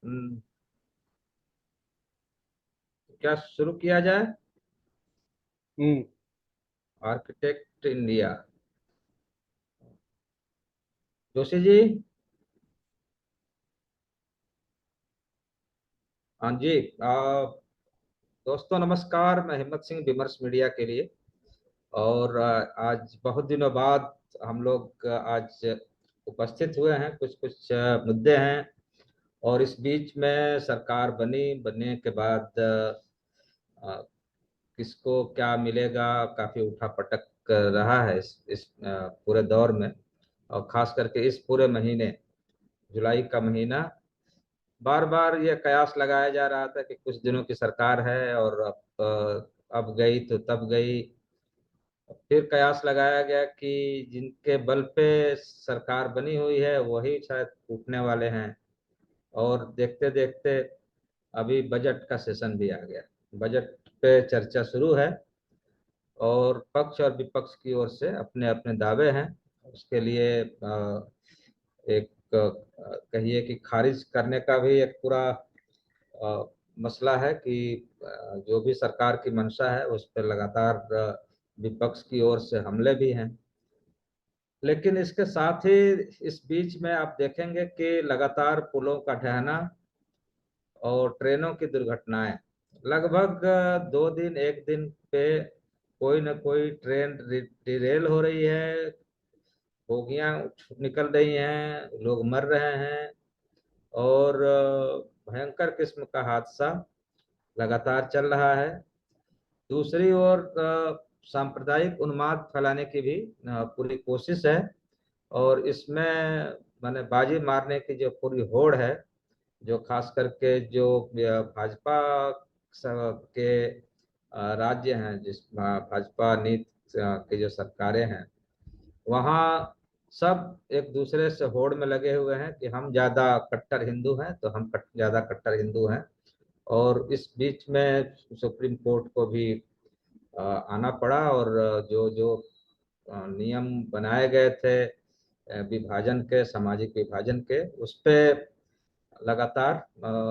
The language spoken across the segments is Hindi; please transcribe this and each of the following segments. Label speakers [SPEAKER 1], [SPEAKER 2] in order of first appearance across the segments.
[SPEAKER 1] हम्म, क्या शुरू किया जाए?
[SPEAKER 2] हम्म।
[SPEAKER 1] Architect India, Joshi ji. हाँ जी। दोस्तों नमस्कार, मैं हिम्मत सिंह विमर्श मीडिया के लिए। और आज बहुत दिनों बाद हम लोग आज उपस्थित हुए हैं। कुछ कुछ मुद्दे हैं। और इस बीच में सरकार बनने के बाद किसको क्या मिलेगा, काफी उठापटक रहा है इस पूरे दौर में। और खास करके इस पूरे महीने, जुलाई का महीना, बार बार ये कयास लगाया जा रहा था कि कुछ दिनों की सरकार है और अब गई तो तब गई। फिर कयास लगाया गया कि जिनके बल पे सरकार बनी हुई है वही शायद टूटने वाले हैं। और देखते देखते अभी बजट का सेशन भी आ गया। बजट पे चर्चा शुरू है और पक्ष और विपक्ष की ओर से अपने अपने दावे हैं। उसके लिए एक कहिए कि खारिज करने का भी एक पूरा मसला है कि जो भी सरकार की मंशा है उस पर लगातार विपक्ष की ओर से हमले भी हैं। लेकिन इसके साथ ही इस बीच में आप देखेंगे कि लगातार पुलों का ढहना और ट्रेनों की दुर्घटनाएं, लगभग 2 दिन 1 दिन पे कोई न कोई ट्रेन डिरेल हो रही है, बोगियां निकल रही हैं, लोग मर रहे हैं। और भयंकर किस्म का हादसा लगातार चल रहा है। दूसरी ओर सांप्रदायिक उन्माद फैलाने की भी पूरी कोशिश है। और इसमें माने बाजी मारने की जो पूरी होड़ है, जो खास करके जो भाजपा के राज्य हैं, जिस भाजपा नीति की जो सरकारें हैं, वहाँ सब एक दूसरे से होड़ में लगे हुए हैं कि हम ज्यादा कट्टर हिंदू हैं तो हम ज्यादा कट्टर हिंदू हैं। और इस बीच में सुप्रीम कोर्ट को भी आना पड़ा। और जो जो नियम बनाए गए थे विभाजन के, सामाजिक विभाजन के, उस पे लगातार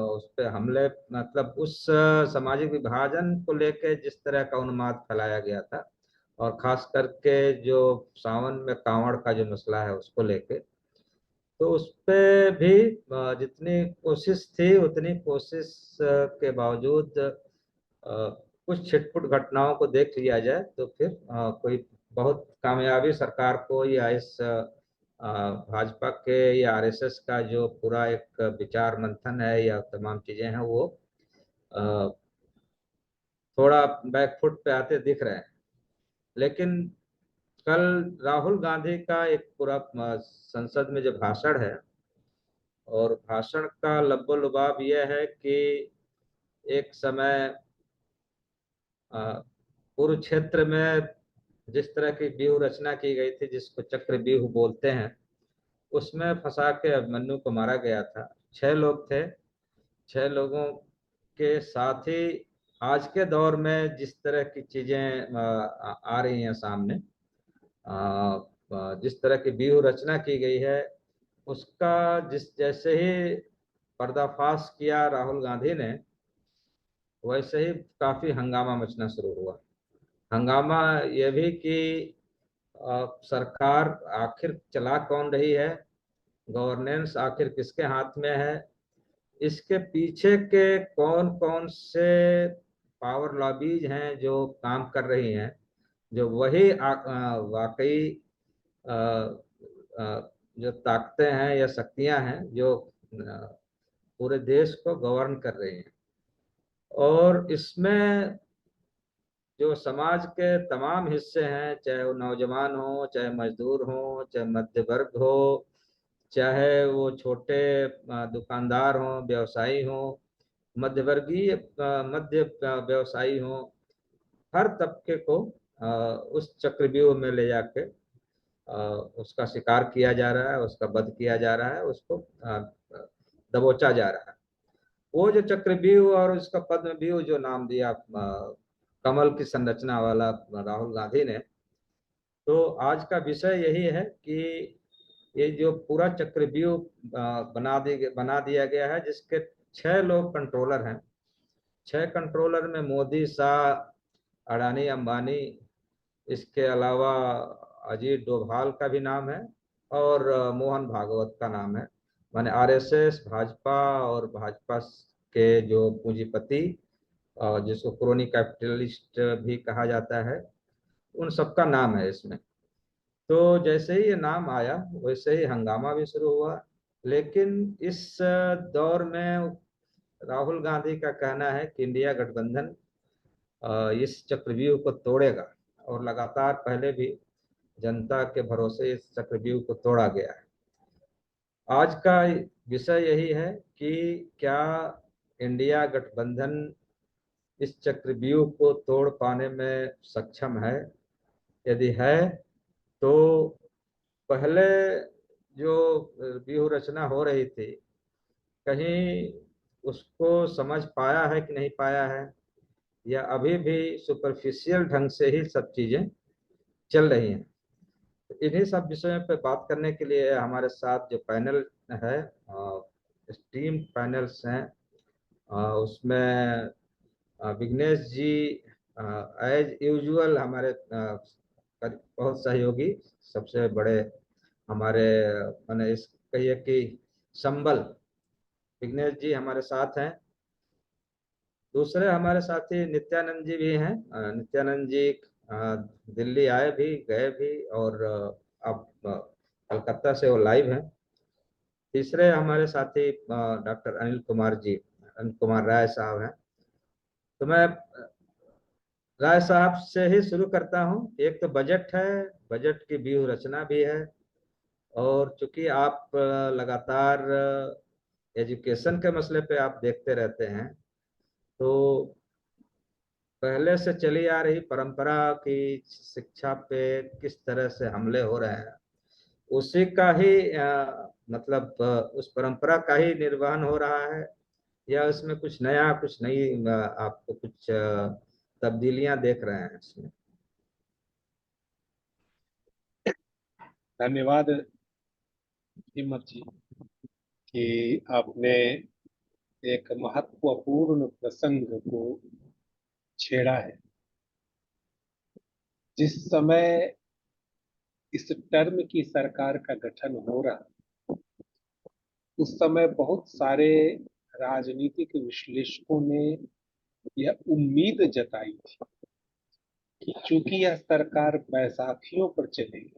[SPEAKER 1] उस पे हमले, मतलब उस सामाजिक विभाजन को लेके जिस तरह का उन्माद फैलाया गया था, और खास करके जो सावन में कांवड़ का जो मसला है उसको लेके, तो उस पे भी जितनी कोशिश थी उतनी कोशिश के बावजूद कुछ छिटपुट घटनाओं को देख लिया जाए तो फिर कोई बहुत कामयाबी सरकार को या इस भाजपा के या आरएसएस का जो पूरा एक विचार मंथन है या तमाम चीजें हैं वो अ, थोड़ा बैकफुट पे आते दिख रहे हैं। लेकिन कल राहुल गांधी का एक पूरा संसद में जो भाषण है, और भाषण का लब्बो लुबाब यह है कि एक समय कुरुक्षेत्र में जिस तरह की व्यूह रचना की गई थी, जिसको चक्र व्यूह बोलते हैं, उसमें फंसा के अभिमन्यु को मारा गया था। 6 लोग थे। 6 लोगों के साथ ही आज के दौर में जिस तरह की चीजें आ रही हैं सामने, जिस तरह की व्यूह रचना की गई है, उसका जिस जैसे ही पर्दाफाश किया राहुल गांधी ने, वैसे ही काफी हंगामा मचना शुरू हुआ। हंगामा यह भी कि सरकार आखिर चला कौन रही है, गवर्नेंस आखिर किसके हाथ में है, इसके पीछे के कौन कौन से पावर लॉबीज हैं जो काम कर रही हैं, जो वही वाकई अ, जो ताकतें हैं या शक्तियां हैं जो पूरे देश को गवर्न कर रही हैं। और इसमें जो समाज के तमाम हिस्से हैं, चाहे वो नौजवान हो, चाहे मजदूर हो, चाहे मध्य वर्ग हो, चाहे वो छोटे दुकानदार हो, व्यवसायी हो, मध्यवर्गीय मध्य व्यवसायी हो, हर तबके को उस चक्रव्यूह में ले जाके उसका शिकार किया जा रहा है, उसका वध किया जा रहा है, उसको दबोचा जा रहा है। वो जो चक्रव्यूह और उसका पद्मव्यूह जो नाम दिया कमल की संरचना वाला राहुल गांधी ने, तो आज का विषय यही है कि ये जो पूरा चक्रव्यूह बना दिया गया है, जिसके 6 लोग कंट्रोलर हैं। 6 कंट्रोलर में मोदी, शाह, अडानी, अंबानी, इसके अलावा अजीत डोभाल का भी नाम है, और मोहन भागवत का नाम है। माने आरएसएस, भाजपा और भाजपा के जो पूंजीपति, जिसको क्रोनी कैपिटलिस्ट भी कहा जाता है, उन सबका नाम है इसमें। तो जैसे ही ये नाम आया वैसे ही हंगामा भी शुरू हुआ। लेकिन इस दौर में राहुल गांधी का कहना है कि इंडिया गठबंधन इस चक्रव्यूह को तोड़ेगा, और लगातार पहले भी जनता के भरोसे इस चक्रव्यूह को तोड़ा गया है। आज का विषय यही है कि क्या इंडिया गठबंधन इस चक्रव्यूह को तोड़ पाने में सक्षम है। यदि है तो पहले जो व्यूह रचना हो रही थी, कहीं उसको समझ पाया है कि नहीं पाया है, या अभी भी सुपरफिशियल ढंग से ही सब चीजें चल रही हैं। तो इन्हीं सब विषयों पर बात करने के लिए हमारे साथ जो पैनल है, स्टीम पैनल्स हैं, उसमें विघ्नेश जी एज यूजुअल हमारे बहुत सहयोगी, सबसे बड़े हमारे, मैंने इस कहिए कि संबल, विघ्नेश जी हमारे साथ हैं। दूसरे हमारे साथी नित्यानंद जी भी हैं। नित्यानंद जी दिल्ली आए भी, गए भी, और अब कलकत्ता से वो लाइव हैं। तीसरे हमारे साथी डॉक्टर अनिल कुमार जी, अनिल कुमार राय साहब हैं। तो मैं राय साहब से ही शुरू करता हूं। एक तो बजट है, बजट की व्यूह रचना भी है, और चूंकि आप लगातार एजुकेशन के मसले पे आप देखते रहते हैं, तो पहले से चली आ रही परंपरा की शिक्षा पे किस तरह से हमले हो रहे हैं, उसी का ही मतलब उस परंपरा का ही निर्वहन हो रहा है, या उसमें कुछ नया, कुछ नई आपको कुछ तब्दीलियां देख रहे हैं इसमें।
[SPEAKER 2] धन्यवाद हिम्मत जी कि आपने एक महत्वपूर्ण प्रसंग को छेड़ा है। जिस समय इस टर्म की सरकार का गठन हो रहा, उस समय बहुत सारे राजनीतिक विश्लेषकों ने यह उम्मीद जताई थी कि चूंकि यह सरकार बैसाखियों पर चलेगी,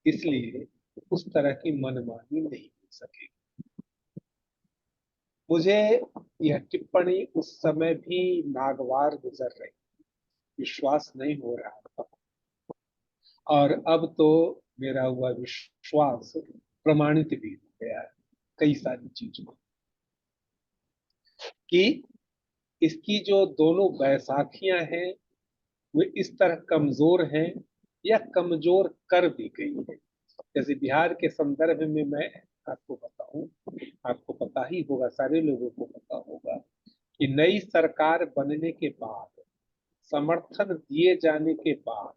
[SPEAKER 2] इसलिए उस तरह की मनमानी नहीं हो सकेगी। मुझे यह टिप्पणी उस समय भी नागवार गुजर रही, विश्वास नहीं हो रहा था, और अब तो मेरा हुआ विश्वास प्रमाणित भी हो गया है कई सारी चीजों कि इसकी जो दोनों बैसाखियां हैं वे इस तरह कमजोर हैं या कमजोर कर दी गई है। जैसे बिहार के संदर्भ में मैं आपको बताऊं, आपको पता ही होगा, सारे लोगों को पता होगा कि नई सरकार बनने के बाद, समर्थन दिए जाने के बाद,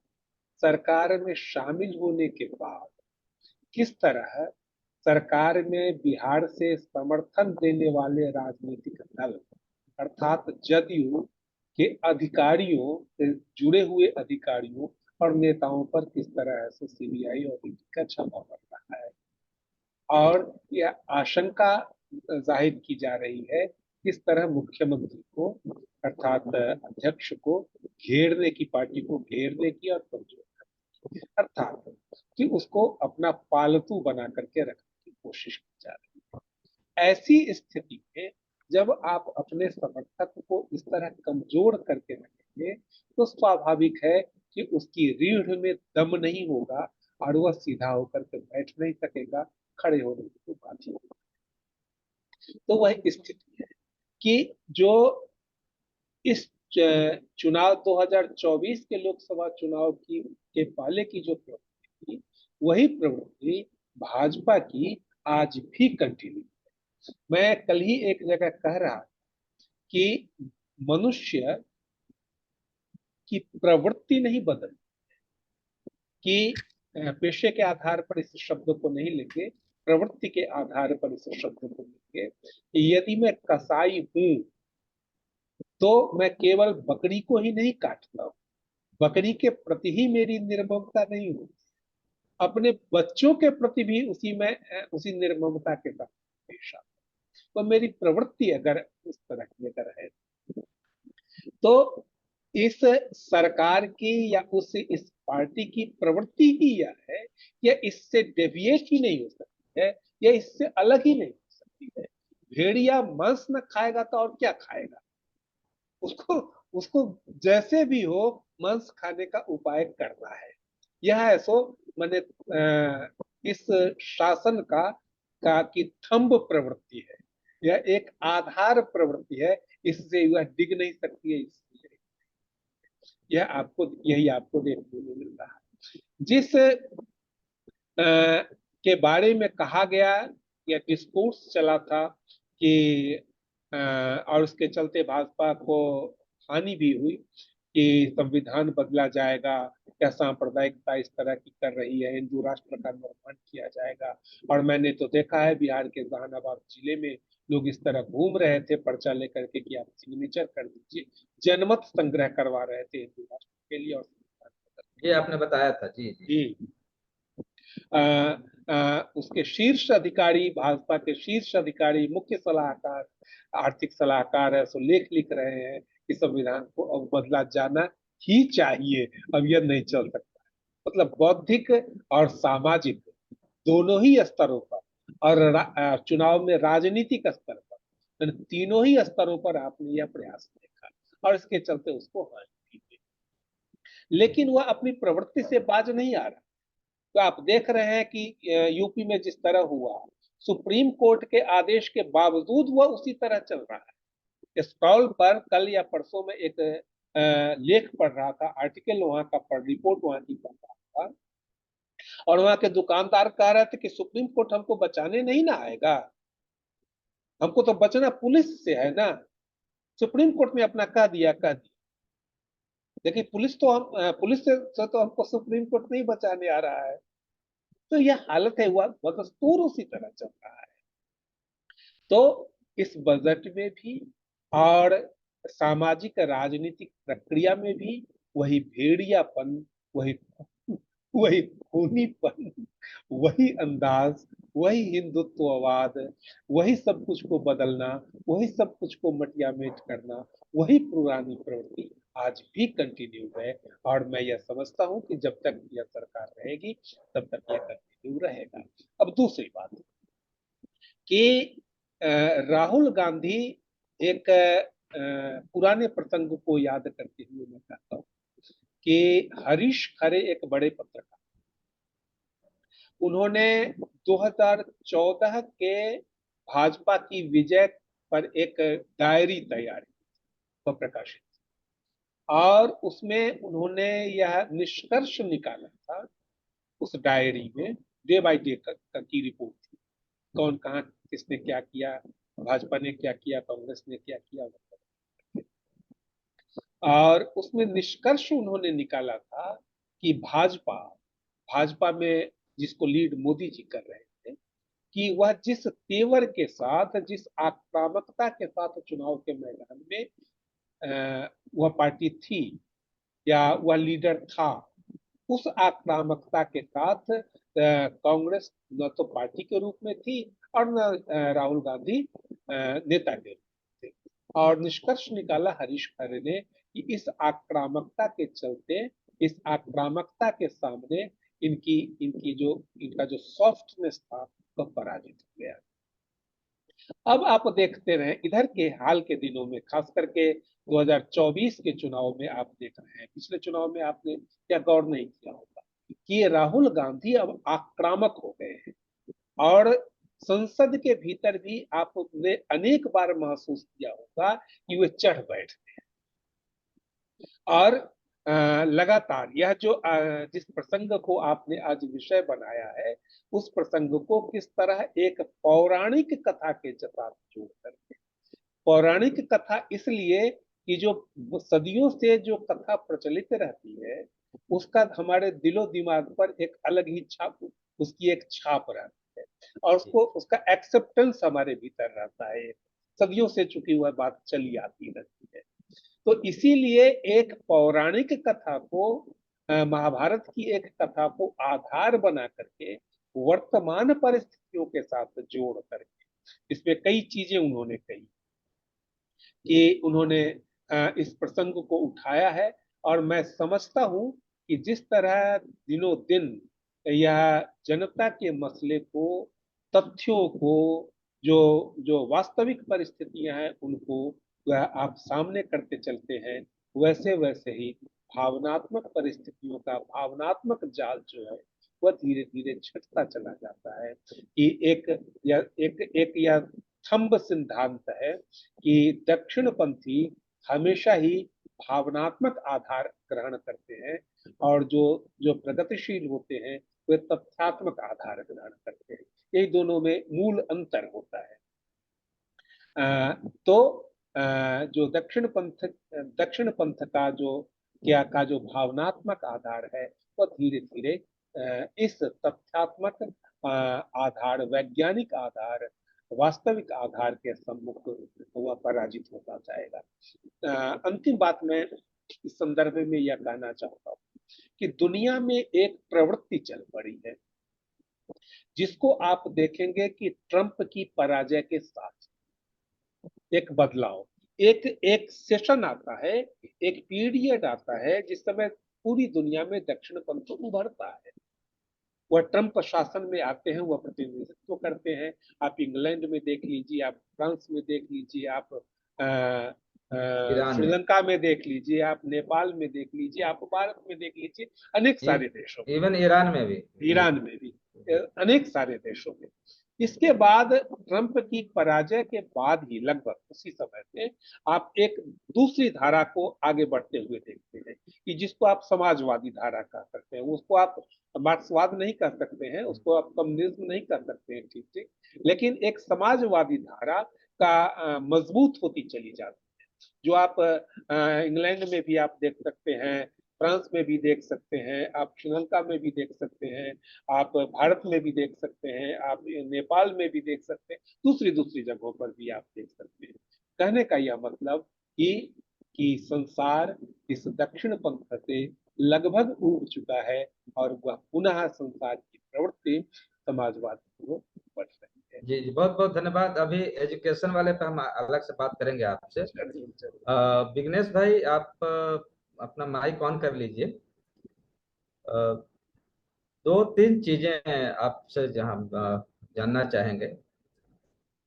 [SPEAKER 2] सरकार में शामिल होने के बाद किस तरह सरकार में बिहार से समर्थन देने वाले राजनीतिक दल अर्थात जदयू के अधिकारियों से जुड़े हुए अधिकारियों और नेताओं पर किस तरह से सीबीआई और ईडी का छापा पड़ रहा है, और यह आशंका जाहिर की जा रही है किस तरह मुख्यमंत्री को अर्थात अध्यक्ष को घेरने की, पार्टी को घेरने की और कमजोर करने की, अर्थात कि उसको अपना पालतू बना करके रखने की कोशिश की जा रही है। ऐसी स्थिति में जब आप अपने समर्थक को इस तरह कमजोर करके रखेंगे, तो स्वाभाविक है कि उसकी रीढ़ में दम नहीं होगा और वह सीधा होकर के बैठ नहीं सकेगा, खड़े होने की तो बात ही नहीं। तो वह स्थिति है कि जो इस चुनाव 2024 के लोकसभा चुनाव की के पहले की जो प्रवृत्ति थी, वही प्रवृत्ति भाजपा की आज भी कंटिन्यू। मैं कल ही एक जगह कह रहा कि मनुष्य की प्रवृत्ति नहीं बदल, कि पेशे के आधार पर इस शब्द को नहीं लेंगे, प्रवृत्ति के आधार पर इस शब्द को लेंगे कि यदि मैं कसाई हूं तो मैं केवल बकरी को ही नहीं काटता हूं, बकरी के प्रति ही मेरी निर्ममता नहीं होती, अपने बच्चों के प्रति भी उसी निर्ममता के साथ पेश आता। तो मेरी प्रवृत्ति अगर उस तरह की अगर है तो इस सरकार की या इस पार्टी की प्रवृत्ति ही यह है, या इससे डेविएट ही नहीं हो सकती है, या इससे अलग ही नहीं हो सकती है। भेड़िया मांस न खाएगा तो और क्या खाएगा, उसको उसको जैसे भी हो मांस खाने का उपाय करना है। यह है सो मैंने इस शासन का की थंब प्रवृत्ति है, यह एक आधार प्रवृत्ति है, इससे यह डिग नहीं सकती है, इसलिए यही आपको देखने को मिल रहा है। जिस के बारे में कहा गया या डिस्कोर्स चला था कि और उसके चलते भाजपा को हानि भी हुई कि संविधान बदला जाएगा या सांप्रदायिकता इस तरह की कर रही है, हिंदू राष्ट्र का निर्माण किया जाएगा। और मैंने तो देखा है बिहार के जहानाबाद जिले में लोग इस तरह घूम रहे थे पर्चा लेकर के कि आप सिग्नेचर कर दीजिए, जनमत संग्रह करवा रहे थे हिंदू राष्ट्र के लिए और
[SPEAKER 1] ये आपने बताया था, जी जी।
[SPEAKER 2] जी। उसके शीर्ष अधिकारी, भाजपा के शीर्ष अधिकारी, मुख्य सलाहकार, आर्थिक सलाहकार है, सो लेख लिख रहे हैं कि संविधान को अब बदला जाना ही चाहिए, अब यह नहीं चल सकता। मतलब बौद्धिक और सामाजिक दोनों ही स्तरों पर और चुनाव में राजनीतिक स्तर पर, तीनों ही स्तरों पर आपने यह प्रयास देखा और इसके चलते उसको हानि हुई। लेकिन वह अपनी प्रवृत्ति से बाज नहीं आ रहा। तो आप देख रहे हैं कि यूपी में जिस तरह हुआ, सुप्रीम कोर्ट के आदेश के बावजूद वह उसी तरह चल रहा है। स्टॉल पर कल या परसों में एक लेख पढ़ रहा था, आर्टिकल वहां का रिपोर्ट वहां की पढ़ रहा था, और वहां के दुकानदार कह रहे थे कि सुप्रीम कोर्ट हमको बचाने नहीं ना आएगा, हमको तो बचना पुलिस से है ना। सुप्रीम कोर्ट ने अपना कह दिया, लेकिन पुलिस से तो हमको सुप्रीम कोर्ट नहीं बचाने आ रहा है। तो यह हालत है, वह बदस्तूर उसी तरह चल रहा है। तो इस बजट में भी और सामाजिक राजनीतिक प्रक्रिया में भी वही भेड़ियापन, वही वही खूनीपन, वही अंदाज, वही हिंदुत्ववाद, वही सब कुछ को बदलना, वही सब कुछ को मटियामेट करना, वही पुरानी प्रवृत्ति आज भी कंटिन्यू है। और मैं यह समझता हूं कि जब तक यह सरकार रहेगी तब तक यह कंटिन्यू रहेगा। अब दूसरी बात कि राहुल गांधी, एक पुराने प्रसंग को याद करते हुए मैं कहता हूँ कि हरीश खरे एक बड़े पत्रकार, उन्होंने 2014 के भाजपा की विजय पर एक डायरी तैयार की, प्रकाशित, और उसमें उन्होंने यह निष्कर्ष निकाला था उस डायरी में, डे बाय डे की रिपोर्ट थी, कौन कहाँ किसने क्या किया, भाजपा ने क्या किया, कांग्रेस ने क्या किया। और उसमें निष्कर्ष उन्होंने निकाला था कि भाजपा भाजपा में जिसको लीड मोदी जी कर रहे थे, कि वह जिस तेवर के साथ, जिस आक्रामकता के साथ चुनाव के मैदान में वह पार्टी थी या वह लीडर था, उस आक्रामकता के साथ कांग्रेस न तो पार्टी के रूप में थी और न राहुल गांधी नेता के रूप में थे। और निष्कर्ष निकाला हरीश खरे ने कि इस आक्रामकता के चलते, इस आक्रामकता के सामने इनकी इनकी जो इनका जो सॉफ्टनेस था वह पराजित हो गया। अब आप देखते रहे इधर के हाल के दिनों में, खास करके 2024 के चुनाव में आप देख रहे हैं, पिछले चुनाव में आपने क्या गौर नहीं किया होगा कि ये राहुल गांधी अब आक्रामक हो गए हैं, और संसद के भीतर भी आपने अनेक बार महसूस किया होगा कि वे चढ़ बैठते हैं। और लगातार यह जो जिस प्रसंग को आपने आज विषय बनाया है, उस प्रसंग को किस तरह एक पौराणिक कथा के साथ जोड़ करके, पौराणिक कथा इसलिए कि जो सदियों से जो कथा प्रचलित रहती है उसका हमारे दिलो दिमाग पर एक अलग ही छाप, उसकी एक छाप रहती है। और उसको उसका एक्सेप्टेंस हमारे भीतर रहता है। सदियों से चुकी हुआ बात चली आती रहती है। तो इसीलिए एक पौराणिक कथा को, महाभारत की एक कथा को आधार बना करके वर्तमान परिस्थितियों के साथ जोड़ करके इसमें कई चीजें उन्होंने कही कि उन्होंने इस प्रसंग को उठाया है। और मैं समझता हूं कि जिस तरह दिनों दिन यह जनता के मसले को, तथ्यों को, जो जो वास्तविक परिस्थितियां हैं उनको वह आप सामने करते चलते हैं, वैसे वैसे ही भावनात्मक परिस्थितियों का भावनात्मक जाल जो है वह धीरे धीरे छटता चला जाता है। कि एक या थंब सिद्धांत है कि दक्षिणपंथी हमेशा ही भावनात्मक आधार ग्रहण करते हैं, और जो जो प्रगतिशील होते हैं वे तथ्यात्मक आधार ग्रहण करते हैं। यही दोनों में मूल अंतर होता है। तो जो दक्षिण पंथ का जो जो भावनात्मक आधार है वह धीरे धीरे इस तथ्यात्मक आधार, वैज्ञानिक आधार, वास्तविक आधार के सम्मुख वह पराजित होता जाएगा। अंतिम बात मैं इस संदर्भ में यह कहना चाहता हूँ कि दुनिया में एक प्रवृत्ति चल पड़ी है जिसको आप देखेंगे कि ट्रंप की पराजय के साथ एक बदलाव, एक एक सेशन आता है, एक पीरियड आता है जिस समय पूरी दुनिया में दक्षिण पंथ उभरता है। वह ट्रंप शासन में आते हैं, वह प्रतिनिधित्व करते हैं। आप इंग्लैंड में देख लीजिए, आप फ्रांस में देख लीजिए, आप
[SPEAKER 1] ईरान में,
[SPEAKER 2] श्रीलंका में देख लीजिए, आप नेपाल में देख लीजिए, आप भारत में देख लीजिए, अनेक सारे देशों में,
[SPEAKER 1] इवन ईरान में भी। जी।
[SPEAKER 2] ईरान में भी, अनेक सारे देशों में। इसके बाद ट्रंप की पराजय के बाद ही लगभग उसी समय से आप एक दूसरी धारा को आगे बढ़ते हुए देखते हैं कि जिसको आप समाजवादी धारा कह सकते हैं, उसको आप मार्क्सवाद नहीं कह सकते हैं, उसको आप कम्युनिज्म नहीं कह सकते हैं, ठीक ठीक, लेकिन एक समाजवादी धारा का मजबूत होती चली जाती है। जो आप इंग्लैंड में भी आप देख सकते हैं, फ्रांस में भी देख सकते हैं, आप श्रीलंका में भी देख सकते हैं, आप भारत में भी देख सकते हैं, आप नेपाल में भी देख सकते हैं, दूसरी दूसरी जगहों पर भी आप देख सकते हैं। कहने का यह मतलब कि संसार इस दक्षिण पंथ से लगभग उब चुका है और वह पुनः संसार की प्रवृत्ति समाजवाद की ओर बढ़ रही है।
[SPEAKER 1] जी जी, बहुत बहुत धन्यवाद। अभी एजुकेशन वाले पे हम अलग से बात करेंगे आपसे।
[SPEAKER 2] जरूर जरूर।
[SPEAKER 1] विघ्नेश भाई, आप अपना माइक ऑन कर लीजिए। दो तीन चीजें आपसे जहाँ जानना चाहेंगे।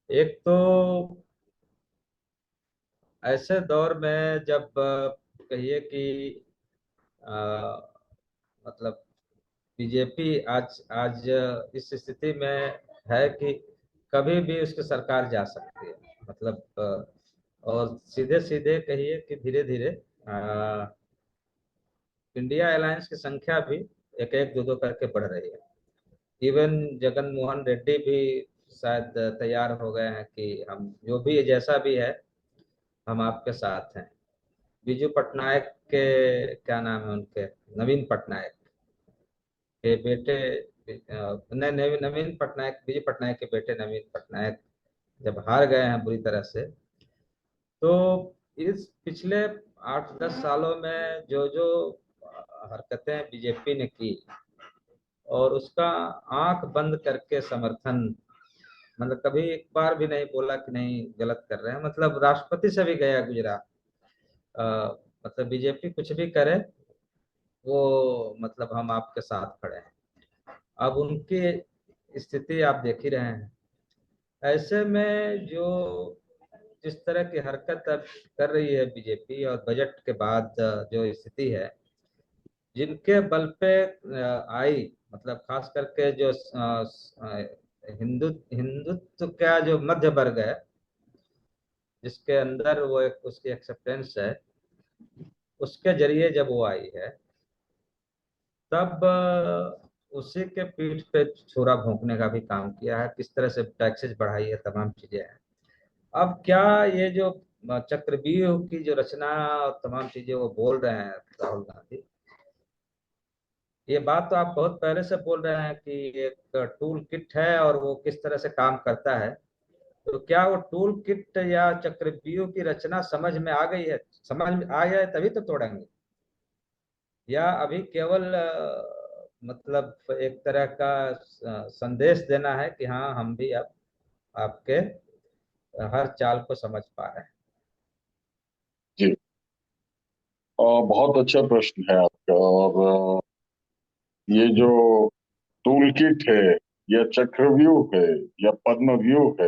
[SPEAKER 1] एक तो ऐसे दौर में जब कहिए कि अ, मतलब बीजेपी आज आज इस स्थिति में है कि कभी भी उसकी सरकार जा सकती है। मतलब और सीधे सीधे कहिए कि धीरे धीरे इंडिया अलायंस की संख्या भी एक एक दो दो करके बढ़ रही है। इवन जगन मोहन रेड्डी भी शायद तैयार हो गए हैं कि हम जो भी जैसा भी है हम आपके साथ हैं। बीजू पटनायक के क्या नाम है उनके, नवीन पटनायक के बेटे, नहीं नवीन नवीन पटनायक, बीजू पटनायक के बेटे नवीन पटनायक जब हार गए हैं बुरी तरह से, तो इस पिछले 8-10 सालों में जो जो हरकतें बीजेपी ने की और उसका आंख बंद करके समर्थन, मतलब कभी एक बार भी नहीं बोला कि नहीं गलत कर रहे हैं, मतलब राष्ट्रपति से भी गया गुजरा। अ, मतलब बीजेपी कुछ भी करे वो मतलब हम आपके साथ खड़े हैं। अब उनकी स्थिति आप देख ही रहे हैं। ऐसे में जो जिस तरह की हरकत अब कर रही है बीजेपी और बजट के बाद जो स्थिति है, जिनके बल पे आई, मतलब खास करके जो हिंदुत्व का जो मध्य वर्ग है, जिसके अंदर वो एक उसकी एक्सेप्टेंस है, उसके जरिए जब वो आई है, तब उसी के पीठ पे छुरा भोंकने का भी काम किया है। किस तरह से टैक्सेस बढ़ाई है, तमाम चीजें हैं। अब क्या ये जो चक्रव्यूह की जो रचना और तमाम चीजें वो बोल रहे हैं राहुल गांधी, ये बात तो आप बहुत पहले से बोल रहे हैं कि एक टूल किट है और वो किस तरह से काम करता है। तो क्या वो टूल किट या चक्रव्यूह की रचना समझ में आ गई है? समझ में आ जाए तभी तो तोड़ेंगे, या अभी केवल मतलब एक तरह का संदेश देना है कि हाँ हम भी अब आपके हर चाल को समझ पा रहे हैं।
[SPEAKER 3] जी। बहुत अच्छा प्रश्न है आपका। और ये जो टूल किट है या चक्रव्यूह है या पद्मव्यूह है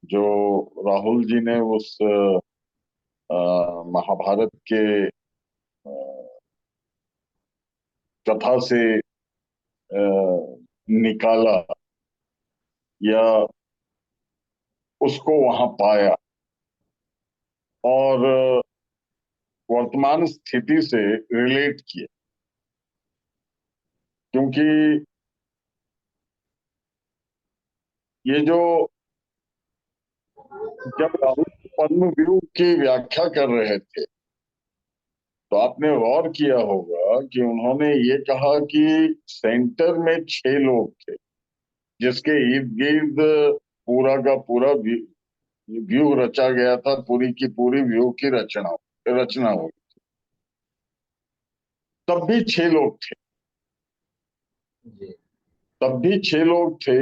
[SPEAKER 3] जो राहुल जी ने उस महाभारत के कथा से निकाला या उसको वहां पाया और वर्तमान स्थिति से रिलेट किया, क्योंकि ये जो जब राहुल पद्म व्यूह की व्याख्या कर रहे थे तो आपने गौर किया होगा कि उन्होंने ये कहा कि सेंटर में 6 लोग थे जिसके इर्द गिर्द पूरा का पूरा व्यूह रचा गया था, पूरी की पूरी व्यूह की रचना रचना हुई। तब भी 6 लोग थे,
[SPEAKER 1] जी।
[SPEAKER 3] तब भी 6 लोग थे।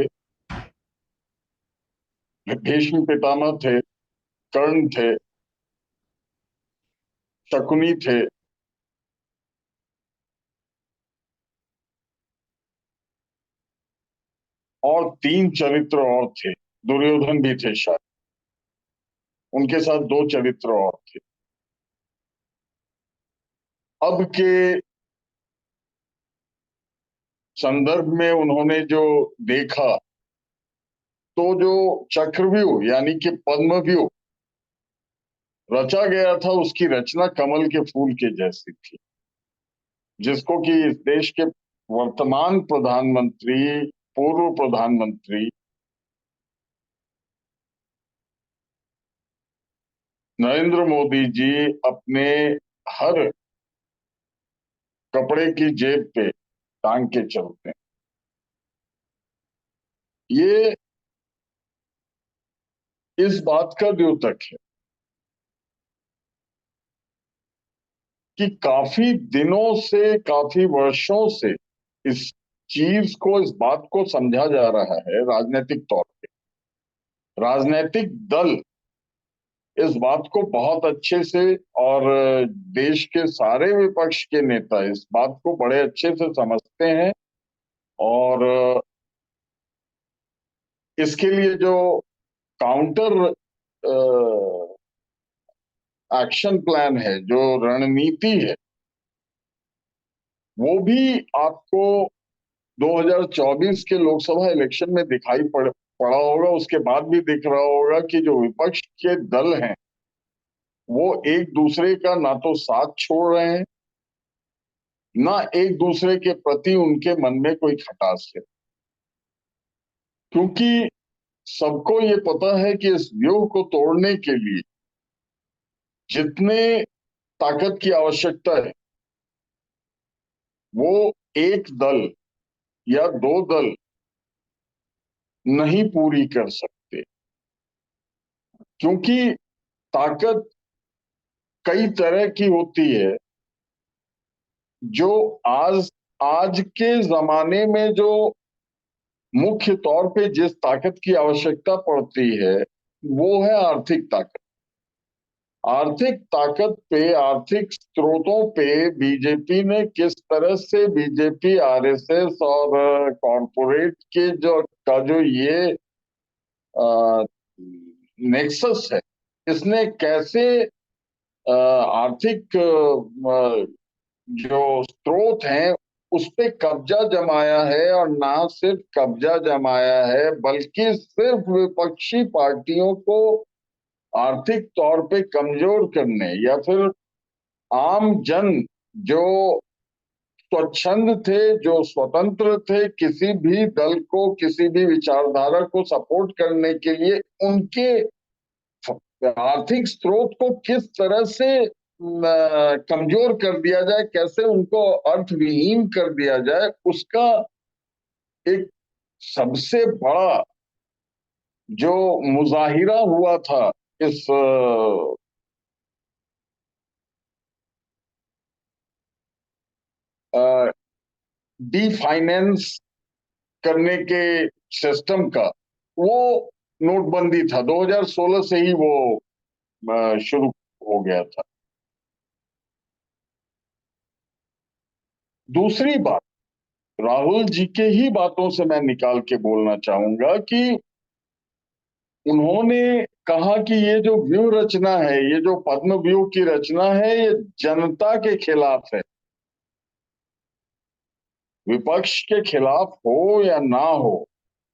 [SPEAKER 3] भीष्म पितामह थे, कर्ण थे, शकुनी थे, और 3 चरित्र और थे। दुर्योधन भी थे शायद, उनके साथ 2 चरित्र और थे। अब के संदर्भ में उन्होंने जो देखा, तो जो चक्रव्यूह यानी कि पद्मव्यूह रचा गया था उसकी रचना कमल के फूल के जैसी थी, जिसको कि इस देश के वर्तमान प्रधानमंत्री, पूर्व प्रधानमंत्री नरेंद्र मोदी जी अपने हर कपड़े की जेब पे टांग के चलते हैं। ये इस बात का द्योतक है कि काफी दिनों से, काफी वर्षों से इस चीज को, इस बात को समझा जा रहा है राजनीतिक तौर पे। राजनीतिक दल इस बात को बहुत अच्छे से, और देश के सारे विपक्ष के नेता इस बात को बड़े अच्छे से समझते हैं। और इसके लिए जो काउंटर एक्शन प्लान है, जो रणनीति है, वो भी आपको 2024 के लोकसभा इलेक्शन में दिखाई पड़ा होगा। उसके बाद भी दिख रहा होगा कि जो विपक्ष के दल हैं वो एक दूसरे का ना तो साथ छोड़ रहे हैं, ना एक दूसरे के प्रति उनके मन में कोई खटास है। क्योंकि सबको ये पता है कि इस व्यूह को तोड़ने के लिए जितने ताकत की आवश्यकता है वो एक दल या 2 दल नहीं पूरी कर सकते। क्योंकि ताकत कई तरह की होती है। जो आज आज के जमाने में जो मुख्य तौर पे जिस ताकत की आवश्यकता पड़ती है वो है आर्थिक ताकत। आर्थिक ताकत पे, आर्थिक स्रोतों पे बीजेपी ने किस तरह से, बीजेपी, आरएसएस और कॉरपोरेट के जो ये नेक्सस है, इसने कैसे आर्थिक जो स्रोत हैं उस पे कब्जा जमाया है। और ना सिर्फ कब्जा जमाया है बल्कि सिर्फ विपक्षी पार्टियों को आर्थिक तौर पे कमजोर करने, या फिर आम जन जो स्वच्छंद थे, जो स्वतंत्र थे, किसी भी दल को, किसी भी विचारधारा को सपोर्ट करने के लिए उनके आर्थिक स्रोत को किस तरह से कमजोर कर दिया जाए, कैसे उनको अर्थविहीन कर दिया जाए, उसका एक सबसे बड़ा जो मुजाहिरा हुआ था इस डिफाइनेंस करने के सिस्टम का, वो नोटबंदी था। 2016 से ही वो शुरू हो गया था। दूसरी बात, राहुल जी के ही बातों से मैं निकाल के बोलना चाहूंगा कि उन्होंने कहा कि ये जो व्यूह रचना है, ये जो पद्म व्यूह की रचना है, ये जनता के खिलाफ है। विपक्ष के खिलाफ हो या ना हो,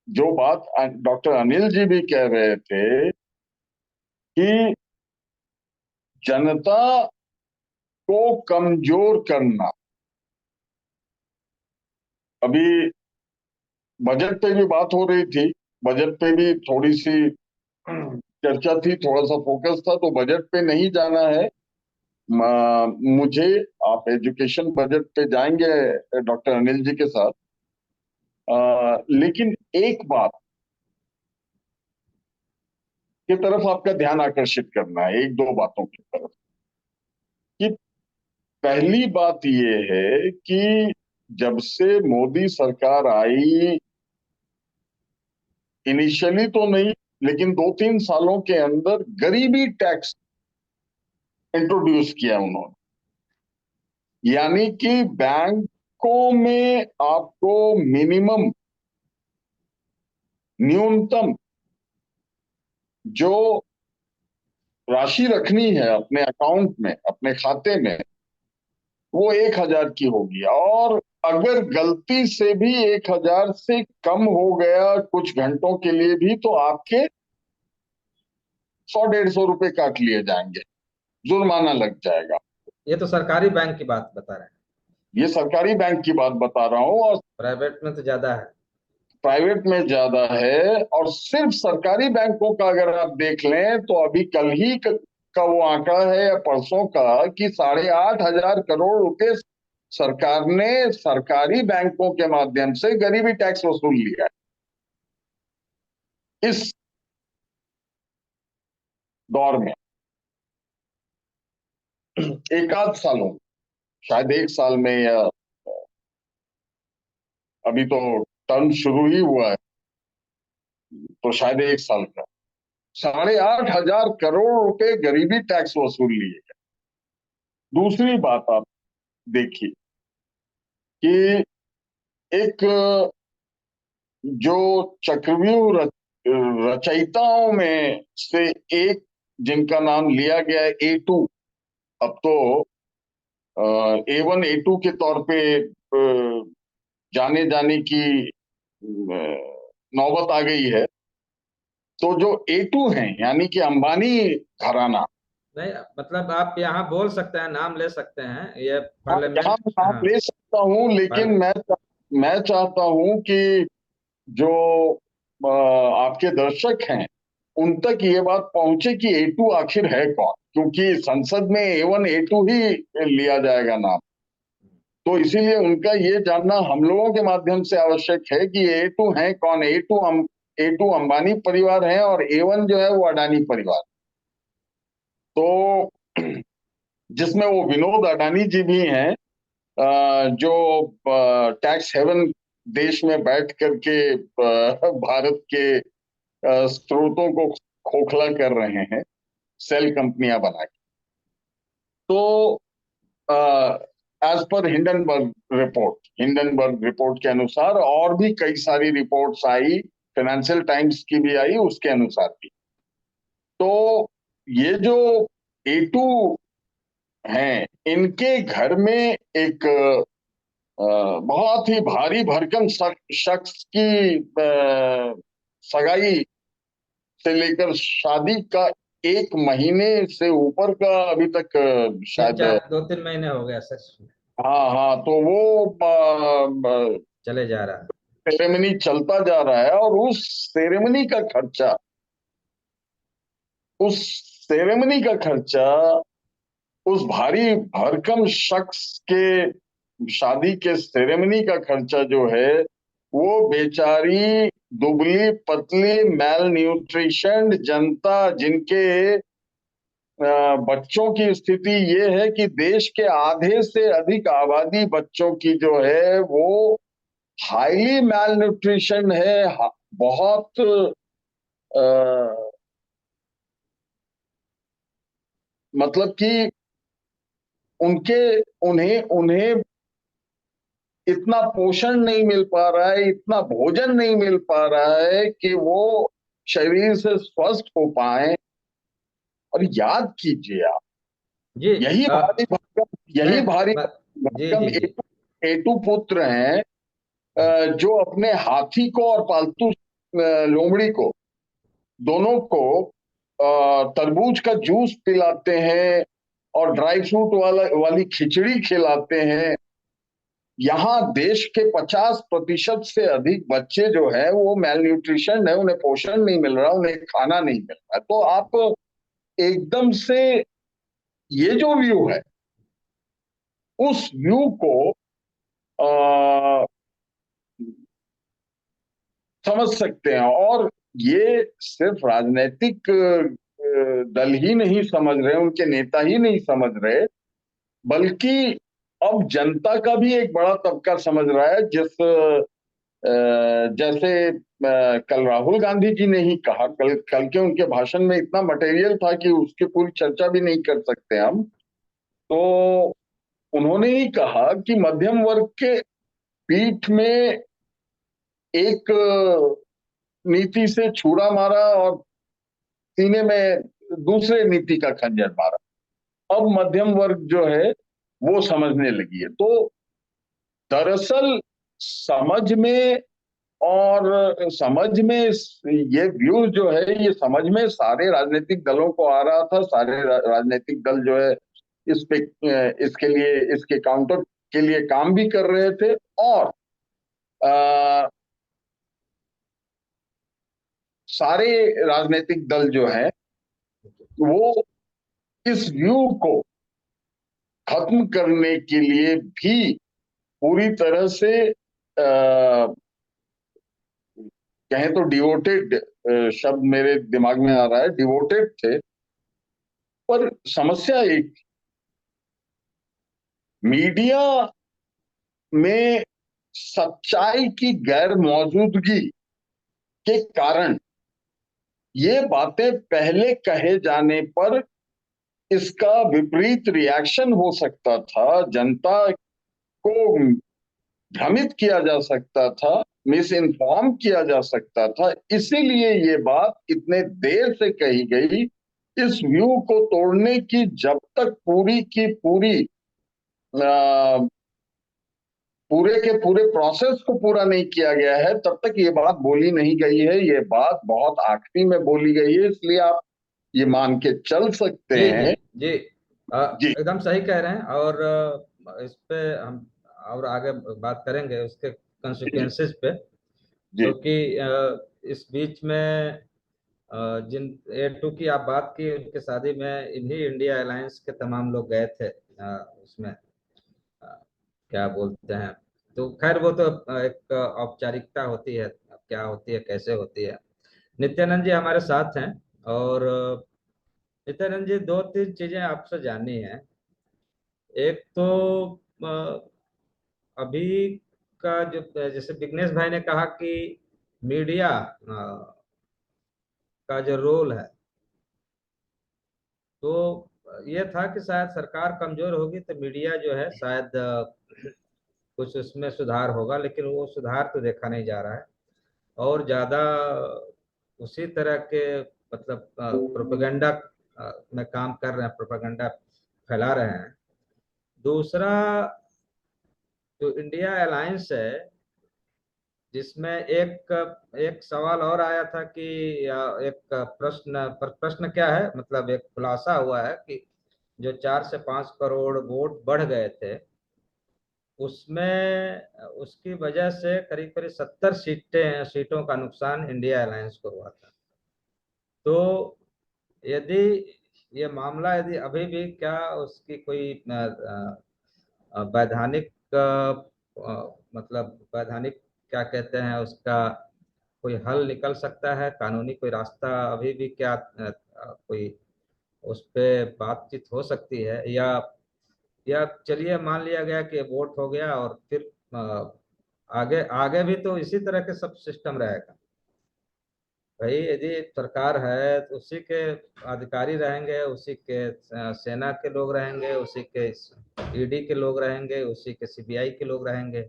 [SPEAKER 3] जो बात डॉक्टर अनिल जी भी कह रहे थे कि जनता को कमजोर करना। अभी बजट पे भी बात हो रही थी, बजट पे भी थोड़ी सी चर्चा थी, थोड़ा सा फोकस था, तो बजट पे नहीं जाना है मुझे। आप एजुकेशन बजट पे जाएंगे डॉक्टर अनिल जी के साथ, लेकिन एक बात की तरफ आपका ध्यान आकर्षित करना है, एक दो बातों की तरफ। कि पहली बात ये है कि जब से मोदी सरकार आई, इनिशियली तो नहीं, लेकिन 2-3 सालों के अंदर गरीबी टैक्स इंट्रोड्यूस किया उन्होंने। यानी कि बैंकों में आपको मिनिमम, न्यूनतम जो राशि रखनी है अपने अकाउंट में, अपने खाते में, वो 1,000 की होगी। और अगर गलती से भी 1,000 से कम हो गया कुछ घंटों के लिए भी, तो आपके 100-150 रुपए काट लिए जाएंगे, जुर्माना लग जाएगा।
[SPEAKER 1] ये तो सरकारी बैंक की बात बता रहे हैं,
[SPEAKER 3] ये सरकारी बैंक की बात बता रहा हूं, और
[SPEAKER 1] प्राइवेट में तो ज्यादा है।
[SPEAKER 3] प्राइवेट में ज्यादा है। और सिर्फ सरकारी बैंकों का अगर आप देख लें, तो अभी कल ही का वो आंकड़ा है या परसों का, कि 8,500 करोड़ सरकार ने सरकारी बैंकों के माध्यम से गरीबी टैक्स वसूल लिया है इस दौर में। एक आध सालों, शायद एक साल में, या अभी तो टर्म शुरू ही हुआ है, तो शायद एक साल का 8,500 करोड़ गरीबी टैक्स वसूल लिए गए। दूसरी बात आप देखिए कि एक जो चक्रव्यूह रचयिताओं में से एक, जिनका नाम लिया गया है A2, अब तो A1 A2 के तौर पे जाने जाने की नौबत आ गई है। तो जो A2 हैं, यानी कि अंबानी घराना,
[SPEAKER 1] नहीं, मतलब आप यहाँ बोल सकते हैं, नाम ले सकते हैं, ये
[SPEAKER 3] यहाँ
[SPEAKER 1] पार्लियामेंट।
[SPEAKER 3] मैं नाम
[SPEAKER 1] हाँ,
[SPEAKER 3] ले सकता हूँ, लेकिन मैं चाहता हूँ कि जो आपके दर्शक हैं, उन तक ये बात पहुंचे कि A2 आखिर है कौन, क्योंकि संसद में A1 A2 ही लिया जाएगा नाम। तो इसीलिए उनका ये जानना हम लोगों के माध्यम से आवश्यक है कि A2 है कौन। A2 अंबानी परिवार है, और A1 जो है वो अडानी परिवार। तो जिसमें वो विनोद अडानी जी भी हैं, जो टैक्स हेवन देश में बैठ करके भारत के स्रोतों को खोखला कर रहे हैं, सेल कंपनियां बना के। तो एज पर हिंडनबर्ग रिपोर्ट के अनुसार, और भी कई सारी रिपोर्ट्स आई, फाइनेंशियल टाइम्स की भी आई, उसके अनुसार भी। तो ये जो A2 हैं, इनके घर में एक बहुत ही भारी भरकम शख्स की सगाई से लेकर शादी का 1 महीने से ऊपर का अभी तक
[SPEAKER 1] तीन
[SPEAKER 3] शायद,
[SPEAKER 1] चार 2-3 महीने हो गया सर,
[SPEAKER 3] हाँ हाँ, तो वो
[SPEAKER 1] चले जा रहा है।
[SPEAKER 3] सेरेमनी चलता जा रहा है। और उस सेरेमनी का खर्चा उस भारी भरकम शख्स के शादी के सेरेमनी का खर्चा जो है वो बेचारी दुबली पतली मैल न्यूट्रिशन जनता, जिनके बच्चों की स्थिति ये है कि देश के आधे से अधिक आबादी बच्चों की जो है वो हाईली मैल न्यूट्रिशन है, बहुत मतलब कि उनके उन्हें उन्हें इतना पोषण नहीं मिल पा रहा है, इतना भोजन नहीं मिल पा रहा है कि वो शरीर से स्वस्थ हो पाए। और याद कीजिए आप,
[SPEAKER 1] जी
[SPEAKER 3] यही भारी भरकम
[SPEAKER 1] मैं,
[SPEAKER 3] यही भारी
[SPEAKER 1] मैं जी
[SPEAKER 3] भरकम
[SPEAKER 1] जी जी
[SPEAKER 3] एटू पुत्र हैं, जो अपने हाथी को और पालतू लोमड़ी को, दोनों को तरबूज का जूस पिलाते हैं और ड्राई फ्रूट वाली खिचड़ी खिलाते हैं। यहाँ देश के 50% से अधिक बच्चे जो है वो मेल न्यूट्रिशन है, उन्हें पोषण नहीं मिल रहा, उन्हें खाना नहीं मिल रहा। तो आप एकदम से ये जो व्यू है उस व्यू को आ, समझ सकते हैं। और ये सिर्फ राजनीतिक दल ही नहीं समझ रहे, उनके नेता ही नहीं समझ रहे, बल्कि अब जनता का भी एक बड़ा तबका समझ रहा है। जैसे कल राहुल गांधी जी ने ही कहा, कल के उनके भाषण में इतना मटेरियल था कि उसकी पूरी चर्चा भी नहीं कर सकते हम। तो उन्होंने ही कहा कि मध्यम वर्ग के पीठ में एक नीति से छुरा मारा और सीने में दूसरे नीति का खंजर मारा। अब मध्यम वर्ग जो है वो समझने लगी है। तो दरअसल समझ में ये व्यू जो है, ये समझ में सारे राजनीतिक दलों को आ रहा था। सारे राजनीतिक दल जो है इस पे इसके लिए, इसके काउंटर के लिए काम भी कर रहे थे। और सारे राजनीतिक दल जो है वो इस व्यू को खत्म करने के लिए भी पूरी तरह से कहें तो डिवोटेड शब्द मेरे दिमाग में आ रहा है, डिवोटेड थे। पर समस्या एक, मीडिया में सच्चाई की गैर मौजूदगी के कारण ये बातें पहले कहे जाने पर इसका विपरीत रिएक्शन हो सकता था, जनता को भ्रमित किया जा सकता था, मिस इन्फॉर्म किया जा सकता था। इसीलिए ये बात इतने देर से कही गई। इस व्यू को तोड़ने की जब तक पूरी की पूरी पूरे के पूरे प्रोसेस को पूरा नहीं किया गया है, तब तक ये बात बोली नहीं गई है। ये बात बहुत आखिरी में बोली गई है, इसलिए आप ये मान के चल सकते
[SPEAKER 1] जी जी
[SPEAKER 3] हैं।
[SPEAKER 1] जी
[SPEAKER 3] जी
[SPEAKER 1] एकदम सही कह रहे हैं। और इस पे हम और आगे बात करेंगे उसके
[SPEAKER 3] जी
[SPEAKER 1] कंसिक्वेंसेस पे,
[SPEAKER 3] जी
[SPEAKER 1] क्योंकि इस बीच में जिन A2 की आप बात की, उनकी शादी में इन्हीं इंडिया अलायंस के तमाम लोग गए थे। उसमें क्या बोलते हैं, तो खैर वो तो एक औपचारिकता होती है, अब क्या होती है कैसे होती है। नित्यानंद जी हमारे साथ हैं। और नित्यानंद जी, दो तीन चीजें आपसे जाननी है। एक तो अभी का जो, जैसे विघ्नेश भाई ने कहा कि मीडिया का जो रोल है, तो ये था कि शायद सरकार कमजोर होगी तो मीडिया जो है शायद कुछ उसमें सुधार होगा, लेकिन वो सुधार तो देखा नहीं जा रहा है। और ज्यादा उसी तरह के मतलब प्रोपेगेंडा में काम कर रहे हैं, प्रोपेगेंडा फैला रहे हैं। दूसरा, जो इंडिया अलायंस है, जिसमें एक एक सवाल और आया था कि एक प्रश्न क्या है, मतलब एक खुलासा हुआ है कि जो 4 से 5 करोड़ वोट बढ़ गए थे, उसमें उसकी वजह से करीब करीब 70 सीटों का नुकसान इंडिया अलायंस को हुआ था। तो यदि ये मामला यदि अभी भी क्या उसकी कोई वैधानिक मतलब वैधानिक क्या कहते हैं उसका कोई हल निकल सकता है, कानूनी कोई रास्ता अभी भी क्या कोई उस पे बातचीत हो सकती है, या चलिए मान लिया गया कि वोट हो गया और फिर आगे आगे भी तो इसी तरह के सब सिस्टम रहेगा। भाई यदि सरकार है तो उसी के अधिकारी रहेंगे, उसी के सेना के लोग रहेंगे, उसी के ईडी के लोग रहेंगे, उसी के सीबीआई के लोग रहेंगे।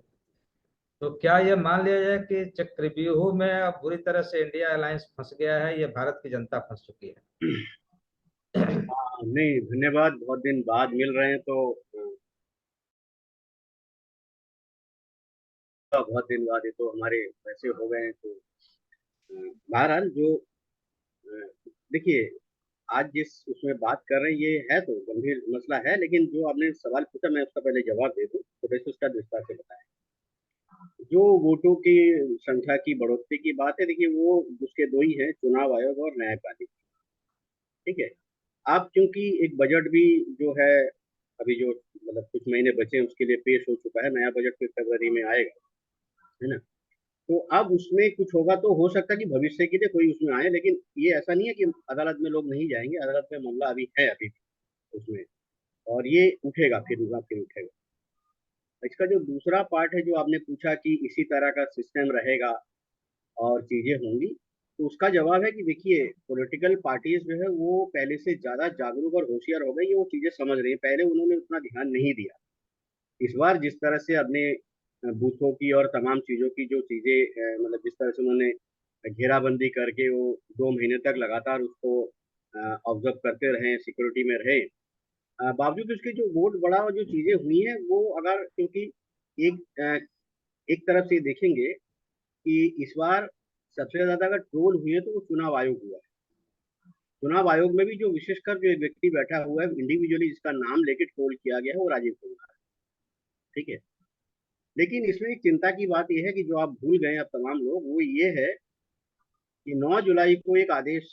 [SPEAKER 1] तो क्या ये मान लिया जाए कि चक्रव्यूह में अब बुरी तरह से इंडिया अलायंस फंस गया है, ये भारत की जनता फंस चुकी है?
[SPEAKER 4] नहीं, धन्यवाद। बहुत दिन बाद मिल रहे हैं तो बहुत दिन बाद ये तो हमारे वैसे हो गए हैं तो बहरहाल जो देखिए, आज जिस उसमें बात कर रहे हैं ये है तो गंभीर मसला है, लेकिन जो आपने सवाल पूछा मैं उसका पहले जवाब दे दूं तो वैसे उसका विस्तार से बताएं। जो वोटों की संख्या की बढ़ोतरी की बात है, देखिए वो उसके दो ही हैं, चुनाव आयोग और न्यायपालिका। ठीक है। अब क्योंकि एक बजट भी जो है अभी जो मतलब कुछ महीने बचे हैं उसके लिए पेश हो चुका है, नया बजट फिर फरवरी में आएगा, है ना। तो अब उसमें कुछ होगा तो हो सकता है कि भविष्य के लिए कोई उसमें आए, लेकिन ये ऐसा नहीं है कि अदालत में लोग नहीं जाएंगे, अदालत में मामला अभी है अभी भी उसमें, और ये उठेगा फिर उठेगा। इसका जो दूसरा पार्ट है जो आपने पूछा कि इसी तरह का सिस्टम रहेगा और चीजें होंगी, तो उसका जवाब है कि देखिए पॉलिटिकल पार्टीज जो है वो पहले से ज्यादा जागरूक और होशियार हो गई है, वो चीजें समझ रही है, पहले उन्होंने उतना ध्यान नहीं दिया। इस बार जिस तरह से अपने बूथों की और तमाम चीजों की जो चीजें मतलब जिस तरह से उन्होंने घेराबंदी करके वो 2 महीने तक लगातार उसको ऑब्जर्व करते रहे, सिक्योरिटी में रहे, बावजूद उसके जो वोट बढ़ा और जो चीजें हुई हैं वो अगर क्योंकि एक तरफ से देखेंगे कि इस बार सबसे ज्यादा अगर ट्रोल हुई है तो वो चुनाव आयोग हुआ है। चुनाव आयोग में भी जो विशेषकर जो एक व्यक्ति बैठा हुआ है इंडिविजुअली जिसका नाम लेके ट्रोल किया गया है वो राजीव कुमार है। ठीक है। लेकिन इसमें एक चिंता की बात यह है कि जो आप भूल गए अब तमाम लोग, वो ये है कि 9 जुलाई को एक आदेश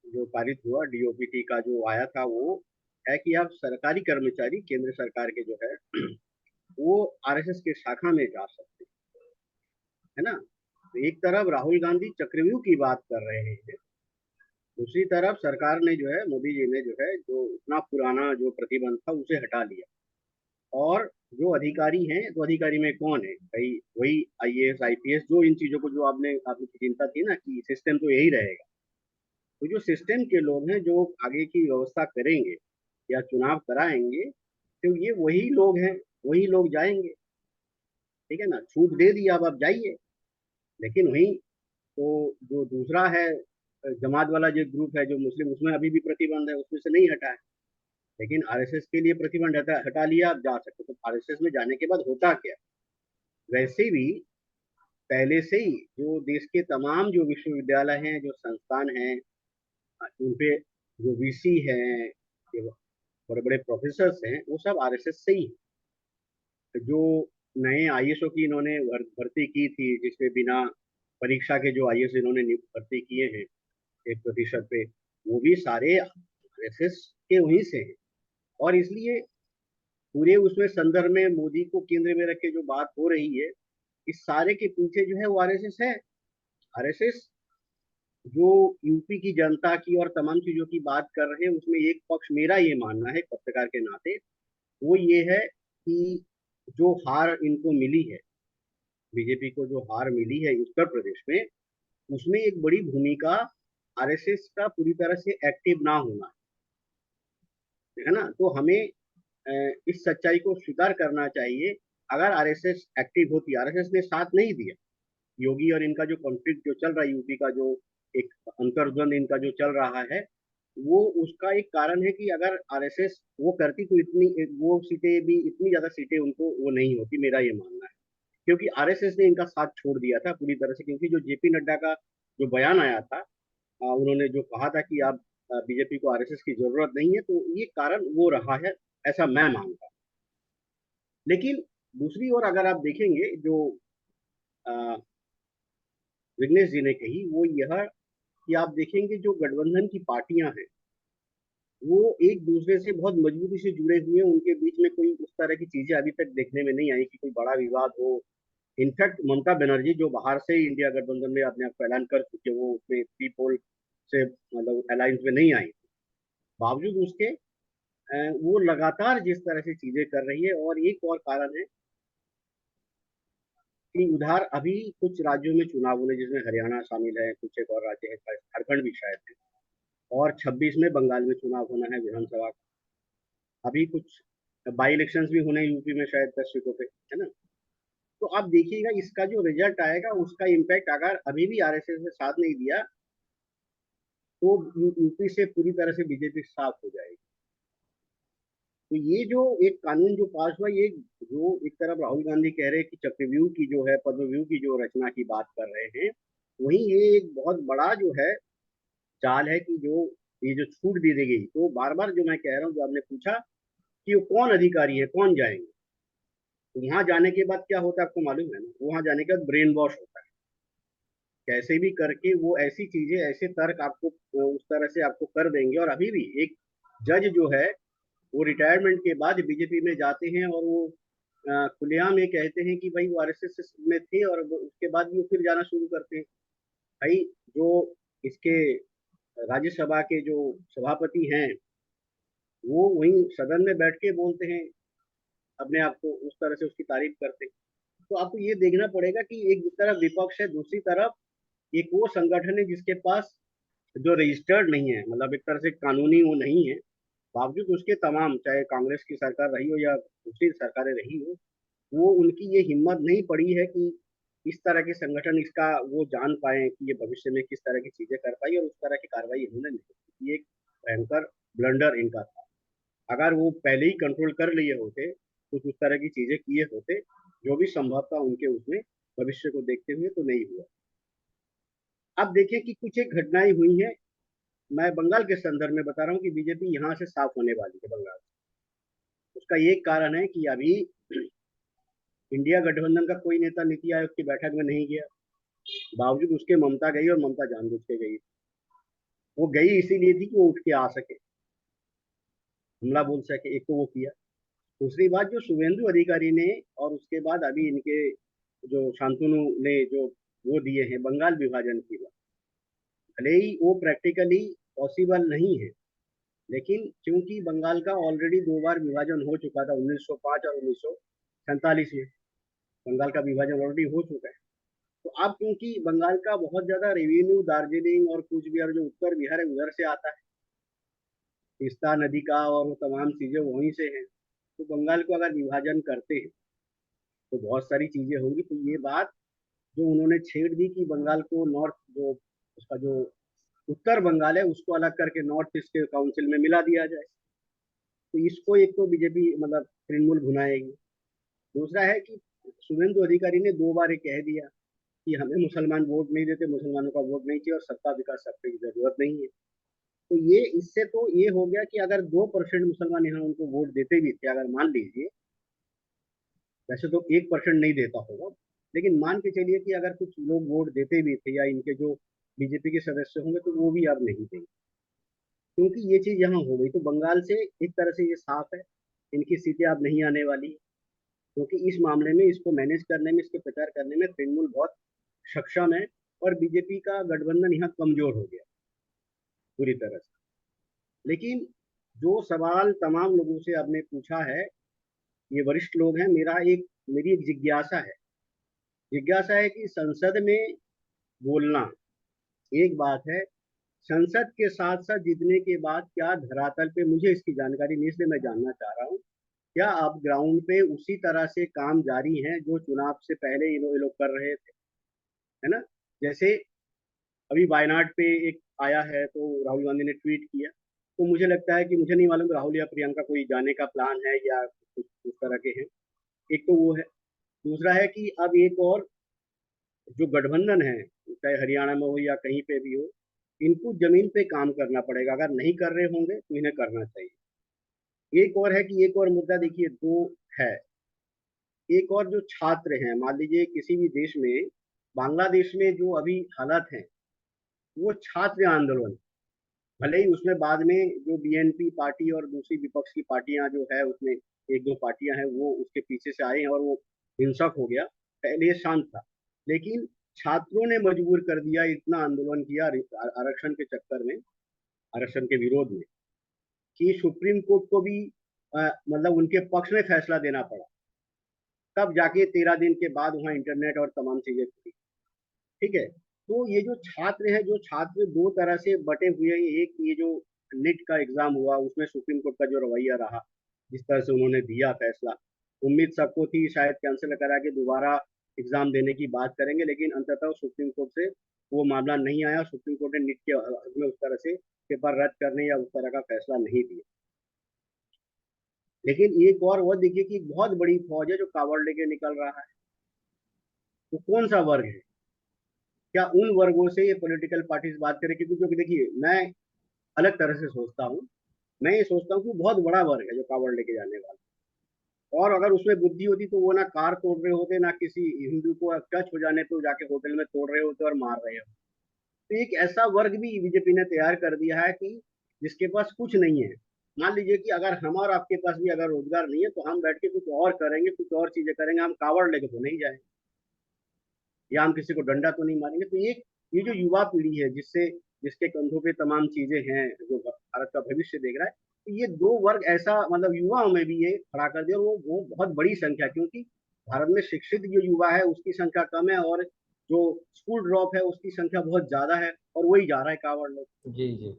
[SPEAKER 4] जो पारित हुआ डीओपीटी का जो आया था, वो है कि अब सरकारी कर्मचारी केंद्र सरकार के जो है वो आरएसएस के शाखा में जा सकते हैं, है ना। तो एक तरफ राहुल गांधी चक्रव्यूह की बात कर रहे हैं, दूसरी तरफ सरकार ने जो है मोदी जी ने जो है जो इतना पुराना जो प्रतिबंध था उसे हटा लिया। और जो अधिकारी हैं तो अधिकारी में कौन है भाई, वही आईएएस आईपीएस, जो इन चीजों को जो आपकी चिंता थी ना कि सिस्टम तो यही रहेगा, तो जो सिस्टम के लोग हैं जो आगे की व्यवस्था करेंगे या चुनाव कराएंगे, तो ये वही लोग हैं, वही लोग जाएंगे। ठीक है ना, छूट दे दी अब आप जाइए। लेकिन वही तो जो दूसरा है जमात वाला जो ग्रुप है जो मुस्लिम, उसमें अभी भी प्रतिबंध है, उसमें से नहीं हटा है। लेकिन आरएसएस के लिए प्रतिबंध हटा लिया, आप जा सकते। तो आरएसएस में जाने के बाद होता क्या, वैसे भी पहले से ही जो देश के तमाम जो विश्वविद्यालय हैं जो संस्थान हैं उनपे जो वीसी हैं, जो बड़े बड़े प्रोफेसर हैं, वो सब आरएसएस से ही हैं। जो नए आईएसओ की इन्होंने भर्ती की थी जिसमें बिना परीक्षा के जो आईएएस इन्होंने भर्ती किए हैं 1% पे, वो भी सारे आरएसएस के वहीं से हैं। और इसलिए पूरे उसमें संदर्भ में मोदी को केंद्र में रख के जो बात हो रही है, इस सारे के पीछे जो है वो आरएसएस है। आरएसएस जो यूपी की जनता की और तमाम चीजों की बात कर रहे हैं, उसमें एक पक्ष मेरा ये मानना है पत्रकार के नाते, वो ये है कि जो हार इनको मिली है, बीजेपी को जो हार मिली है उत्तर प्रदेश में, उसमें एक बड़ी भूमिका आरएसएस का पूरी तरह से एक्टिव ना होना है ना। तो हमें इस सच्चाई को स्वीकार करना चाहिए। अगर आरएसएस एक्टिव होती, आरएसएस ने साथ नहीं दिया, योगी और इनका जो कॉन्फ्लिक्ट जो चल रहा है, यूपी का जो एक अंतर्द्वंद इनका जो चल रहा है, वो उसका एक कारण है कि अगर आरएसएस वो करती तो इतनी वो सीटें भी, इतनी ज्यादा सीटें उनको वो नहीं होती, मेरा ये मानना है। क्योंकि आरएसएस ने इनका साथ छोड़ दिया था पूरी तरह से, क्योंकि जो जेपी नड्डा का जो बयान आया था, उन्होंने जो कहा था कि आप बीजेपी को आरएसएस की जरूरत नहीं है, तो ये कारण वो रहा है, ऐसा मैं मानता हूँ। लेकिन दूसरी ओर अगर आप देखेंगे जो अ, विघ्नेश जी ने कही, वो यह कि आप देखेंगे जो गठबंधन की पार्टियां हैं वो एक दूसरे से बहुत मजबूती से जुड़े हुए हैं। उनके बीच में कोई उस तरह की चीजें अभी तक देखने में नहीं आई कि कोई बड़ा विवाद हो। इनफैक्ट ममता बनर्जी जो बाहर से ही इंडिया गठबंधन में अपने आप को ऐलान कर चुके, वो उसमें प्री पोल से मतलब अलायंस में नहीं आई, बावजूद उसके वो लगातार जिस तरह से चीजें कर रही है। और एक और कारण है कि उधर अभी कुछ राज्यों में चुनाव होने, जिसमें हरियाणा शामिल है, कुछ एक और राज्य है, झारखंड भी शायद है, और 26 में बंगाल में चुनाव होना है विधानसभा का। अभी कुछ बाई इलेक्शंस भी होने हैं यूपी में, शायद 10 सीटों पे, है ना। तो आप देखिएगा इसका जो रिजल्ट आएगा, उसका इम्पैक्ट अगर अभी भी आरएसएस ने साथ नहीं दिया तो यूपी से पूरी तरह से बीजेपी साफ हो जाएगी। तो ये जो एक कानून जो पास हुआ, ये जो एक तरफ राहुल गांधी कह रहे हैं कि चक्रव्यूह की जो है, पद्मव्यूह की जो रचना की बात कर रहे हैं, वहीं ये एक बहुत बड़ा जो है चाल है कि जो ये जो छूट दी गई। तो बार बार जो मैं कह रहा हूँ, जो आपने पूछा कि वो कौन अधिकारी है, कौन जाएंगे, तो वहां जाने के बाद क्या होता है आपको मालूम है ना। वहां जाने के बाद ब्रेन वॉश होता है, कैसे भी करके वो ऐसी चीजें, ऐसे तर्क आपको उस तरह से आपको कर देंगे। और अभी भी एक जज जो है, वो रिटायरमेंट के बाद बीजेपी में जाते हैं और वो खुलेआम ये कहते हैं कि भाई वो आरएसएस में थे, और उसके बाद भी वो फिर जाना शुरू करते हैं। भाई जो इसके राज्यसभा के जो सभापति हैं, वो वहीं सदन में बैठ के बोलते हैं, अपने आप को उस तरह से उसकी तारीफ करते हैं। तो आपको ये देखना पड़ेगा कि एक तरफ विपक्ष है, दूसरी तरफ एक वो संगठन है जिसके पास जो रजिस्टर्ड नहीं है, मतलब एक तरह से कानूनी वो नहीं है, बावजूद उसके तमाम, चाहे कांग्रेस की सरकार रही हो या दूसरी सरकारें रही हो, वो उनकी ये हिम्मत नहीं पड़ी है कि इस तरह के संगठन इसका वो जान पाए कि ये भविष्य में किस तरह की चीजें कर पाई, और उस तरह की कार्रवाई इन्होंने नहीं की। ये एक भयंकर ब्लंडर इनका था। अगर वो पहले ही कंट्रोल कर लिए होते, कुछ उस तरह की चीजें किए होते, जो भी संभव था उनके उसमें भविष्य को देखते हुए, तो नहीं हुआ। अब देखिए कि कुछ एक घटनाएं हुई हैं। मैं बंगाल के संदर्भ में बता रहा हूँ कि बीजेपी यहाँ से साफ होने वाली है बंगाल। उसका ये कारण है कि अभी इंडिया गठबंधन का कोई नेता नीति आयोग की बैठक में नहीं गया, बावजूद उसके ममता गई, और ममता जानबूझ के गई। वो गई इसीलिए थी कि वो उठ के आ सके, हमला बोल सके, एक तो वो किया। दूसरी बात, जो शुभेंदु अधिकारी ने और उसके बाद अभी इनके जो शांतनु ने जो वो दिए हैं बंगाल विभाजन की बात, भले ही वो प्रैक्टिकली पॉसिबल नहीं है, लेकिन क्योंकि बंगाल का ऑलरेडी 2 बार विभाजन हो चुका था, 1905 और 1947 में बंगाल का विभाजन ऑलरेडी हो चुका है। तो अब क्योंकि बंगाल का बहुत ज्यादा रेवेन्यू दार्जिलिंग और कूच बिहार जो उत्तर बिहार है उधर से आता है, तीस्ता नदी का, और वो तमाम चीजें वहीं से हैं। तो बंगाल को अगर विभाजन करते हैं तो बहुत सारी चीजें होंगी। तो ये बात जो उन्होंने छेड़ दी कि बंगाल को नॉर्थ, जो उसका जो उत्तर बंगाल है उसको अलग करके नॉर्थ ईस्ट के काउंसिल में मिला दिया जाए, तो इसको एक तो बीजेपी मतलब तृणमूल भुनाएगी। दूसरा है कि शुभेंदु अधिकारी ने 2 बार ये कह दिया कि हमें मुसलमान वोट नहीं देते, मुसलमानों का वोट नहीं चाहिए, और सबका विकास सबकी जरूरत नहीं है। तो ये इससे तो ये हो गया कि अगर 2% मुसलमान यहाँ उनको वोट देते भी थे, अगर मान लीजिए, वैसे तो 1% नहीं देता होगा, लेकिन मान के चलिए कि अगर कुछ लोग वोट देते भी थे या इनके जो बीजेपी के सदस्य होंगे, तो वो भी अब नहीं देंगे, क्योंकि ये चीज यहाँ हो गई। तो बंगाल से एक तरह से ये साफ है, इनकी सीटें अब नहीं आने वाली, क्योंकि इस मामले में इसको मैनेज करने में, इसके प्रचार करने में तृणमूल बहुत सक्षम है, और बीजेपी का गठबंधन यहाँ कमजोर हो गया पूरी तरह से। लेकिन जो सवाल तमाम लोगों से आपने पूछा है, ये वरिष्ठ लोग हैं, मेरी एक जिज्ञासा है कि संसद में बोलना एक बात है, संसद के साथ साथ जीतने के बाद क्या धरातल पे, मुझे इसकी जानकारी नहीं, इसलिए मैं जानना चाह रहा हूँ, क्या अब ग्राउंड पे उसी तरह से काम जारी है जो चुनाव से पहले ये लोग कर रहे थे, है ना। जैसे अभी वायनाड पे एक आया है, तो राहुल गांधी ने ट्वीट किया, तो मुझे लगता है कि, मुझे नहीं मालूम राहुल या प्रियंका कोई जाने का प्लान है या कुछ उस तरह के हैं। एक तो वो है। दूसरा है कि अब एक और जो गठबंधन है, चाहे हरियाणा में हो या कहीं पे भी हो, इनको जमीन पे काम करना पड़ेगा। अगर नहीं कर रहे होंगे तो इन्हें करना चाहिए। एक और है कि एक और मुद्दा देखिए, दो है। एक और जो छात्र हैं, मान लीजिए किसी भी देश में, बांग्लादेश में जो अभी हालात हैं, वो छात्र आंदोलन, भले ही उसमें बाद में जो बीएनपी पार्टी और दूसरी विपक्ष की पार्टियां जो है उसमें एक दो पार्टियां हैं वो उसके पीछे से आए हैं और वो हिंसक हो गया। पहले ये शांत था, लेकिन छात्रों ने मजबूर कर दिया, इतना आंदोलन किया आरक्षण के चक्कर में, आरक्षण के विरोध में, कि सुप्रीम कोर्ट को भी मतलब उनके पक्ष में फैसला देना पड़ा। तब जाके 13 दिन के बाद वहाँ इंटरनेट और तमाम चीजें खुली। ठीक है, तो ये जो छात्र हैं, जो छात्र दो तरह से बटे हुए हैं। एक ये जो नीट का एग्जाम हुआ उसमें सुप्रीम कोर्ट का जो रवैया रहा, जिस तरह से उन्होंने दिया फैसला, उम्मीद सबको थी शायद कैंसिल करा के दोबारा एग्जाम देने की बात करेंगे, लेकिन अंततः सुप्रीम कोर्ट से वो मामला नहीं आया। सुप्रीम कोर्ट ने नीट के हक में उस तरह से पेपर रद्द करने या उस तरह का फैसला नहीं दिया। लेकिन एक और वो देखिए कि बहुत बड़ी फौज है जो कावड़ लेके निकल रहा है। तो कौन सा वर्ग है? क्या उन वर्गों से ये पॉलिटिकल पार्टीज बात करें? क्योंकि देखिए, मैं अलग तरह से सोचता हूँ। मैं ये सोचता हूँ कि बहुत बड़ा वर्ग है जो कावड़ लेके जाने वाला, और अगर उसमें बुद्धि होती तो वो ना कार तोड़ रहे होते, ना किसी हिंदू को टच हो जाने तो जाके होटल में तोड़ रहे होते और मार रहे होते। तो एक ऐसा वर्ग भी बीजेपी ने तैयार कर दिया है कि जिसके पास कुछ नहीं है। मान लीजिए कि अगर हम और आपके पास भी अगर रोजगार नहीं है तो हम बैठ के कुछ और करेंगे, कुछ और चीजें करेंगे, हम कावड़ लेके तो नहीं जाएंगे, या हम किसी को डंडा तो नहीं मारेंगे। तो ये जो युवा पीढ़ी है जिससे जिसके कंधों पे तमाम चीजें हैं, जो भारत का भविष्य देख रहा है, तो ये दो वर्ग ऐसा मतलब युवाओं में भी ये खड़ा कर दिया। और वो बहुत बड़ी संख्या, क्योंकि भारत में शिक्षित जो युवा है उसकी संख्या कम है, और जो स्कूल ड्रॉप है उसकी संख्या बहुत ज्यादा है, और वही जा रहा है कावड़ लोग,
[SPEAKER 1] जी जी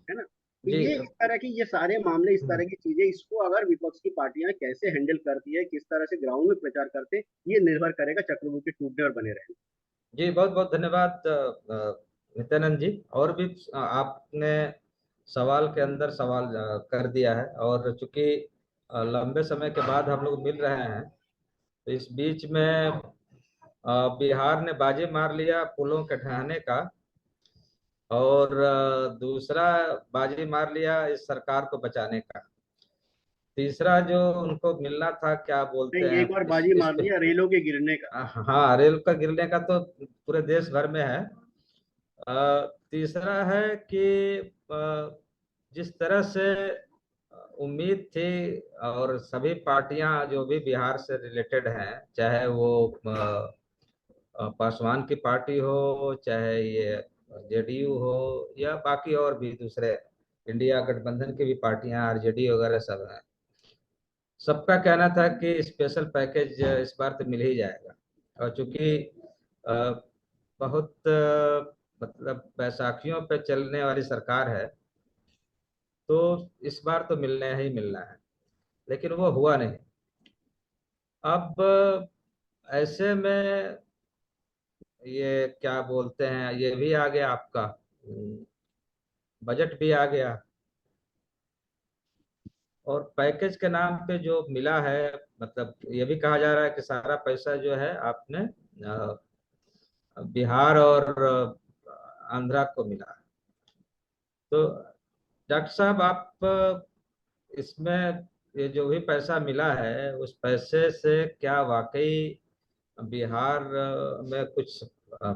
[SPEAKER 4] है ना। तो
[SPEAKER 1] जी।
[SPEAKER 4] ये इस तरह की, ये सारे मामले, इस तरह की चीजें, इसको अगर विपक्ष की पार्टियां कैसे हैंडल करती है, किस तरह से ग्राउंड में प्रचार करते हैं, ये निर्भर करेगा चक्रव्यूह के टूटने और बने रहने।
[SPEAKER 1] जी बहुत बहुत धन्यवाद नित्यानंद जी। और भी आपने सवाल के अंदर सवाल कर दिया है, और चूंकि लंबे समय के बाद हम लोग मिल रहे हैं, तो इस बीच में बिहार ने बाजी मार लिया पुलों के ढहाने का, और दूसरा बाजी मार लिया इस सरकार को बचाने का। तीसरा जो उनको मिलना था, क्या बोलते
[SPEAKER 4] नहीं,
[SPEAKER 1] हैं
[SPEAKER 4] एक और बाजी
[SPEAKER 1] इस
[SPEAKER 4] मार
[SPEAKER 1] पे,
[SPEAKER 4] दिया रेलों के गिरने का।
[SPEAKER 1] हाँ रेल का गिरने का तो पूरे देश भर में है। तीसरा है कि जिस तरह से उम्मीद थी, और सभी पार्टियां जो भी बिहार से रिलेटेड हैं, चाहे वो पासवान की पार्टी हो, चाहे ये जेडीयू हो, या बाकी और भी दूसरे इंडिया गठबंधन की भी पार्टियां, आरजेडी वगैरह सब हैं, सबका कहना था कि स्पेशल पैकेज इस बार तो मिल ही जाएगा। और चूंकि अ, बहुत मतलब बैसाखियों पे चलने वाली सरकार है, तो इस बार तो मिलना ही मिलना है, लेकिन वो हुआ नहीं। अब ऐसे में ये क्या बोलते हैं, ये भी आ गया आपका बजट भी आ गया, और पैकेज के नाम पे जो मिला है, मतलब ये भी कहा जा रहा है कि सारा पैसा जो है आपने बिहार और आंध्रा को मिला। तो डॉक्टर साहब, आप इसमें ये जो भी पैसा मिला है, उस पैसे से क्या वाकई बिहार में कुछ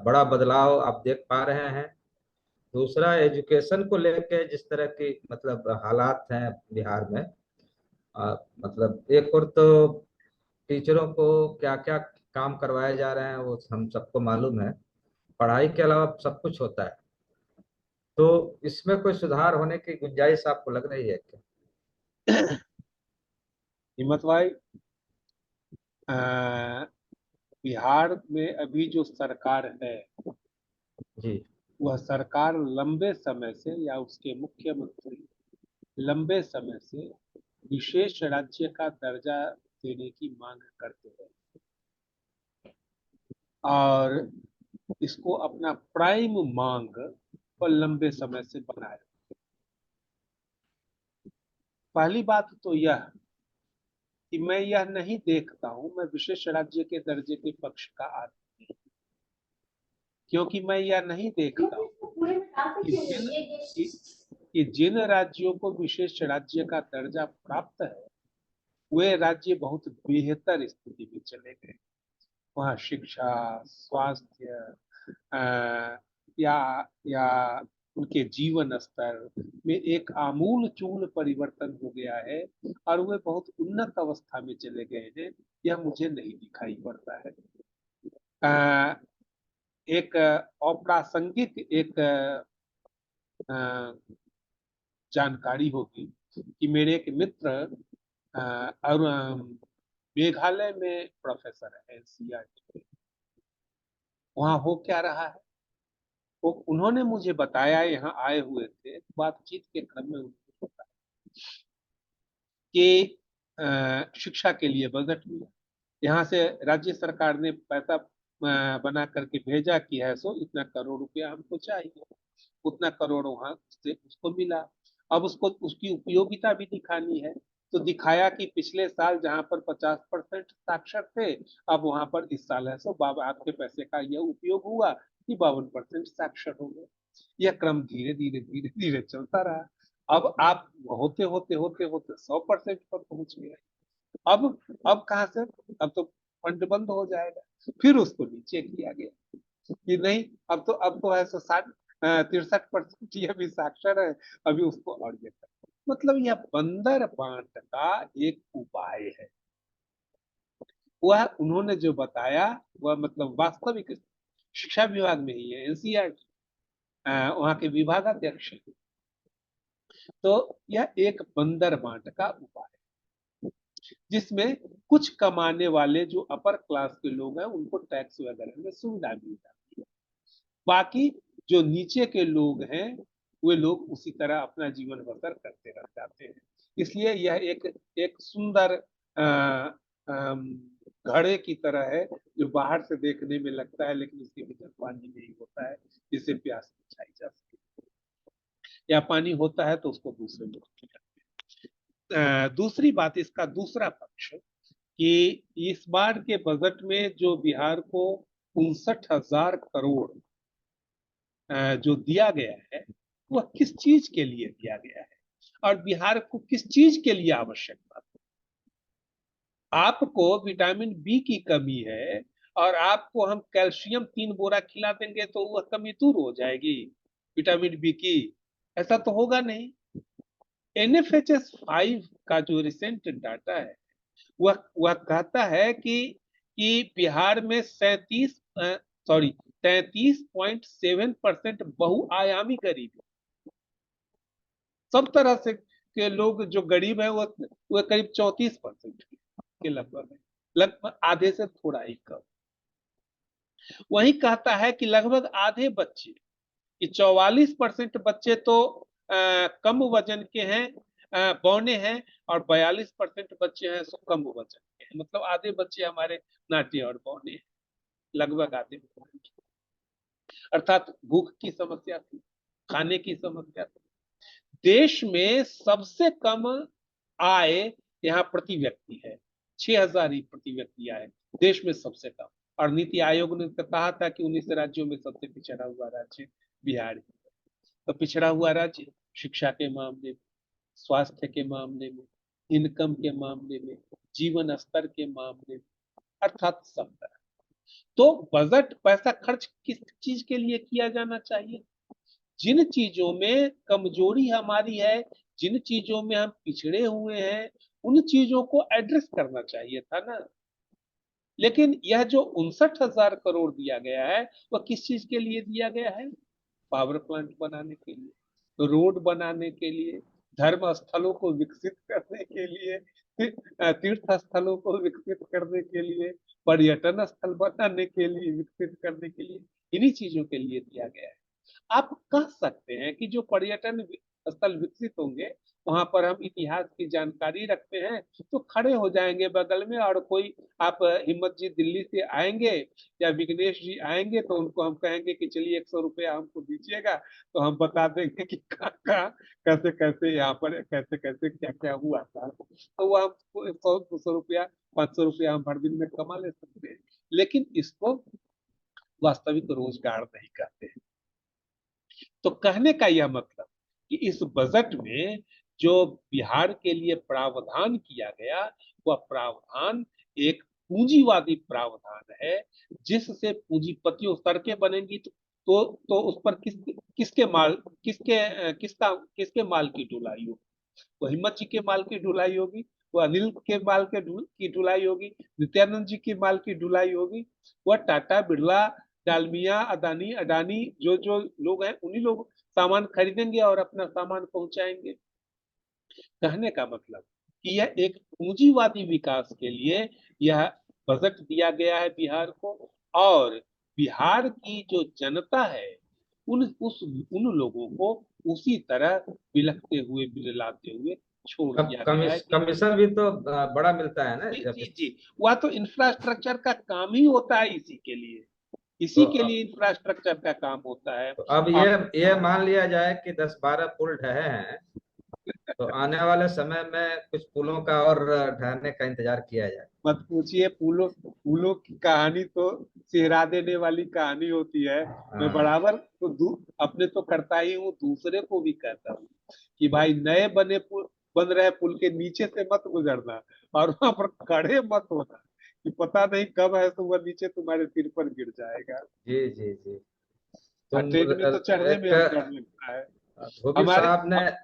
[SPEAKER 1] बड़ा बदलाव आप देख पा रहे हैं? दूसरा, एजुकेशन को लेके जिस तरह की मतलब हालात हैं बिहार में, मतलब एक और तो टीचरों को क्या क्या काम करवाए जा रहे हैं वो हम सबको मालूम है, पढ़ाई के अलावा सब कुछ होता है। तो इसमें कोई सुधार होने की गुंजाइश आपको लग रही है क्या?
[SPEAKER 2] हिम्मत भाई, अ, बिहार में अभी जो सरकार है,
[SPEAKER 1] जी
[SPEAKER 2] वह सरकार लंबे समय से, या उसके मुख्यमंत्री लंबे समय से विशेष राज्य का दर्जा देने की मांग करते हैं, और इसको अपना प्राइम मांग पर लंबे समय से बनाए। पहली बात तो यह कि मैं यह नहीं देखता हूं, मैं विशेष राज्य के दर्जे के पक्ष का आदमी नहीं, क्योंकि मैं यह नहीं देखता हूं कि जिन राज्यों को विशेष राज्य का दर्जा प्राप्त है, वे राज्य बहुत बेहतर स्थिति में चले गए। वहाँ शिक्षा, स्वास्थ्य, या उनके जीवन स्तर में एक आमूल चूल परिवर्तन हो गया है और वे बहुत उन्नत अवस्था में चले गए हैं, यह मुझे नहीं दिखाई पड़ता है। एक अप्रासंगिक एक जानकारी होगी कि मेरे एक मित्र और मेघालय में प्रोफेसर है एनसीईआरटी में। वहाँ हो क्या रहा है, वो उन्होंने मुझे बताया, यहाँ आए हुए थे, बातचीत के क्रम में उन्होंने बताया कि शिक्षा के लिए बजट मिला, यहाँ से राज्य सरकार ने पैसा बना करके भेजा कि है सो इतना करोड़ रुपया हमको चाहिए, उतना करोड़ वहां से उसको मिला। अब उसको उसकी उपयोगिता भी दिखानी है, तो दिखाया कि पिछले साल जहां पर 50% साक्षर थे, अब वहां पर इस साल है सो बाबा आपके पैसे का यह उपयोग हुआ कि 52% साक्षर हो गए। यह क्रम धीरे धीरे धीरे धीरे चलता रहा। अब आप होते होते होते होते 100% पर पहुंच गए। अब कहाँ से, अब तो फंड बंद हो जाएगा। फिर उसको नीचे किया गया कि नहीं, अब तो है 63% ये भी साक्षर है, अभी उसको और ये कर, मतलब यह बंदर बांट का एक उपाय है। वह उन्होंने जो बताया वह मतलब वास्तविक शिक्षा विभाग में ही है, एनसीईआरटी वहाँ के विभागाध्यक्ष। तो यह एक बंदर बांट का उपाय है, जिसमें कुछ कमाने वाले जो अपर क्लास के लोग हैं उनको टैक्स वगैरह में सुविधा मिल जाती है, बाकी जो नीचे के लोग हैं वे लोग उसी तरह अपना जीवन बसर करते रह जाते हैं। इसलिए यह एक सुंदर घड़े की तरह है जो बाहर से देखने में लगता है लेकिन उसके भीतर पानी नहीं होता है जिससे प्यास बुझाई जा सके, या पानी होता है तो उसको दूसरे लोग पी जाते हैं। दूसरी बात, इसका दूसरा पक्ष कि इस बार के बजट में जो बिहार को 59,000 करोड़ जो दिया गया है वह किस चीज के लिए दिया गया है और बिहार को किस चीज के लिए आवश्यक था। आपको विटामिन बी की कमी है और आपको हम कैल्शियम 3 बोरा खिला देंगे तो वह कमी दूर हो जाएगी विटामिन बी की, ऐसा तो होगा नहीं। NFHS 5 का जो रिसेंट डाटा है वह कहता है कि बिहार में 33.7% बहुआयामी गरीबी, सब तरह से के लोग जो गरीब है वो करीब 34% के लगभग है, लगभग आधे से थोड़ा ही कम। वही कहता है कि लगभग आधे बच्चे, कि 44% बच्चे तो कम वजन के हैं, बौने हैं, और 42% बच्चे हैं सो कम वजन के हैं, मतलब आधे बच्चे हमारे नाटे और बौने हैं, लगभग आधे, अर्थात भूख की समस्या थी, खाने की समस्या थी। देश में सबसे कम आय यहाँ प्रति व्यक्ति है, 6,000 ही प्रति व्यक्ति आय देश में सबसे कम, और नीति आयोग ने कहा था कि 19 राज्यों में सबसे पिछड़ा हुआ राज्य बिहार है। तो पिछड़ा हुआ राज्य शिक्षा के मामले में, स्वास्थ्य के मामले में, इनकम के मामले में, जीवन स्तर के मामले में, अर्थात सब तरह। तो बजट पैसा खर्च किस चीज के लिए किया जाना चाहिए, जिन चीजों में कमजोरी हमारी है, जिन चीजों में हम पिछड़े हुए हैं, उन चीजों को एड्रेस करना चाहिए था ना। लेकिन यह जो 59,000 करोड़ दिया गया है वह किस चीज के लिए दिया गया है, पावर प्लांट बनाने के लिए, रोड बनाने के लिए, धर्म स्थलों को विकसित करने के लिए, तीर्थ स्थलों को विकसित करने के लिए, पर्यटन स्थल बनाने के लिए, विकसित करने के लिए, इन्हीं चीजों के लिए दिया गया है। आप कह सकते हैं कि जो पर्यटन स्थल विकसित होंगे वहां पर हम इतिहास की जानकारी रखते हैं तो खड़े हो जाएंगे बगल में, और कोई आप हिम्मत जी दिल्ली से आएंगे या विघ्नेश जी आएंगे तो उनको हम कहेंगे कि चलिए 100 रुपया हमको दीजिएगा, तो हम बता देंगे कि कहाँ कैसे कैसे यहाँ पर कैसे कैसे क्या क्या हुआ था, तो वो हम 100-200 रुपया 500 रुपया हम हर दिन में कमा ले सकते हैं। लेकिन इसको वास्तविक रोजगार नहीं कहते हैं। तो कहने का यह मतलब कि इस बजट में जो बिहार के लिए प्रावधान किया गया वह प्रावधान एक पूंजीवादी प्रावधान है, जिससे पूंजीपतियों, सड़कें बनेंगी तो तो उस पर किसके माल की ढुलाई होगी? वो हिम्मत जी के माल की ढुलाई होगी, वो अनिल के माल की ढुलाई होगी, नित्यानंद जी की माल की ढुलाई होगी, वह टाटा बिरला डालमिया अदानी अडानी जो जो लोग हैं उन्हीं लोग सामान खरीदेंगे और अपना सामान पहुंचाएंगे। कहने का मतलब कि यह एक पूंजीवादी विकास के लिए यह बजट दिया गया है बिहार को, और बिहार की जो जनता है उन लोगों को उसी तरह बिलखते हुए बिललाते हुए छोड़ दिया गया है कि
[SPEAKER 1] कमीशन भी तो बड़ा मिलता है ना
[SPEAKER 2] जी
[SPEAKER 1] जब
[SPEAKER 2] जी जी, वह तो इंफ्रास्ट्रक्चर का काम ही होता है इसी के लिए,
[SPEAKER 1] तो
[SPEAKER 2] इसी के लिए इंफ्रास्ट्रक्चर का काम होता है।
[SPEAKER 1] तो अब ये मान लिया जाए कि 10-12 पुल ढहे हैं, तो आने वाले समय में कुछ पुलों का और ढहने का इंतजार किया जाए।
[SPEAKER 2] मत पूछिए, फूलों फूलों की कहानी तो सिहरा देने वाली कहानी होती है। मैं
[SPEAKER 1] हाँ
[SPEAKER 2] बराबर तो अपने तो करता ही हूँ, दूसरे को भी कहता हूँ कि भाई नए बन रहे पुल के नीचे से मत गुजरना, और वहां पर खड़े मत होना, कि पता नहीं कब है तो वह नीचे तुम्हारे सिर पर गिर जाएगा।
[SPEAKER 1] जी जी जी।
[SPEAKER 2] और
[SPEAKER 1] तुम
[SPEAKER 2] ट्रेन में तो चढ़ने में
[SPEAKER 1] एक
[SPEAKER 2] हम डर लगता है।
[SPEAKER 1] धोबी
[SPEAKER 2] हमारे
[SPEAKER 1] साहब ने जी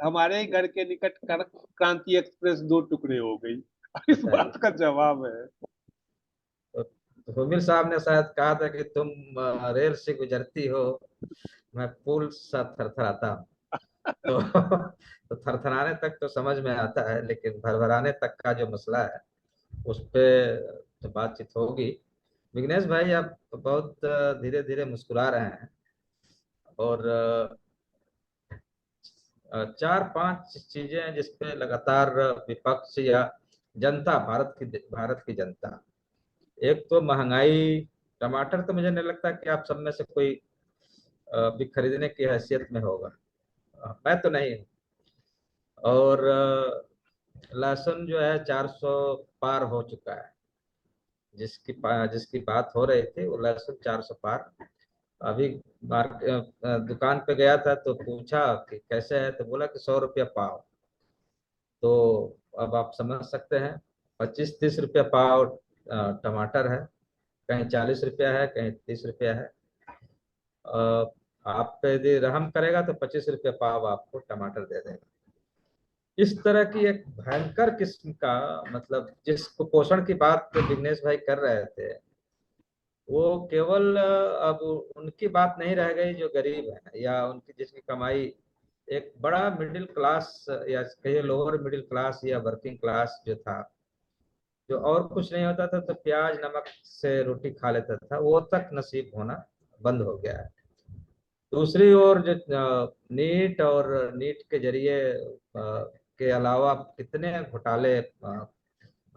[SPEAKER 2] हमारे ही घर के निकट क्रांति एक्सप्रेस दो टुकड़े हो गई। इस
[SPEAKER 1] बताइए।
[SPEAKER 2] बात का जवाब है।
[SPEAKER 1] तो धोबी साहब ने शायद कहा था कि तुम रेल से गुजरती हो, मैं पुल सा थरथराता हूँ। तो तो थरथराने तक तो समझ में आता है, लेकिन भरभराने तक का जो मसला है उस पे तो बातचीत होगी। विघ्नेश भाई आप बहुत धीरे धीरे मुस्कुरा रहे हैं, और 4-5 चीजें हैं जिसपे लगातार विपक्ष या जनता, भारत की जनता, एक तो महंगाई। टमाटर तो मुझे नहीं लगता कि आप सब में से कोई भी खरीदने की हैसियत में होगा, मैं तो नहीं हूँ। और लहसुन जो है 400 पार हो चुका है। जिसकी बात हो रही थी वो लहसुन 400 पार। अभी दुकान पे गया था तो पूछा कि कैसे है, तो बोला कि 100 रुपया पाव। तो अब आप समझ सकते हैं, 25-30 रुपया पाव टमाटर है, कहीं 40 रुपया है, कहीं 30 रुपया है। आप पे यदि रहम करेगा तो 25 रुपया पाव आपको टमाटर दे देगा। इस तरह की एक भयंकर किस्म का, मतलब जिस कुपोषण की बात विघ्नेश भाई कर रहे थे, वो केवल अब उनकी बात नहीं रह गई जो गरीब है, या उनकी जिसकी कमाई एक बड़ा मिडिल क्लास, या कहिए लोअर मिडिल क्लास या वर्किंग क्लास जो था, जो और कुछ नहीं होता था तो प्याज नमक से रोटी खा लेता था, वो तक नसीब होना बंद हो गया है। दूसरी ओर जो नीट और नीट के जरिए के अलावा कितने घोटाले,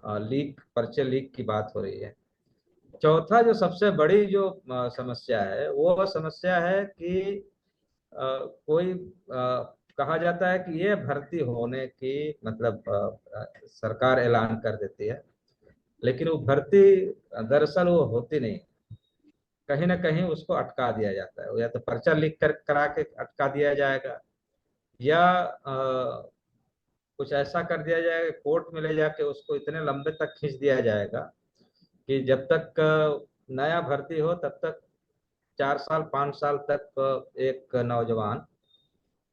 [SPEAKER 1] लीक, पर्चे लीक की बात हो रही है। चौथा जो सबसे बड़ी जो समस्या है, वो समस्या है कि कोई कहा जाता है कि ये भर्ती होने की, मतलब सरकार ऐलान कर देती है, लेकिन वो भर्ती दरअसल वो होती नहीं, कहीं ना कहीं उसको अटका दिया जाता है। या तो पर्चा लिख कर करा के अटका दिया जाएगा, या कुछ ऐसा कर दिया जाएगा, कोर्ट में ले जाके उसको इतने लंबे तक खींच दिया जाएगा कि जब तक नया भर्ती हो तब तक 4 साल 5 साल तक एक नौजवान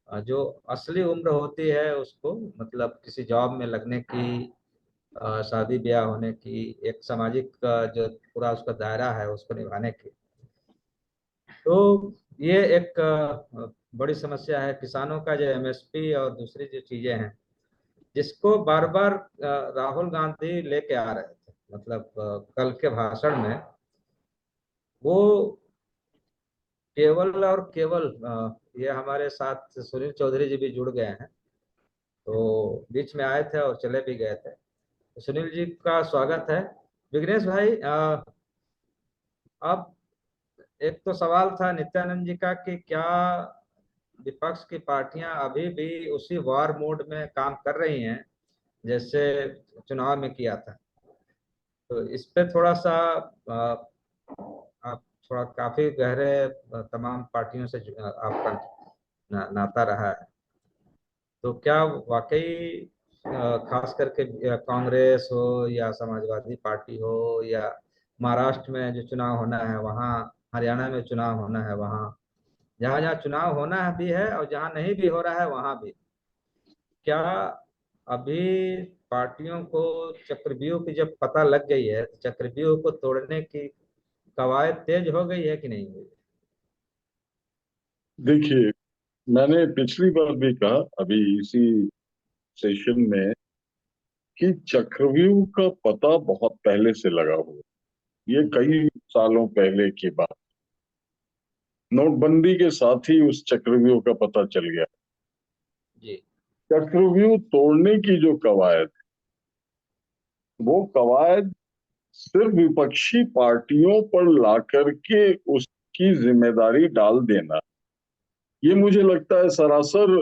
[SPEAKER 1] जो असली उम्र होती है उसको, मतलब किसी जॉब में लगने की, शादी ब्याह होने की, एक सामाजिक जो पूरा उसका दायरा है उसको निभाने की। तो ये एक बड़ी समस्या है किसानों का, जो एमएसपी और दूसरी जो चीजें हैं, जिसको बार बार राहुल गांधी लेके आ रहे थे, मतलब कल के भाषण में वो केवल और केवल ये हमारे साथ सुनील चौधरी जी भी जुड़ गए हैं, तो बीच में आए थे और चले भी गए थे, तो सुनील जी का स्वागत है। विघ्नेश भाई, अब एक तो सवाल था नित्यानंद जी का कि क्या विपक्ष की पार्टियां अभी भी उसी वॉर मोड में काम कर रही हैं जैसे चुनाव में किया था? तो इस पे थोड़ा सा आप थोड़ा काफी गहरे तमाम पार्टियों से आपका नाता रहा है, तो क्या वाकई खास करके कांग्रेस हो या समाजवादी पार्टी हो या महाराष्ट्र में जो चुनाव होना है वहाँ हरियाणा में चुनाव होना है वहां, जहां जहां चुनाव होना है भी है और जहां नहीं भी हो रहा है वहां भी, क्या अभी पार्टियों को चक्रव्यूह की जब पता लग गई है तो चक्रव्यूह को तोड़ने की कवायद तेज हो गई है कि नहीं हुई?
[SPEAKER 3] देखिए, मैंने पिछली बार भी कहा, अभी इसी सेशन में, कि चक्रव्यूह का पता बहुत पहले से लगा हुआ। ये कई सालों पहले की बात। नोटबंदी के साथ ही उस चक्रव्यूह का पता चल गया।
[SPEAKER 1] जी।
[SPEAKER 3] चक्रव्यूह तोड़ने की जो कवायद, वो कवायद सिर्फ विपक्षी पार्टियों पर ला करके उसकी जिम्मेदारी डाल देना, ये मुझे लगता है सरासर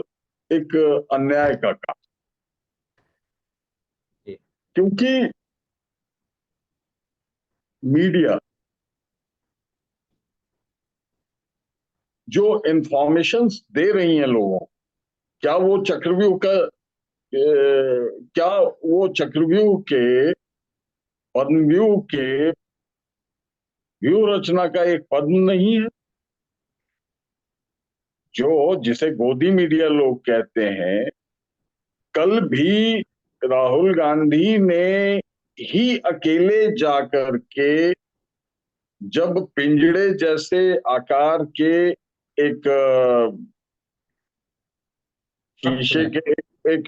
[SPEAKER 3] एक अन्याय का काम।
[SPEAKER 1] जी।
[SPEAKER 3] क्योंकि मीडिया जो इंफॉर्मेशंस दे रही है लोगों को, क्या वो चक्रव्यूह का क्या वो चक्रव्यूह के, पद्मव्यूह के व्यूह रचना का एक पद्म नहीं है? जो जिसे गोदी मीडिया लोग कहते हैं, कल भी राहुल गांधी ने ही अकेले जाकर के, जब पिंजड़े जैसे आकार के एक
[SPEAKER 1] कक्ष
[SPEAKER 3] शीशे
[SPEAKER 1] में।
[SPEAKER 3] के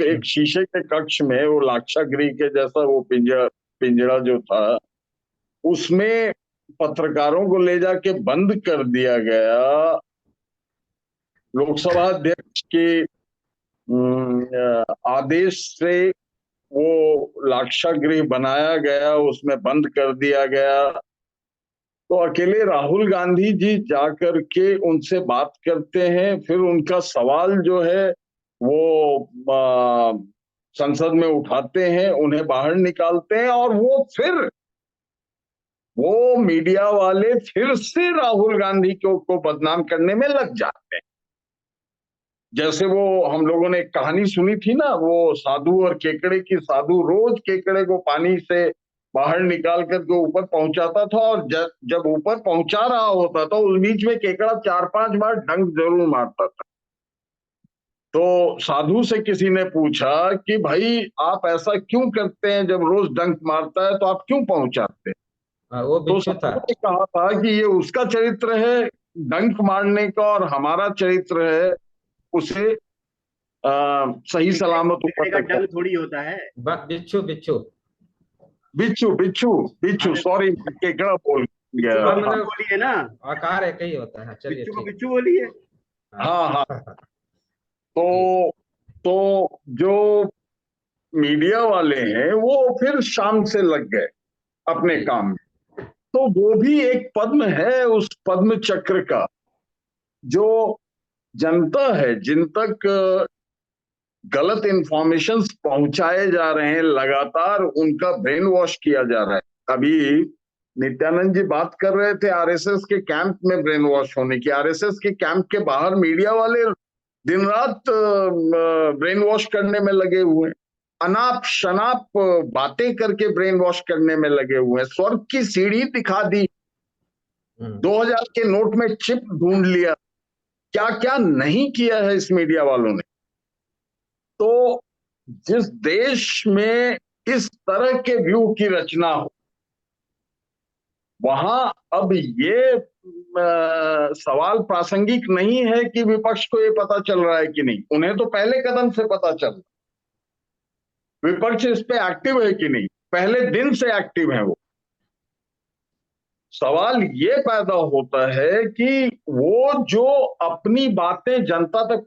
[SPEAKER 3] एक शीशे के कक्ष में, वो लाक्षागृह के जैसा वो पिंजरा पिंजरा जो था, उसमें पत्रकारों को ले जाके बंद कर दिया गया। लोकसभा अध्यक्ष के आदेश से वो लाक्षागृह बनाया गया, उसमें बंद कर दिया गया। तो अकेले राहुल गांधी जी जाकर के उनसे बात करते हैं, फिर उनका सवाल जो है वो संसद में उठाते हैं, उन्हें बाहर निकालते हैं, और वो मीडिया वाले फिर से राहुल गांधी को बदनाम करने में लग जाते हैं। जैसे वो हम लोगों ने एक कहानी सुनी थी ना, वो साधु और केकड़े की। साधु रोज केकड़े को पानी से बाहर निकाल करके ऊपर पहुंचाता था, और जब ऊपर पहुंचा रहा होता था, उस बीच में केकड़ा 4-5 बार डंक जरूर मारता था। तो साधु से किसी ने पूछा कि भाई, आप ऐसा क्यों करते हैं? जब रोज डंक मारता है तो आप क्यों पहुंचाते हैं?
[SPEAKER 1] वो
[SPEAKER 3] तो
[SPEAKER 1] बिच्छू था।
[SPEAKER 3] साधु ने कहा था कि ये उसका चरित्र है डंक मारने का, और हमारा चरित्र है उसे सही सलामत ऊपर
[SPEAKER 4] का
[SPEAKER 3] तक।
[SPEAKER 4] डंग थोड़ी होता है।
[SPEAKER 1] बिच्छू बिच्छू।
[SPEAKER 3] बिच्छू बिच्छू बिच्छू,
[SPEAKER 4] हाँ,
[SPEAKER 3] सॉरी, केकड़ा बोल
[SPEAKER 4] बिच्छू
[SPEAKER 3] गया।
[SPEAKER 4] को
[SPEAKER 1] हाँ
[SPEAKER 3] हाँ
[SPEAKER 4] बिच्छू
[SPEAKER 1] मतलब
[SPEAKER 4] बोलिए ना।
[SPEAKER 1] आकार एक ही होता है, चलिए
[SPEAKER 4] बिच्छू को
[SPEAKER 1] ठीक।
[SPEAKER 4] बिच्छू बोलिए।
[SPEAKER 3] हाँ हाँ।
[SPEAKER 1] हाँ। जी।
[SPEAKER 3] तो तो जो मीडिया वाले हैं वो फिर शाम से लग गए अपने
[SPEAKER 1] जी।
[SPEAKER 3] काम में। तो वो भी एक पद्म है उस पद्म चक्र का, जो जनता है, जिन तक गलत इंफॉर्मेशन पहुंचाए जा रहे हैं, लगातार उनका ब्रेन वॉश किया जा रहा है। अभी नित्यानंद जी बात कर रहे थे आरएसएस के कैंप में ब्रेन वॉश होने की। आरएसएस के कैंप के बाहर मीडिया वाले दिन रात ब्रेन वॉश करने में लगे हुए हैं, अनाप शनाप बातें करके ब्रेन वॉश करने में लगे हुए हैं। स्वर्ग की सीढ़ी दिखा दी, 2000 के नोट में चिप ढूंढ लिया, क्या क्या नहीं किया है इस मीडिया वालों ने। तो जिस देश में इस तरह के व्यू की रचना हो, वहां अब ये सवाल प्रासंगिक नहीं है कि विपक्ष को ये पता चल रहा है कि नहीं। उन्हें तो पहले कदम से पता चल रहा है। विपक्ष इस पे एक्टिव है कि नहीं, पहले दिन से एक्टिव है वो। सवाल ये पैदा होता है कि वो जो अपनी बातें जनता तक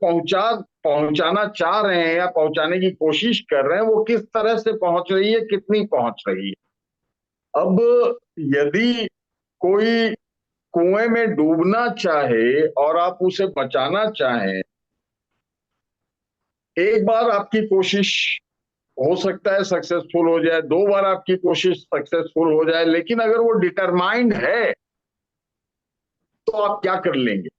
[SPEAKER 3] पहुंचाना चाह रहे हैं या पहुंचाने की कोशिश कर रहे हैं, वो किस तरह से पहुंच रही है, कितनी पहुंच रही है। अब यदि कोई कुएं में डूबना चाहे और आप उसे बचाना चाहें, एक बार आपकी कोशिश हो सकता है सक्सेसफुल हो जाए, 2 बार आपकी कोशिश सक्सेसफुल हो जाए, लेकिन अगर वो डिटरमाइंड है तो आप क्या कर लेंगे?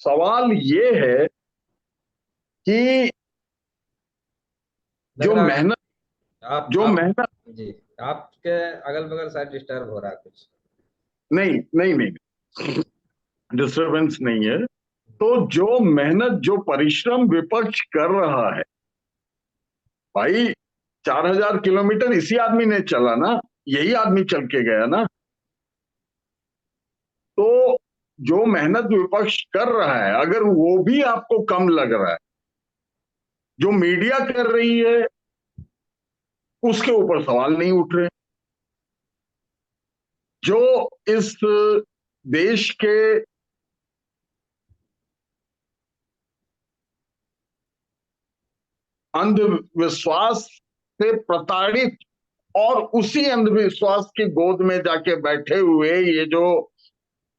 [SPEAKER 3] सवाल ये है कि
[SPEAKER 1] लग
[SPEAKER 3] जो
[SPEAKER 1] रहा है
[SPEAKER 3] मेहनत
[SPEAKER 1] आप
[SPEAKER 3] जो
[SPEAKER 1] आप
[SPEAKER 3] मेहनत
[SPEAKER 1] जी, आपके अगल बगल शायद डिस्टर्ब हो रहा है कुछ।
[SPEAKER 3] नहीं नहीं नहीं, डिस्टरबेंस नहीं है। तो जो मेहनत, जो परिश्रम विपक्ष कर रहा है भाई, 4,000 किलोमीटर इसी आदमी ने चला ना, यही आदमी चल के गया ना। तो जो मेहनत विपक्ष कर रहा है, अगर वो भी आपको कम लग रहा है, जो मीडिया कर रही है उसके ऊपर सवाल नहीं उठ रहे। जो इस देश के अंधविश्वास से प्रताड़ित और उसी अंधविश्वास की गोद में जाके बैठे हुए ये जो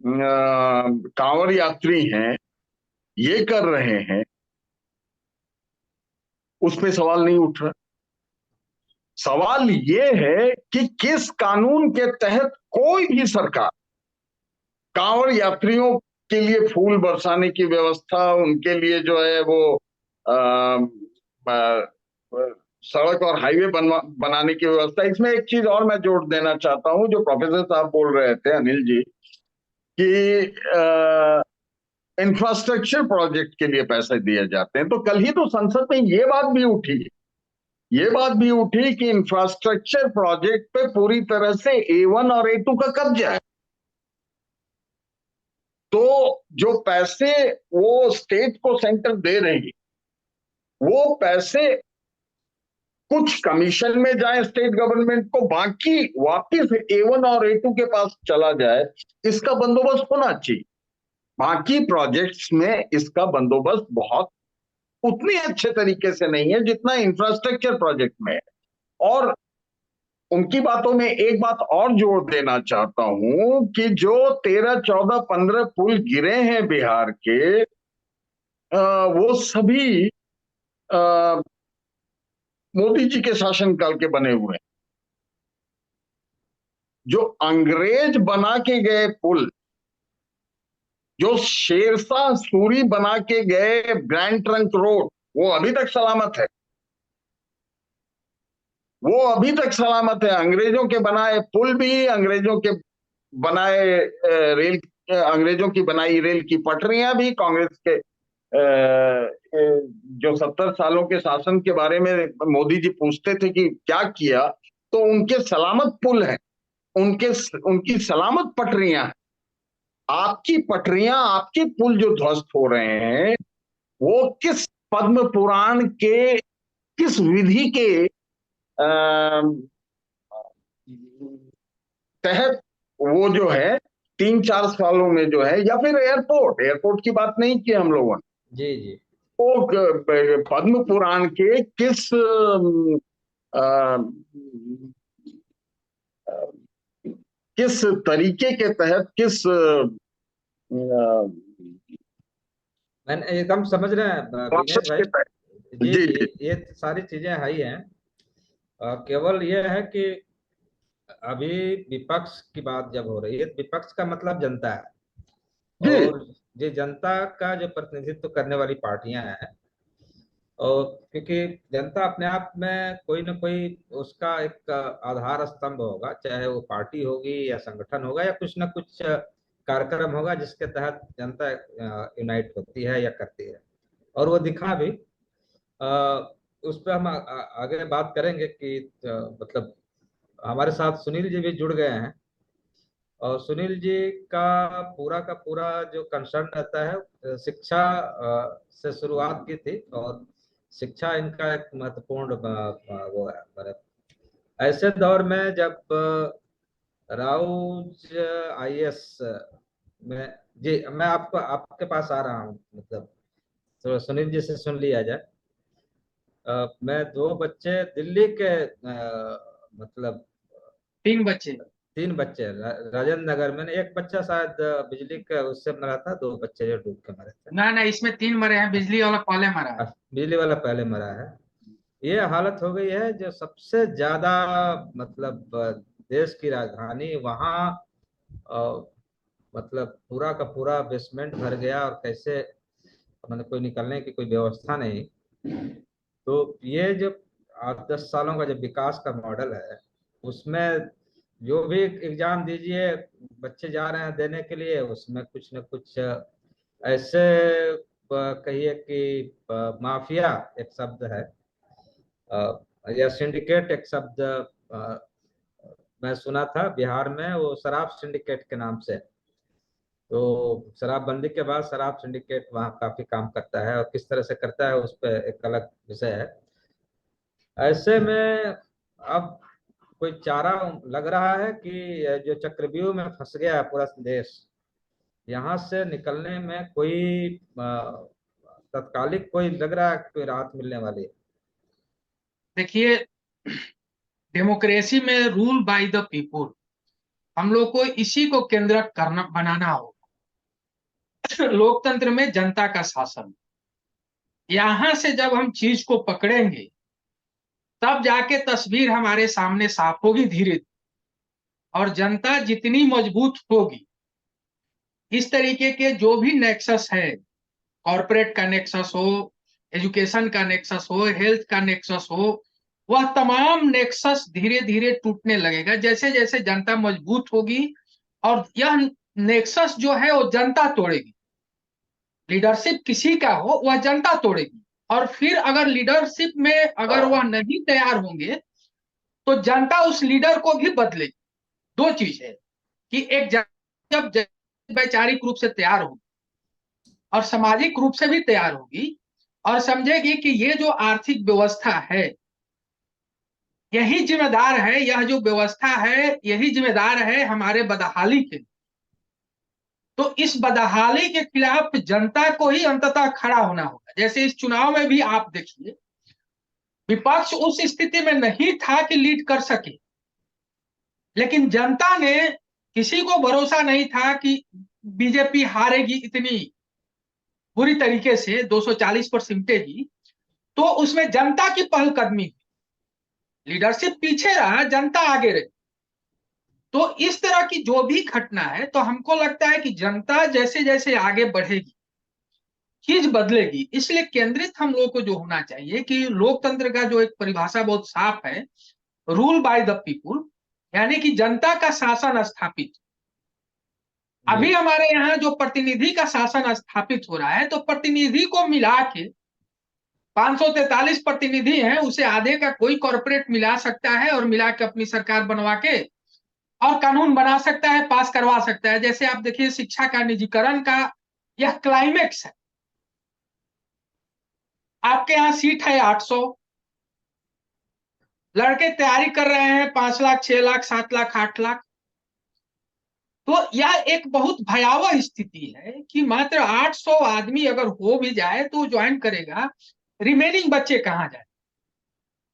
[SPEAKER 3] कांवड़ यात्री हैं, ये कर रहे हैं, उस पे सवाल नहीं उठ रहा। सवाल ये है कि किस कानून के तहत कोई भी सरकार कांवड़ यात्रियों के लिए फूल बरसाने की व्यवस्था, उनके लिए जो है वो आ, आ, सड़क और हाईवे बनाने की व्यवस्था। इसमें एक चीज और मैं जोड़ देना चाहता हूं, जो प्रोफेसर साहब बोल रहे थे, अनिल जी, कि इंफ्रास्ट्रक्चर प्रोजेक्ट के लिए पैसे दिए जाते हैं। तो कल ही तो संसद में ये बात भी उठी कि इंफ्रास्ट्रक्चर प्रोजेक्ट पे पूरी तरह से A1 और A2 का कब्जा है। तो जो पैसे वो स्टेट को सेंटर दे रही है, वो पैसे कुछ कमीशन में जाए स्टेट गवर्नमेंट को, बाकी वापिस A1 और A2 के पास चला जाए, इसका बंदोबस्त होना चाहिए। बाकी प्रोजेक्ट्स में इसका बंदोबस्त बहुत उतने अच्छे तरीके से नहीं है जितना इंफ्रास्ट्रक्चर प्रोजेक्ट में है। और उनकी बातों में एक बात और जोड़ देना चाहता हूं कि जो 13, 14, 15 पुल गिरे हैं बिहार के, वो सभी मोदी जी के शासनकाल के बने हुए हैं। जो अंग्रेज बना के गए पुल, जो शेरशाह सूरी बना के गए ग्रैंड ट्रंक रोड, वो अभी तक सलामत है। वो अभी तक सलामत है। अंग्रेजों के बनाए पुल भी, अंग्रेजों के बनाए रेल, अंग्रेजों की बनाई रेल की पटरियां भी, कांग्रेस के जो 70 सालों के शासन के बारे में मोदी जी पूछते थे कि क्या किया, तो उनके सलामत पुल हैं, उनकी सलामत पटरियां हैं। आपकी पटरियां, आपके पुल जो ध्वस्त हो रहे हैं, वो किस पद्म पुराण के, किस विधि के तहत वो जो है 3-4 सालों में जो है, या फिर एयरपोर्ट की बात नहीं की हम लोगों ने,
[SPEAKER 1] जी जी।
[SPEAKER 3] वो पद्म पुराण के किस किस तरीके के तहत, किस
[SPEAKER 1] मैंने एकदम समझ रहे हैं विनेश
[SPEAKER 3] प्रोसेस
[SPEAKER 1] भाई।
[SPEAKER 3] के तहत।
[SPEAKER 1] जी
[SPEAKER 3] जी जी
[SPEAKER 1] जी, ये सारी चीजें है ही हैं। केवल ये है कि अभी विपक्ष की बात जब हो रही है, विपक्ष का मतलब जनता है।
[SPEAKER 3] जी
[SPEAKER 1] और ये जनता का जो प्रतिनिधित्व करने वाली पार्टियां हैं, और क्योंकि जनता अपने आप में कोई ना कोई उसका एक आधार स्तंभ होगा, चाहे वो पार्टी होगी या संगठन होगा या कुछ ना कुछ कार्यक्रम होगा जिसके तहत जनता यूनाइट होती है या करती है। और वो दिखा भी। उस पर हम आगे बात करेंगे कि मतलब हमारे साथ सुनील जी भी जुड़ गए हैं। और सुनील जी का पूरा जो कंसर्न रहता है, शिक्षा से शुरुआत की थी, और शिक्षा इनका एक महत्वपूर्ण वो है। मतलब ऐसे दौर में जब राउज IAS में, जी मैं आपको आपके पास आ रहा हूँ, मतलब तो सुनील जी से सुन लिया जाए। मैं 2 बच्चे दिल्ली के मतलब
[SPEAKER 5] 3 बच्चे।
[SPEAKER 1] 3 बच्चे राजेंद्र नगर में, एक बच्चा शायद बिजली का उससे मरा था, 2 बच्चे जो डूब के मरे थे।
[SPEAKER 5] ना ना, इसमें 3 मरे हैं, बिजली वाला पहले मरा है।
[SPEAKER 1] बिजली वाला पहले मरा है। ये हालत हो गई है, जो सबसे ज्यादा मतलब देश की राजधानी वहाँ मतलब पूरा का पूरा बेसमेंट भर गया, और कैसे मतलब कोई निकलने की कोई व्यवस्था नहीं। तो ये जो 8-10 सालों का जो विकास का मॉडल है, उसमें जो भी एग्जाम दीजिए, बच्चे जा रहे हैं देने के लिए, उसमें कुछ न कुछ ऐसे कहिए कि माफिया एक शब्द है, या सिंडिकेट एक शब्द मैं सुना था बिहार में, वो शराब सिंडिकेट के नाम से। तो शराबबंदी के बाद शराब सिंडिकेट वहाँ काफी काम करता है, और किस तरह से करता है उस पर एक अलग विषय है। ऐसे में अब कोई चारा लग रहा है कि जो चक्रव्यूह में फंस गया है पूरा देश, यहाँ से निकलने में कोई तत्कालिक कोई लग रहा है कोई राहत मिलने वाली है?
[SPEAKER 5] देखिए, डेमोक्रेसी में रूल बाय द पीपुल, हम लोग को इसी को केंद्र करना बनाना होगा। लोकतंत्र में जनता का शासन, यहां से जब हम चीज को पकड़ेंगे तब जाके तस्वीर हमारे सामने साफ होगी धीरे धीरे। और जनता जितनी मजबूत होगी, इस तरीके के जो भी नेक्सस है, कॉरपोरेट का नेक्सस हो, एजुकेशन का नेक्सस हो, हेल्थ का नेक्सस हो, वह तमाम नेक्सस धीरे धीरे टूटने लगेगा जैसे जैसे जनता मजबूत होगी। और यह नेक्सस जो है वो जनता तोड़ेगी। लीडरशिप किसी का हो वह जनता तोड़ेगी, और फिर अगर लीडरशिप में अगर वह नहीं तैयार होंगे तो जनता उस लीडर को भी बदलेगी। दो चीज है कि एक जब वैचारिक रूप से तैयार होगी और सामाजिक रूप से भी तैयार होगी, और समझेगी कि ये जो आर्थिक व्यवस्था है यही जिम्मेदार है, यह जो व्यवस्था है यही जिम्मेदार है हमारे बदहाली के। तो इस बदहाली के खिलाफ जनता को ही अंततः खड़ा होना होगा। जैसे इस चुनाव में भी आप देखिए, विपक्ष उस स्थिति में नहीं था कि लीड कर सके, लेकिन जनता ने, किसी को भरोसा नहीं था कि बीजेपी हारेगी इतनी बुरी तरीके से, 240 पर सिमटेगी। तो उसमें जनता की पहलकदमी, लीडरशिप पीछे रहा, जनता आगे रही। तो इस तरह की जो भी घटना है, तो हमको लगता है कि जनता जैसे जैसे आगे बढ़ेगी चीज बदलेगी। इसलिए केंद्रित हम लोग को जो होना चाहिए कि लोकतंत्र का जो एक परिभाषा बहुत साफ है, रूल बाय द पीपुल, यानी कि जनता का शासन स्थापित। अभी हमारे यहाँ जो प्रतिनिधि का शासन स्थापित हो रहा है, तो प्रतिनिधि को मिला के 543 प्रतिनिधि हैं, उसे आधे का कोई कॉर्पोरेट मिला सकता है और मिला के अपनी सरकार बनवा के और कानून बना सकता है, पास करवा सकता है। जैसे आप देखिए, शिक्षा का निजीकरण का यह क्लाइमेक्स है। आपके यहाँ सीट है 800, लड़के तैयारी कर रहे हैं 5 लाख, 6 लाख, 7 लाख, 8 लाख। तो यह एक बहुत भयावह स्थिति है कि मात्र 800 आदमी अगर हो भी जाए तो ज्वाइन करेगा, रिमेनिंग बच्चे कहाँ जाए?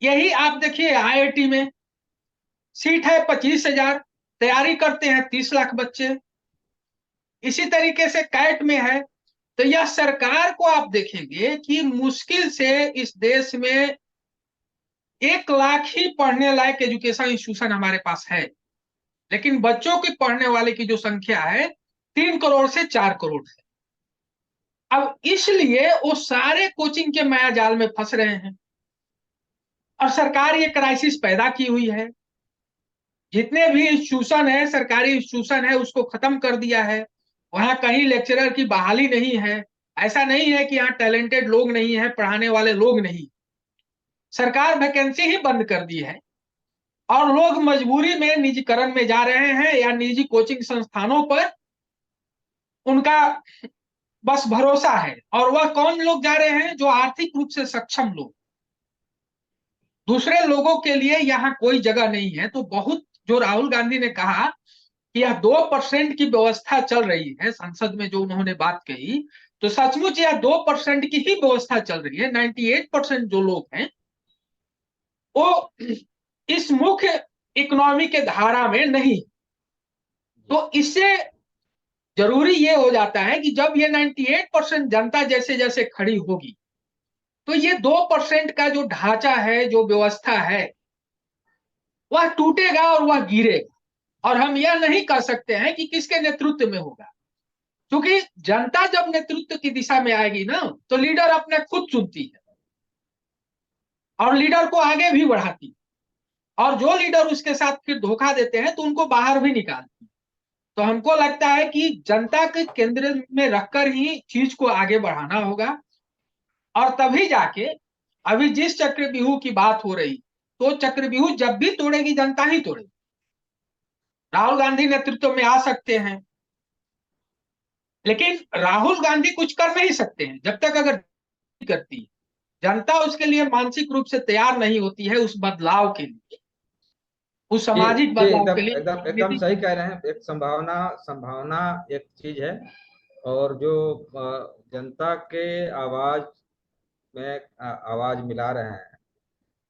[SPEAKER 5] यही आप देखिए, आईआईटी में सीट है 25,000, तैयारी करते हैं 30 लाख बच्चे। इसी तरीके से कैट में है। तो यह सरकार को आप देखेंगे कि मुश्किल से इस देश में 1 लाख ही पढ़ने लायक एजुकेशन इंस्टीट्यूशन हमारे पास है, लेकिन बच्चों की पढ़ने वाले की जो संख्या है 3 करोड़ से 4 करोड़ है। अब इसलिए वो सारे कोचिंग के माया जाल में फंस रहे हैं, और सरकार ये क्राइसिस पैदा की हुई है। जितने भी इंस्टीट्यूशन है, सरकारी इंस्टीट्यूशन है, उसको खत्म कर दिया है। वहां कहीं लेक्चरर की बहाली नहीं है। ऐसा नहीं है कि यहाँ टैलेंटेड लोग नहीं है, पढ़ाने वाले लोग नहीं। सरकार वैकेंसी ही बंद कर दी है, और लोग मजबूरी में निजीकरण में जा रहे हैं या निजी कोचिंग संस्थानों पर उनका बस भरोसा है। और वह कौन लोग जा रहे हैं? जो आर्थिक रूप से सक्षम लोग। दूसरे लोगों के लिए यहाँ कोई जगह नहीं है। तो बहुत, जो राहुल गांधी ने कहा कि यह 2% की व्यवस्था चल रही है, संसद में जो उन्होंने बात कही, तो सचमुच यह 2% की ही व्यवस्था चल रही है। 98% जो लोग हैं वो इस मुख्य इकोनॉमी के धारा में नहीं। तो इससे जरूरी ये हो जाता है कि जब ये 98% जनता जैसे जैसे खड़ी होगी, तो ये 2% का जो ढांचा है, जो व्यवस्था है, वह टूटेगा और वह गिरेगा। और हम यह नहीं कह सकते हैं कि किसके नेतृत्व में होगा, क्योंकि जनता जब नेतृत्व की दिशा में आएगी ना, तो लीडर अपने खुद चुनती है और लीडर को आगे भी बढ़ाती है। और जो लीडर उसके साथ फिर धोखा देते हैं तो उनको बाहर भी निकालते हैं। तो हमको लगता है कि जनता के केंद्र में रखकर ही चीज को आगे बढ़ाना होगा, और तभी जाके अभी जिस चक्रव्यूह की बात हो रही, तो चक्रव्यूह जब भी तोड़ेगी जनता ही तोड़ेगी। राहुल गांधी नेतृत्व में आ सकते हैं, लेकिन राहुल गांधी कुछ कर नहीं सकते हैं जब तक अगर करती है जनता उसके लिए मानसिक रूप से तैयार नहीं होती है, उस बदलाव के लिए, उस
[SPEAKER 1] जी
[SPEAKER 5] सामाजिक
[SPEAKER 1] जी,
[SPEAKER 5] बदलाव
[SPEAKER 1] एकदम
[SPEAKER 5] के लिए,
[SPEAKER 1] एकदम एकदम सही कह रहे हैं। एक संभावना संभावना एक चीज है, और जो जनता के आवाज में आवाज मिला रहे हैं,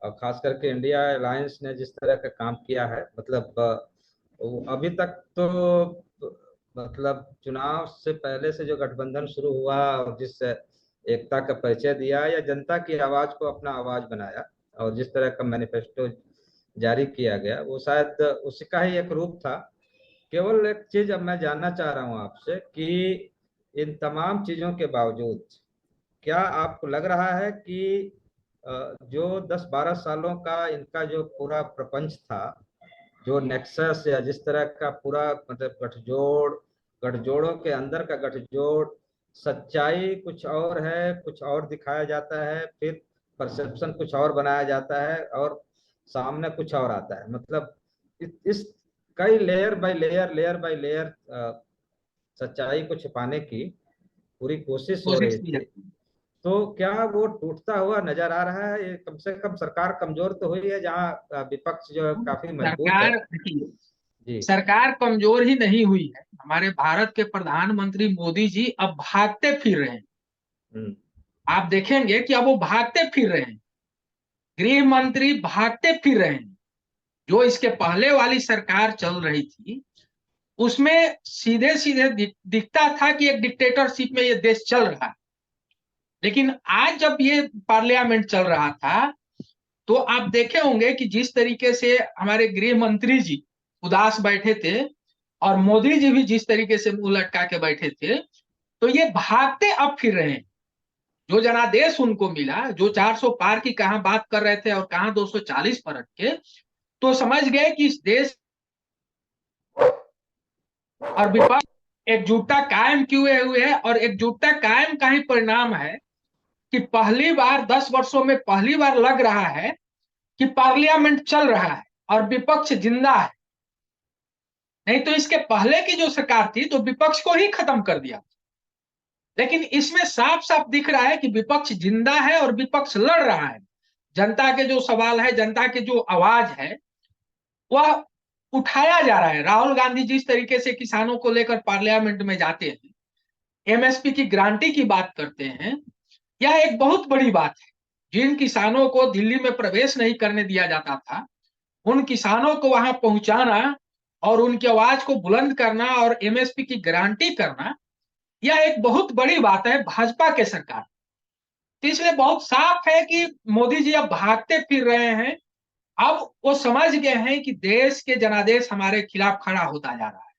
[SPEAKER 1] और खास करके इंडिया अलायंस ने जिस तरह का काम किया है, मतलब अभी तक तो मतलब चुनाव से पहले से जो गठबंधन शुरू हुआ और जिस एकता का परिचय दिया या जनता की आवाज को अपना आवाज बनाया, और जिस तरह का मैनिफेस्टो जारी किया गया, वो शायद उसी का ही एक रूप था। केवल एक चीज अब मैं जानना चाह रहा हूं आपसे कि इन तमाम चीजों के बावजूद क्या आपको लग रहा है कि जो 10-12 सालों का इनका जो पूरा प्रपंच था, जो नेक्सस या जिस तरह का पूरा मतलब गठजोड़, गठजोड़ों के अंदर का गठजोड़, सच्चाई कुछ और है, कुछ और दिखाया जाता है, फिर परसेप्शन कुछ और बनाया जाता है, और सामने कुछ और आता है, मतलब इस कई layer by layer, layer by layer सच्चाई को छिपाने की पूरी कोशिश हो
[SPEAKER 5] कोशिश
[SPEAKER 1] रही
[SPEAKER 5] की
[SPEAKER 1] थी।
[SPEAKER 5] जाती है।
[SPEAKER 1] तो क्या वो टूटता हुआ नजर आ रहा है? ये कम से कम सरकार कमजोर तो हुई है, जहां विपक्ष जो है काफी मजबूत है।
[SPEAKER 5] सरकार देखिए,
[SPEAKER 1] जी।
[SPEAKER 5] सरकार कमजोर ही नहीं हुई है। हमारे भारत के प्रधानमंत्री मोदी जी अब भागते फिर रहे हैं।
[SPEAKER 1] हम्म।
[SPEAKER 5] आप देखेंगे कि अब वो भागते फिर रहे हैं, गृह मंत्री भागते फिर रहे हैं। जो इसके पहले वाली सरकार चल रही थी उसमें सीधे सीधे दिखता था कि एक डिक्टेटरशिप में ये देश चल रहा है। लेकिन आज जब ये पार्लियामेंट चल रहा था तो आप देखे होंगे कि जिस तरीके से हमारे गृह मंत्री जी उदास बैठे थे और मोदी जी भी जिस तरीके से मुंह लटका के बैठे थे, तो ये भागते अब फिर रहे हैं। जो जनादेश उनको मिला, जो 400 पार की कहां बात कर रहे थे और कहां 240 पर अटके, तो समझ गए कि इस देश और विपक्ष एकजुटता कायम किए हुए है, और एकजुटता कायम का ही परिणाम है कि पहली बार 10 वर्षों में पहली बार लग रहा है कि पार्लियामेंट चल रहा है और विपक्ष जिंदा है। नहीं तो इसके पहले की जो सरकार थी तो विपक्ष को ही खत्म कर दिया। लेकिन इसमें साफ साफ दिख रहा है कि विपक्ष जिंदा है और विपक्ष लड़ रहा है। जनता के जो सवाल है, जनता की जो आवाज है, वह उठाया जा रहा है। राहुल गांधी जिस तरीके से किसानों को लेकर पार्लियामेंट में जाते हैं, एमएसपी की गारंटी की बात करते हैं, यह एक बहुत बड़ी बात है। जिन किसानों को दिल्ली में प्रवेश नहीं करने दिया जाता था, उन किसानों को वहां पहुंचाना और उनकी आवाज को बुलंद करना और एमएसपी की गारंटी करना, यह एक बहुत बड़ी बात है भाजपा के सरकार। तो इसलिए बहुत साफ है कि मोदी जी अब भागते फिर रहे हैं। अब वो समझ गए हैं कि देश के जनादेश हमारे खिलाफ खड़ा होता जा रहा है।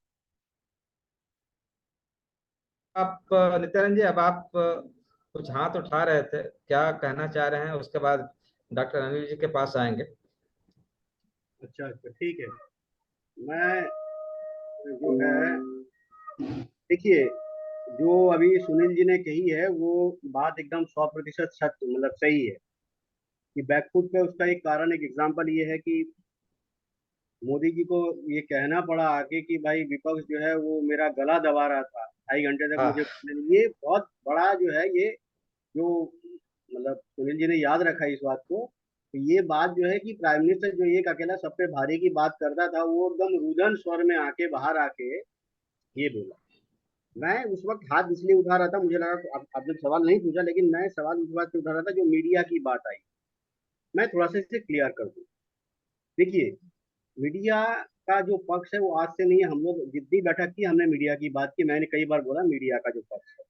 [SPEAKER 1] आप नित्यानंद जी, अब आप कुछ हाथ उठा रहे थे, क्या कहना चाह रहे हैं? उसके बाद डॉक्टर अनिल जी के पास आएंगे।
[SPEAKER 4] अच्छा अच्छा, ठीक है। मैं जो है, देखिए, जो अभी सुनील जी ने कही है वो बात एकदम 100% सत्य, मतलब सही है कि बैकफुट पे उसका एक कारण, एक एग्जांपल ये है कि मोदी जी को ये कहना पड़ा आके कि भाई विपक्ष जो है वो मेरा गला दबा रहा था 2.5 घंटे तक
[SPEAKER 1] हाँ।
[SPEAKER 4] मुझे। ये बहुत बड़ा जो है, ये जो मतलब सुनील जी ने याद रखा इस बात को। तो ये बात जो है कि प्राइम मिनिस्टर जो एक अकेला सब पे भारी की बात करता था, वो एकदम रुदन स्वर में आके बाहर आके ये बोला। मैं उस वक्त हाथ इसलिए उठा रहा था, मुझे लगा कि आपने सवाल नहीं पूछा, लेकिन मैं सवाल उस बात से उठा रहा था जो मीडिया की बात आई। मैं थोड़ा सा इसे क्लियर कर दूं। देखिए, मीडिया का जो पक्ष है वो आज से नहीं है। हम लोग जितनी बैठक की हमने मीडिया की बात की, मैंने कई बार बोला मीडिया का जो पक्ष है,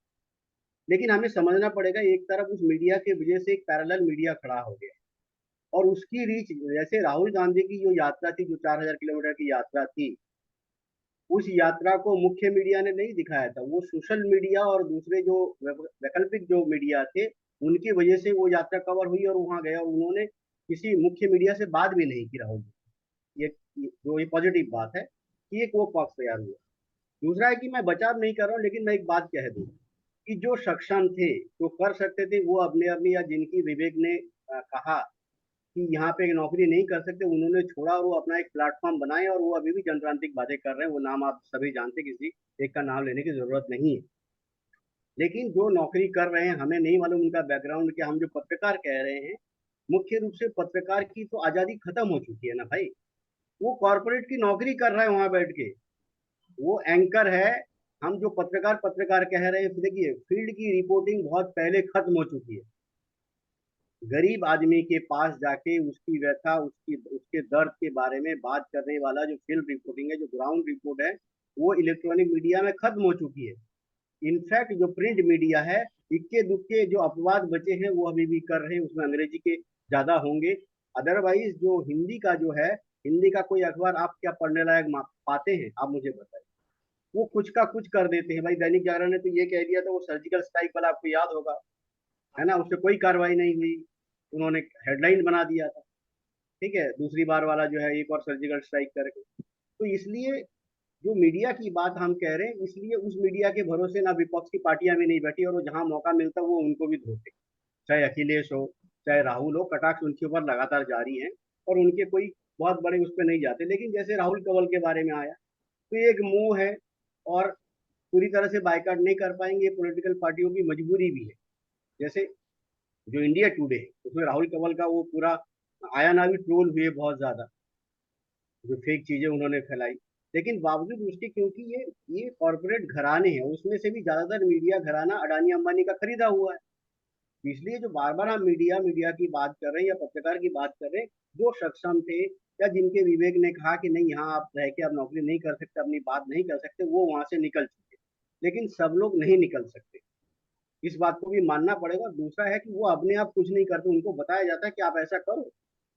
[SPEAKER 4] लेकिन हमें समझना पड़ेगा एक तरफ उस मीडिया की वजह से एक पैरेलल मीडिया खड़ा हो गया, और उसकी रीच, जैसे राहुल गांधी की जो यात्रा थी, जो 4,000 किलोमीटर की यात्रा थी, उस यात्रा को मुख्य मीडिया ने नहीं दिखाया था, वो सोशल मीडिया और दूसरे जो वैकल्पिक जो मीडिया थे उनकी वजह से वो यात्रा कवर हुई, और वहां गया, उन्होंने किसी मुख्य मीडिया से बात भी नहीं की राहुल जी। जो ये पॉजिटिव बात है कि एक वो पक्ष तैयार हुआ। दूसरा है कि मैं बचाव नहीं कर रहा हूँ, लेकिन मैं एक बात कह दूं कि जो सक्षम थे, जो कर सकते थे, वो अपने अपनी, या जिनकी विवेक ने कहा कि यहाँ पे नौकरी नहीं कर सकते, उन्होंने छोड़ा और वो अपना एक प्लेटफॉर्म बनाए, और वो अभी भी जनतांत्रिक बातें कर रहे हैं। वो नाम आप सभी जानते, किसी एक का नाम लेने की जरूरत नहीं है। लेकिन जो नौकरी कर रहे हैं, हमें नहीं मालूम उनका बैकग्राउंड क्या। हम जो पत्रकार कह रहे हैं, मुख्य रूप से पत्रकार की तो आजादी खत्म हो चुकी है ना भाई। वो कॉर्पोरेट की नौकरी कर रहा है वहां बैठ के, वो एंकर है। हम जो पत्रकार पत्रकार कह रहे हैं, देखिए फील्ड की रिपोर्टिंग बहुत पहले खत्म हो चुकी है। गरीब आदमी के पास जाके उसकी व्यथा, उसकी उसके दर्द के बारे में बात करने वाला जो फील्ड रिपोर्टिंग है, जो ग्राउंड रिपोर्ट है, वो इलेक्ट्रॉनिक मीडिया में खत्म हो चुकी है। इनफैक्ट जो प्रिंट मीडिया है, इक्के दुक्के जो अपवाद बचे हैं वो अभी भी कर रहे हैं, उसमें अंग्रेजी के ज्यादा होंगे। अदरवाइज जो हिंदी का जो है, हिंदी का कोई अखबार आप क्या पढ़ने लायक पाते हैं, आप मुझे बताइए। वो कुछ का कुछ कर देते हैं भाई। दैनिक जागरण ने तो ये कह दिया था, वो सर्जिकल स्ट्राइक वाला आपको याद होगा, है ना, उससे कोई कार्रवाई नहीं हुई, उन्होंने हेडलाइन बना दिया था। ठीक है, दूसरी बार वाला जो है, एक और सर्जिकल स्ट्राइक करके। तो इसलिए जो मीडिया की बात हम कह रहे हैं, इसलिए उस मीडिया के भरोसे ना विपक्ष की पार्टियां भी नहीं बैठी, और वो जहां मौका मिलता है वो उनको भी धोते, चाहे अखिलेश हो, चाहे राहुल हो, कटाक्ष उनके ऊपर लगातार जारी है, और उनके कोई बहुत बड़े उस पर नहीं जाते। लेकिन जैसे राहुल कंवल के बारे में आया, तो ये एक मुंह है, और पूरी तरह से बायकॉट नहीं कर पाएंगे, पॉलिटिकल पार्टियों की मजबूरी भी है। जैसे जो इंडिया टुडे है, उसमें राहुल कंवल का वो पूरा आया ना, भी ट्रोल हुए बहुत ज्यादा, जो फेक चीजें उन्होंने फैलाई। लेकिन बावजूद उसके, क्योंकि ये कॉर्पोरेट घराने हैं, उसमें से भी ज्यादातर मीडिया घराना अडानी अंबानी का खरीदा हुआ है। तो इसलिए जो बार बार हम मीडिया मीडिया की बात कर रहे हैं, या पत्रकार की बात कर रहे हैं, जो सक्षम थे, या जिनके विवेक ने कहा कि नहीं यहाँ आप रह के आप नौकरी नहीं कर सकते, अपनी बात नहीं कर सकते, वो वहां से निकल चुके। लेकिन सब लोग नहीं निकल सकते, इस बात को भी मानना पड़ेगा। दूसरा है कि वो अपने आप कुछ नहीं करते, उनको बताया जाता है कि आप ऐसा करो।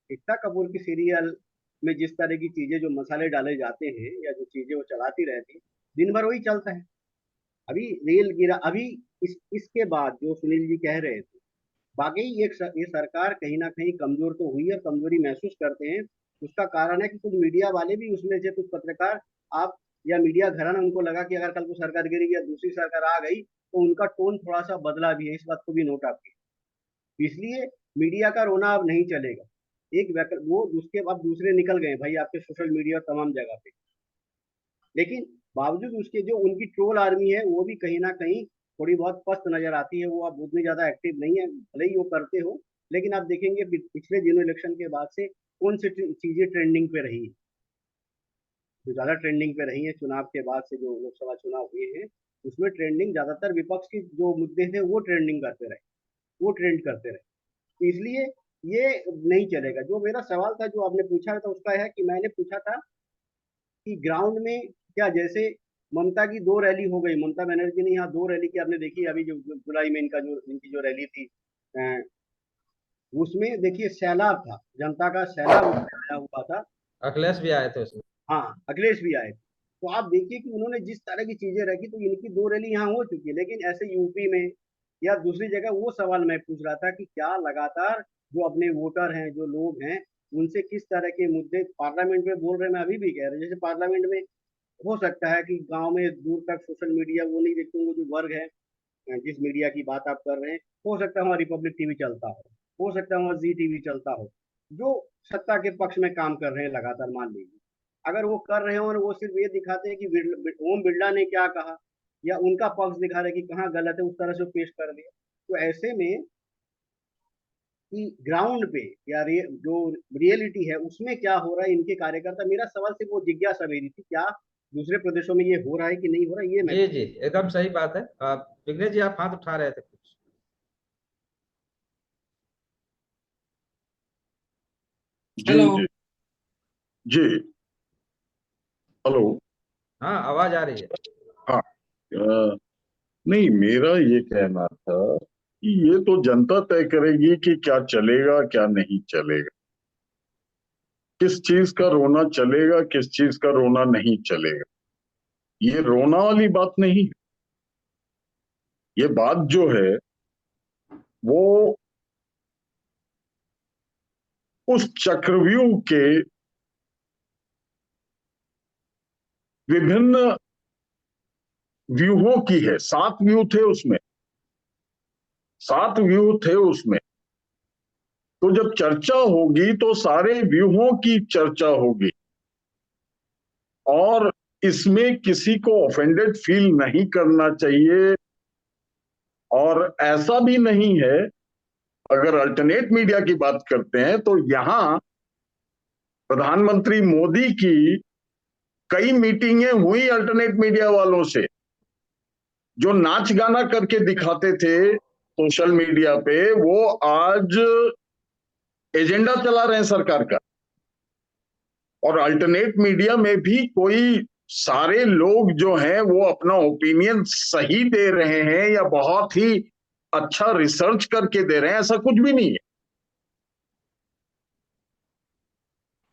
[SPEAKER 4] एकता कपूर की सीरियल में जिस तरह की चीजें, जो मसाले डाले जाते हैं, या जो चीजें वो चलाती रहती है, दिन भर वही चलता है। अभी रेल गिरा, अभी इसके बाद जो सुनील जी कह रहे थे, वाकई ये सरकार कहीं ना कहीं कमजोर तो हुई है, कमजोरी महसूस करते हैं। उसका कारण है कि कुछ मीडिया वाले भी, उसमें से कुछ पत्रकार, आप या मीडिया घराना, उनको लगा कि अगर कल को सरकार गिरेगी या दूसरी सरकार आ गई, तो उनका टोन थोड़ा सा बदला भी है। इस बात को भी नोट आप कीजिए। इसलिए मीडिया का रोना अब नहीं चलेगा। वो उसके अब दूसरे निकल गए भाई, आपके सोशल मीडिया और तमाम जगह पे। लेकिन बावजूद उसके, जो उनकी ट्रोल आर्मी है, वो भी कहीं ना कहीं थोड़ी बहुत पस्त नजर आती है। वो अब उतनी ज्यादा एक्टिव नहीं है, भले ही वो करते हो। लेकिन आप देखेंगे पिछले दिनों इलेक्शन के बाद से कौन सी चीजें ट्रेंडिंग पे रही, जो ज्यादा ट्रेंडिंग पे रही है चुनाव के बाद से, जो लोकसभा चुनाव हुए हैं, उसमें ट्रेंडिंग ज्यादातर विपक्ष की जो मुद्दे थे वो ट्रेंडिंग करते रहे, वो ट्रेंड करते रहे। तो इसलिए ये नहीं चलेगा। जो मेरा सवाल था, जो आपने पूछा था, उसका है कि मैंने पूछा था कि ग्राउंड में क्या, जैसे ममता की दो रैली हो गई, ममता बनर्जी ने यहाँ दो रैली की, आपने देखी अभी जो जुलाई में इनकी जो रैली थी, अ, उसमें देखिए सैलाब था, जनता का सैलाब उसमें आया हुआ था।
[SPEAKER 1] अखिलेश भी आए थे उसमें।
[SPEAKER 4] हाँ, अखिलेश भी आए। तो आप देखिए कि उन्होंने जिस तरह की चीजें रखी, तो इनकी दो रैली यहाँ हो चुकी है। लेकिन ऐसे यूपी में या दूसरी जगह, वो सवाल मैं पूछ रहा था कि क्या लगातार जो अपने वोटर हैं, जो लोग हैं, उनसे किस तरह के मुद्दे पार्लियामेंट में बोल रहे हैं। मैं अभी भी कह रहा हूँ, जैसे पार्लियामेंट में हो सकता है कि गांव में दूर तक सोशल मीडिया वो नहीं देखते होंगे, जो वर्ग है, जिस मीडिया की बात आप कर रहे हैं, हो सकता है वहाँ रिपब्लिक टीवी चलता हो सकता है वहाँ जी टीवी चलता हो, जो सत्ता के पक्ष में काम कर रहे हैं लगातार, मान लीजिए। अगर वो कर रहे हो और वो सिर्फ ये दिखाते हैं कि ओम बिरला ने क्या कहा, या उनका पक्ष दिखा रहे हैं कि कहाँ गलत है, उस तरह से पेश कर दिया, तो ऐसे में कि ग्राउंड पे या जो रियलिटी है, उसमें क्या हो रहा है इनके कार्यकर्ता, मेरा सवाल सिर्फ वो जिज्ञासा मेरी थी, क्या दूसरे प्रदेशों में ये हो रहा है कि नहीं हो रहा है, ये मैं।
[SPEAKER 1] जी जी, एकदम सही बात है। विघ्नेश जी, आप हाथ उठा रहे थे कुछ।
[SPEAKER 3] जी
[SPEAKER 5] हेलो।
[SPEAKER 3] जी जी। हेलो।
[SPEAKER 1] हाँ, आवाज आ रही है।
[SPEAKER 3] हाँ। नहीं, मेरा ये कहना था कि ये तो जनता तय करेगी कि क्या चलेगा क्या नहीं चलेगा, किस चीज का रोना चलेगा, किस चीज का रोना नहीं चलेगा। ये रोना वाली बात नहीं है। ये बात जो है वो उस चक्रव्यूह के विभिन्न व्यूहों की है। 7 व्यू थे उसमें, 7 व्यू थे उसमें। तो जब चर्चा होगी तो सारे व्यूहों की चर्चा होगी, और इसमें किसी को ऑफेंडेड फील नहीं करना चाहिए। और ऐसा भी नहीं है, अगर अल्टरनेट मीडिया की बात करते हैं तो यहां प्रधानमंत्री मोदी की कई मीटिंगें हुई अल्टरनेट मीडिया वालों से, जो नाच गाना करके दिखाते थे सोशल मीडिया पे, वो आज एजेंडा चला रहे हैं सरकार का। और अल्टरनेट मीडिया में भी कोई सारे लोग जो हैं वो अपना ओपिनियन सही दे रहे हैं या बहुत ही अच्छा रिसर्च करके दे रहे हैं, ऐसा कुछ भी नहीं है।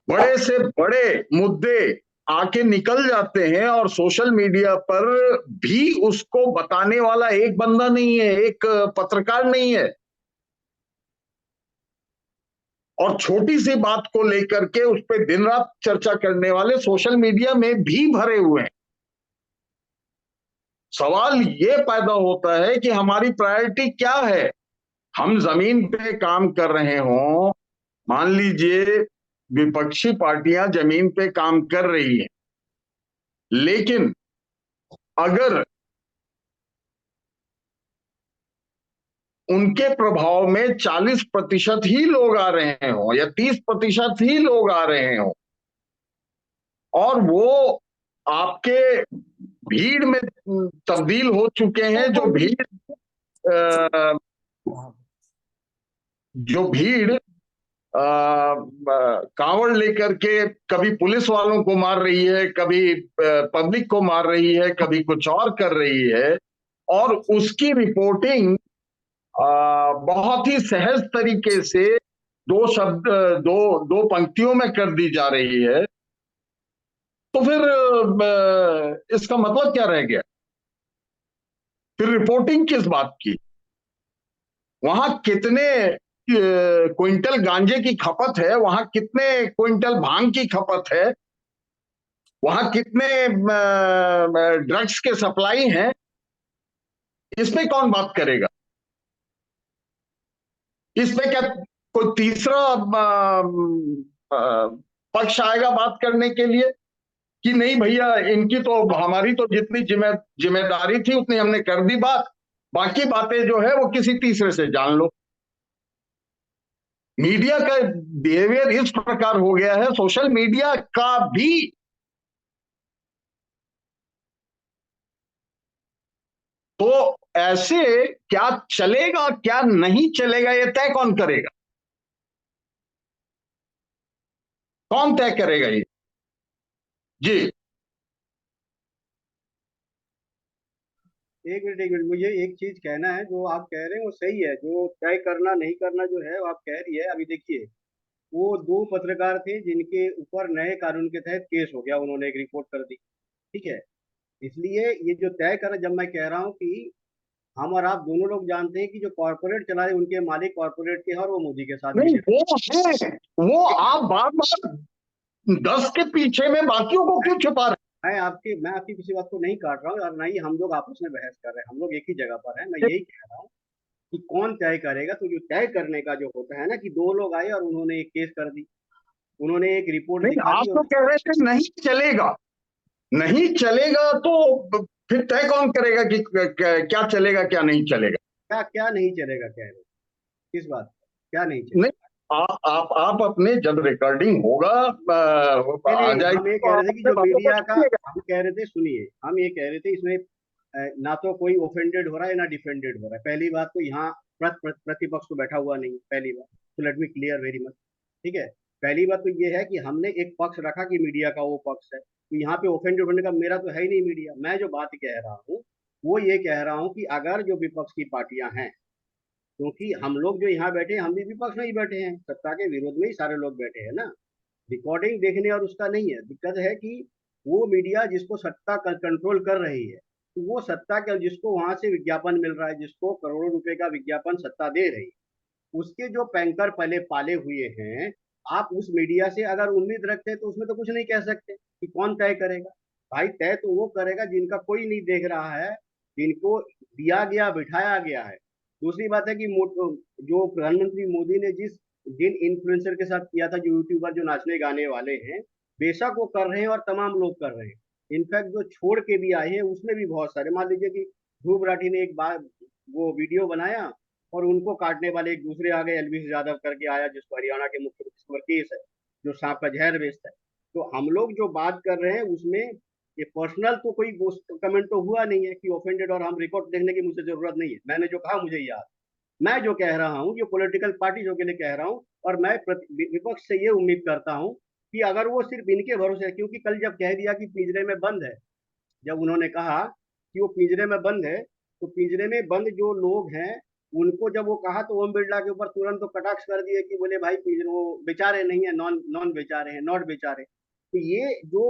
[SPEAKER 3] बड़े से बड़े मुद्दे आके निकल जाते हैं और सोशल मीडिया पर भी उसको बताने वाला एक बंदा नहीं है, एक पत्रकार नहीं है। और छोटी सी बात को लेकर के उस पर दिन रात चर्चा करने वाले सोशल मीडिया में भी भरे हुए हैं। सवाल ये पैदा होता है कि हमारी प्रायोरिटी क्या है। हम जमीन पे काम कर रहे हों, मान लीजिए विपक्षी पार्टियां जमीन पे काम कर रही हैं, लेकिन अगर उनके प्रभाव में 40% ही लोग आ रहे हों या 30% ही लोग आ रहे हों, और वो आपके भीड़ में तब्दील हो चुके हैं, जो भीड़ कांवड़ लेकर के कभी पुलिस वालों को मार रही है, कभी पब्लिक को मार रही है, कभी कुछ और कर रही है, और उसकी रिपोर्टिंग बहुत ही सहज तरीके से दो शब्द दो दो पंक्तियों में कर दी जा रही है, तो फिर इसका मतलब क्या रह गया? फिर रिपोर्टिंग किस बात की? वहां कितने क्विंटल गांजे की खपत है, वहां कितने क्विंटल भांग की खपत है, वहां कितने ड्रग्स के सप्लाई हैं, इसमें कौन बात करेगा? इसमें क्या कोई तीसरा पक्ष आएगा बात करने के लिए कि नहीं भैया, इनकी तो हमारी तो जितनी जिम्मेदारी थी उतनी हमने कर दी बात, बाकी बातें जो है वो किसी तीसरे से जान लो। मीडिया का बिहेवियर इस प्रकार हो गया है, सोशल मीडिया का भी। तो ऐसे क्या चलेगा क्या नहीं चलेगा, ये तय कौन करेगा? कौन तय करेगा ये? जी।
[SPEAKER 4] एक मिनट, मुझे एक चीज कहना है। जो आप कह रहे हैं वो सही है, जो तय करना नहीं करना जो है वो आप कह रही है। अभी देखिए, वो दो पत्रकार थे जिनके ऊपर नए कानून के तहत केस हो गया, उन्होंने एक रिपोर्ट कर दी, ठीक है। इसलिए ये जो तय कर, जब मैं कह रहा हूँ कि हम और आप दोनों लोग जानते हैं कि जो कॉर्पोरेट चला रहे उनके मालिक कॉर्पोरेट के हैं और वो मोदी के साथ
[SPEAKER 3] नहीं,
[SPEAKER 4] मिले।
[SPEAKER 3] वो है, वो आप बार बार 10 के पीछे में बाकियों को क्यों छुपा रहे
[SPEAKER 4] मैं आपकी किसी बात को नहीं काट रहा हूँ और ना ही हम लोग आपस में बहस कर रहे हैं, हम लोग एक ही जगह पर हैं। मैं
[SPEAKER 3] हैं?
[SPEAKER 4] यही कह रहा हूँ कि कौन तय करेगा। तो जो तय करने का जो होता है ना, कि दो लोग आए और उन्होंने एक केस कर दी, उन्होंने एक रिपोर्ट
[SPEAKER 3] नहीं,
[SPEAKER 4] दिखा
[SPEAKER 3] आप
[SPEAKER 4] दी
[SPEAKER 3] तो
[SPEAKER 4] और
[SPEAKER 3] कह रहे थे नहीं चलेगा, नहीं चलेगा, तो फिर तय कौन करेगा कि क्या चलेगा क्या नहीं चलेगा?
[SPEAKER 4] क्या क्या नहीं चलेगा कह रहे हो? किस बात पर? क्या नहीं
[SPEAKER 3] नहीं,
[SPEAKER 4] चलेगा?
[SPEAKER 3] आप अपने, जब रिकॉर्डिंग होगा
[SPEAKER 4] नहीं
[SPEAKER 3] आ
[SPEAKER 4] नहीं, हम
[SPEAKER 3] जाएगी
[SPEAKER 4] ये
[SPEAKER 3] तो
[SPEAKER 4] कह
[SPEAKER 3] आप
[SPEAKER 4] रहे थे कि
[SPEAKER 3] अपने
[SPEAKER 4] जो
[SPEAKER 3] बातों को
[SPEAKER 4] मीडिया का,
[SPEAKER 3] रखिएगा।
[SPEAKER 4] हम कह रहे थे, सुनिए, हम ये कह रहे थे इसमें ना तो कोई ओफेंडेड हो रहा है ना डिफेंडेड हो रहा है। पहली बात तो यहाँ प्रतिपक्ष तो बैठा हुआ नहीं, पहली बात तो let me clear very much, ठीक है। पहली बात तो ये है कि हमने एक पक्ष रखा कि मीडिया का वो पक्ष है, तो यहाँ पे ओफेंडेड होने का मेरा तो है ही नहीं मीडिया। मैं जो बात कह रहा हूँ वो ये कह रहा हूँ कि अगर जो विपक्ष की पार्टियां हैं, क्योंकि हम लोग जो यहाँ बैठे हैं हम भी विपक्ष में ही बैठे हैं, सत्ता के विरोध में ही सारे लोग बैठे हैं ना। रिकॉर्डिंग देखने और उसका नहीं है दिक्कत, है कि वो मीडिया जिसको सत्ता कंट्रोल कर रही है, तो वो सत्ता के, जिसको वहां से विज्ञापन मिल रहा है, जिसको करोड़ों रुपए का विज्ञापन सत्ता दे रही है, उसके जो पैंकर पहले पाले हुए हैं, आप उस मीडिया से अगर उम्मीद रखते हैं तो उसमें तो कुछ नहीं कह सकते कि कौन तय करेगा। भाई तय तो वो करेगा जिनका कोई नहीं देख रहा है, जिनको दिया गया बिठाया गया है। दूसरी बात है कि जो प्रधानमंत्री मोदी ने जिन इन्फ्लुएंसर के साथ किया था, जो यूट्यूबर जो नाचने गाने वाले हैं, बेशक वो कर रहे हैं और तमाम लोग कर रहे हैं। इनफैक्ट जो छोड़ के भी आए हैं उसमें भी बहुत सारे, मान लीजिए कि ध्रुव राठी ने एक बार वो वीडियो बनाया और उनको काटने वाले एक दूसरे आ गए, एलविस यादव करके आया जिसको हरियाणा के मुख्यमंत्री पर केस है, जो सांप का जहर बेचता है। तो हम लोग जो बात कर रहे हैं उसमें ये पर्सनल तो कोई कमेंट तो हुआ नहीं है कि ऑफेंडेड, और हम रिकॉर्ड देखने की मुझे जरूरत नहीं है। मैंने जो कहा मुझे याद, मैं जो कह रहा हूँ जो पॉलिटिकल पार्टी के लिए कह रहा हूँ, और मैं विपक्ष से ये उम्मीद करता हूँ कि अगर वो सिर्फ इनके भरोसे है, क्योंकि कल जब कह दिया कि पिंजरे में बंद है, जब उन्होंने कहा कि वो पिंजरे में बंद है, तो पिंजरे में बंद जो लोग हैं उनको जब वो कहा तो ओम बिरला के ऊपर तुरंत तो कटाक्ष कर दिए कि बोले भाई पिंजरे वो बेचारे नहीं है, नॉन नॉन बेचारे हैं, नॉट बेचारे। तो ये जो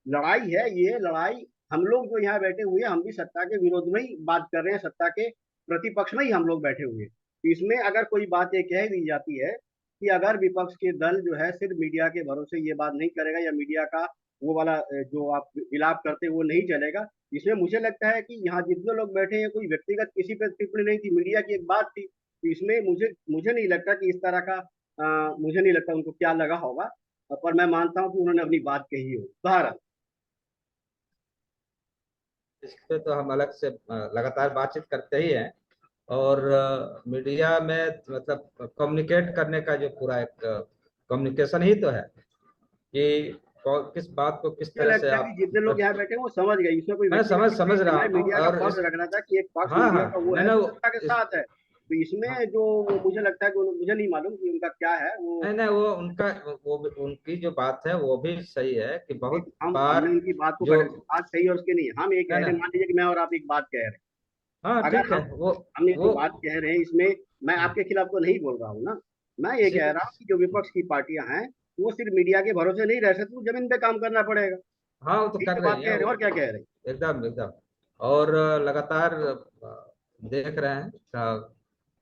[SPEAKER 4] लड़ाई है, ये लड़ाई हम लोग जो यहाँ बैठे हुए हैं, हम भी सत्ता के विरोध में ही बात कर रहे हैं, सत्ता के प्रतिपक्ष में ही हम लोग बैठे हुए हैं। तो इसमें अगर कोई बात ये कह दी जाती है कि अगर विपक्ष के दल जो है सिर्फ मीडिया के भरोसे ये बात नहीं करेगा, या मीडिया का वो वाला जो आप विलाप करते वो नहीं चलेगा, इसमें मुझे लगता है कि यहाँ जितने लोग बैठे हैं कोई व्यक्तिगत किसी पर टिप्पणी नहीं थी, मीडिया की एक बात थी। तो इसमें मुझे मुझे नहीं लगता कि इस तरह का मुझे नहीं लगता उनको क्या लगा होगा, पर मैं मानता हूँ कि उन्होंने अपनी बात कही हो। बहरहाल
[SPEAKER 1] इस पे तो हम अलग से लगातार बातचीत करते ही हैं। और मीडिया में मतलब कम्युनिकेट करने का जो पूरा एक कम्युनिकेशन ही तो है कि किस बात को किस
[SPEAKER 4] मुझे
[SPEAKER 1] तरह से
[SPEAKER 4] लगता है कि
[SPEAKER 1] आप
[SPEAKER 4] जितने लोग
[SPEAKER 1] मतलब।
[SPEAKER 4] यहाँ बैठे हैं वो समझ गए, इसमें कोई
[SPEAKER 1] मैं
[SPEAKER 4] व्यक्तिगत टिप्पणी
[SPEAKER 1] समझ
[SPEAKER 4] नहीं
[SPEAKER 1] रहा
[SPEAKER 4] है,
[SPEAKER 1] हूँ
[SPEAKER 4] मीडिया का
[SPEAKER 1] और
[SPEAKER 4] पक्ष रखना था कि एक पक्ष
[SPEAKER 1] हाँ
[SPEAKER 4] मीडिया
[SPEAKER 1] हाँ
[SPEAKER 4] का वो
[SPEAKER 1] नहीं
[SPEAKER 4] है
[SPEAKER 1] नहीं
[SPEAKER 4] जो सत्ता के
[SPEAKER 1] इस,
[SPEAKER 4] साथ है। तो
[SPEAKER 1] हाँ,
[SPEAKER 4] इसमें जो मुझे लगता है कि मुझे नहीं मालूम कि उनका क्या है वो।
[SPEAKER 1] नहीं नहीं वो उनका उनकी जो बात है वो भी सही है कि बहुत
[SPEAKER 4] हम
[SPEAKER 1] बार
[SPEAKER 4] हमने उनकी बात को
[SPEAKER 1] जो
[SPEAKER 4] बात सही और उसकी नहीं है। हम ये कह
[SPEAKER 1] नहीं
[SPEAKER 4] रहे हैं,
[SPEAKER 1] नहीं
[SPEAKER 4] मान लीजिए कि मैं और आप एक बात कह रहे हैं,
[SPEAKER 1] हाँ ठीक
[SPEAKER 4] अगर
[SPEAKER 1] है
[SPEAKER 4] हम ये जो
[SPEAKER 1] वो
[SPEAKER 4] बात कह रहे हैं इसमें मैं आपके खिलाफ तो नहीं बोल रहा हूँ ना। मैं ये
[SPEAKER 1] इसी
[SPEAKER 4] कह रहा हूँ कि जो विपक्ष की पार्टियां हैं वो सिर्फ मीडिया के भरोसे नहीं रह सकती, वो जमीन पे काम करना पड़ेगा।
[SPEAKER 1] हाँ वो तो
[SPEAKER 4] यही
[SPEAKER 1] कर
[SPEAKER 4] तो
[SPEAKER 1] रही
[SPEAKER 4] बात कह
[SPEAKER 1] है
[SPEAKER 4] रहे हैं,
[SPEAKER 1] वो
[SPEAKER 4] और क्या कह रहे हैं।
[SPEAKER 1] एकदम एकदम। और लगातार देख रहे हैं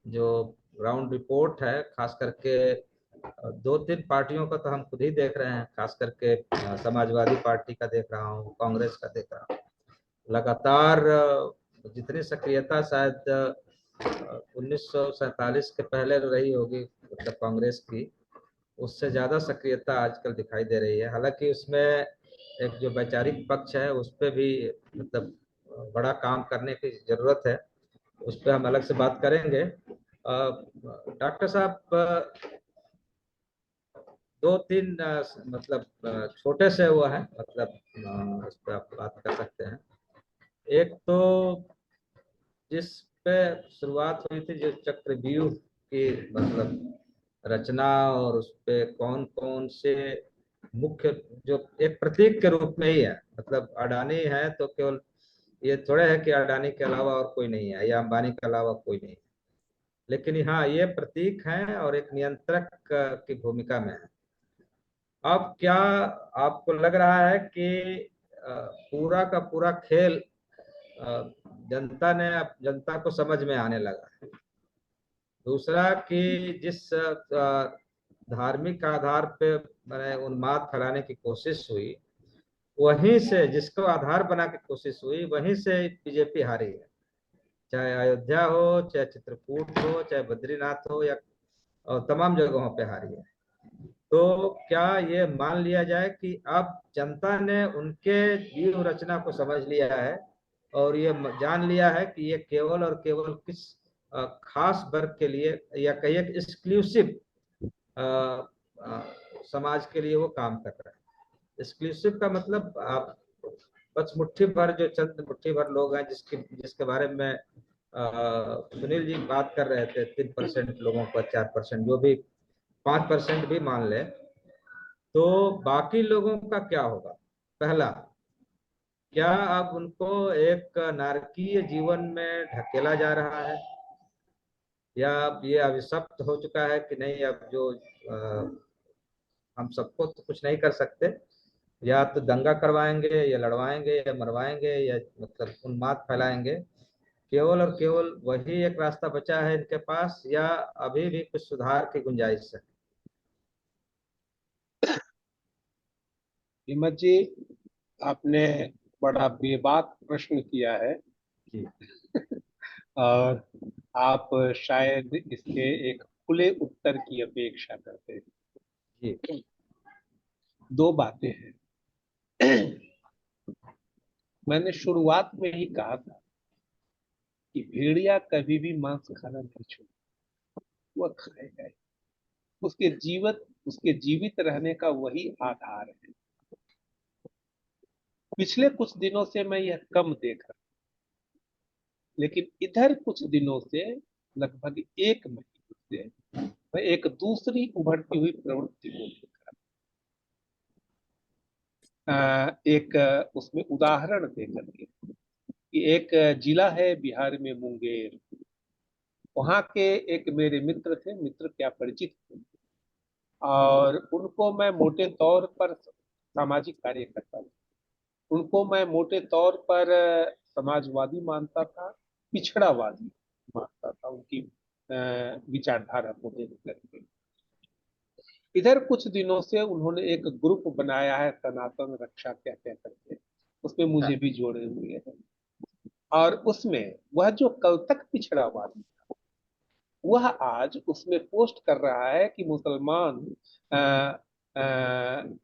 [SPEAKER 1] जो ग्राउंड रिपोर्ट है खास करके दो तीन पार्टियों का तो हम खुद ही देख रहे हैं, खास करके समाजवादी पार्टी का देख रहा हूँ, कांग्रेस का देख रहा हूँ। लगातार जितनी सक्रियता शायद 1947 के पहले रही होगी मतलब कांग्रेस की, उससे ज्यादा सक्रियता आजकल दिखाई दे रही है। हालांकि उसमें एक जो वैचारिक पक्ष है उस पर भी मतलब बड़ा काम करने की जरूरत है, उस पर हम अलग से बात करेंगे। डॉक्टर साहब दो तीन मतलब छोटे से वो है मतलब इस पर आप बात कर सकते हैं। एक तो जिस पे शुरुआत हुई थी जो चक्रव्यूह की मतलब रचना, और उस पे कौन कौन से मुख्य जो एक प्रतीक के रूप में ही है, मतलब अडानी है तो केवल ये थोड़े है कि अडानी के अलावा और कोई नहीं है या अंबानी के अलावा कोई नहीं है, लेकिन हाँ ये प्रतीक है और एक नियंत्रक की भूमिका में है। अब क्या आपको लग रहा है कि पूरा का पूरा खेल जनता को समझ में आने लगा है? दूसरा कि जिस धार्मिक आधार पे मैंने उन्माद फैलाने की कोशिश हुई, वहीं से जिसको आधार बना के कोशिश हुई वहीं से बीजेपी हारी है। चाहे अयोध्या हो, चाहे चित्रकूट हो, चाहे बद्रीनाथ हो, या और तमाम जगहों पे हारी है। तो क्या ये मान लिया जाए कि अब जनता ने उनके व्यूह रचना को समझ लिया है और ये जान लिया है कि ये केवल और केवल किस खास वर्ग के लिए या कहिए एक्सक्लूसिव समाज के लिए वो काम कर रहा है। एक्सक्लूसिव का मतलब आप बस मुट्ठी भर जो चंद मुट्ठी भर लोग हैं जिसके बारे में सुनील जी बात कर रहे थे, 3% लोगों का, 4% जो भी 5% भी मान ले, तो बाकी लोगों का क्या होगा? पहला, क्या अब उनको एक नारकीय जीवन में ढकेला जा रहा है, या अब ये अभिशप्त हो चुका है कि नहीं अब जो हम सबको तो कुछ नहीं कर सकते, या तो दंगा करवाएंगे या लड़वाएंगे या मरवाएंगे या मतलब उन्माद फैलाएंगे, केवल और केवल वही एक रास्ता बचा है इनके पास, या अभी भी कुछ सुधार की गुंजाइश है?
[SPEAKER 2] हिम्मत जी, आपने बड़ा बेबाक प्रश्न किया है
[SPEAKER 1] जी
[SPEAKER 2] और आप शायद इसके एक खुले उत्तर की अपेक्षा करते हैं।
[SPEAKER 1] जी
[SPEAKER 2] दो बातें हैं। मैंने शुरुआत में ही कहा था कि भेड़िया कभी भी मांस खाना नहीं छोड़ता, वह खाएगा ही। उसके जीवित रहने का वही आधार है। पिछले कुछ दिनों से मैं यह कम देख रहा हूं, लेकिन इधर कुछ दिनों से, लगभग एक महीने से, मैं एक दूसरी उभरती हुई प्रवृत्ति को देख रहा हूं। उसमें उदाहरण देकर के कि एक जिला है बिहार में, मुंगेर। वहां के एक मेरे मित्र थे, मित्र क्या परिचित थे, और उनको मैं मोटे तौर पर सामाजिक कार्य करता था। उनको मैं मोटे तौर पर समाजवादी मानता था, पिछड़ावादी मानता था उनकी विचारधारा को देख करके। इधर कुछ दिनों से उन्होंने एक ग्रुप बनाया है, सनातन रक्षा क्या क्या करके, उसमें मुझे भी जोड़े हुए हैं। और उसमें वह जो कल तक पिछड़ावादी, वह आज उसमें पोस्ट कर रहा है कि मुसलमान अ,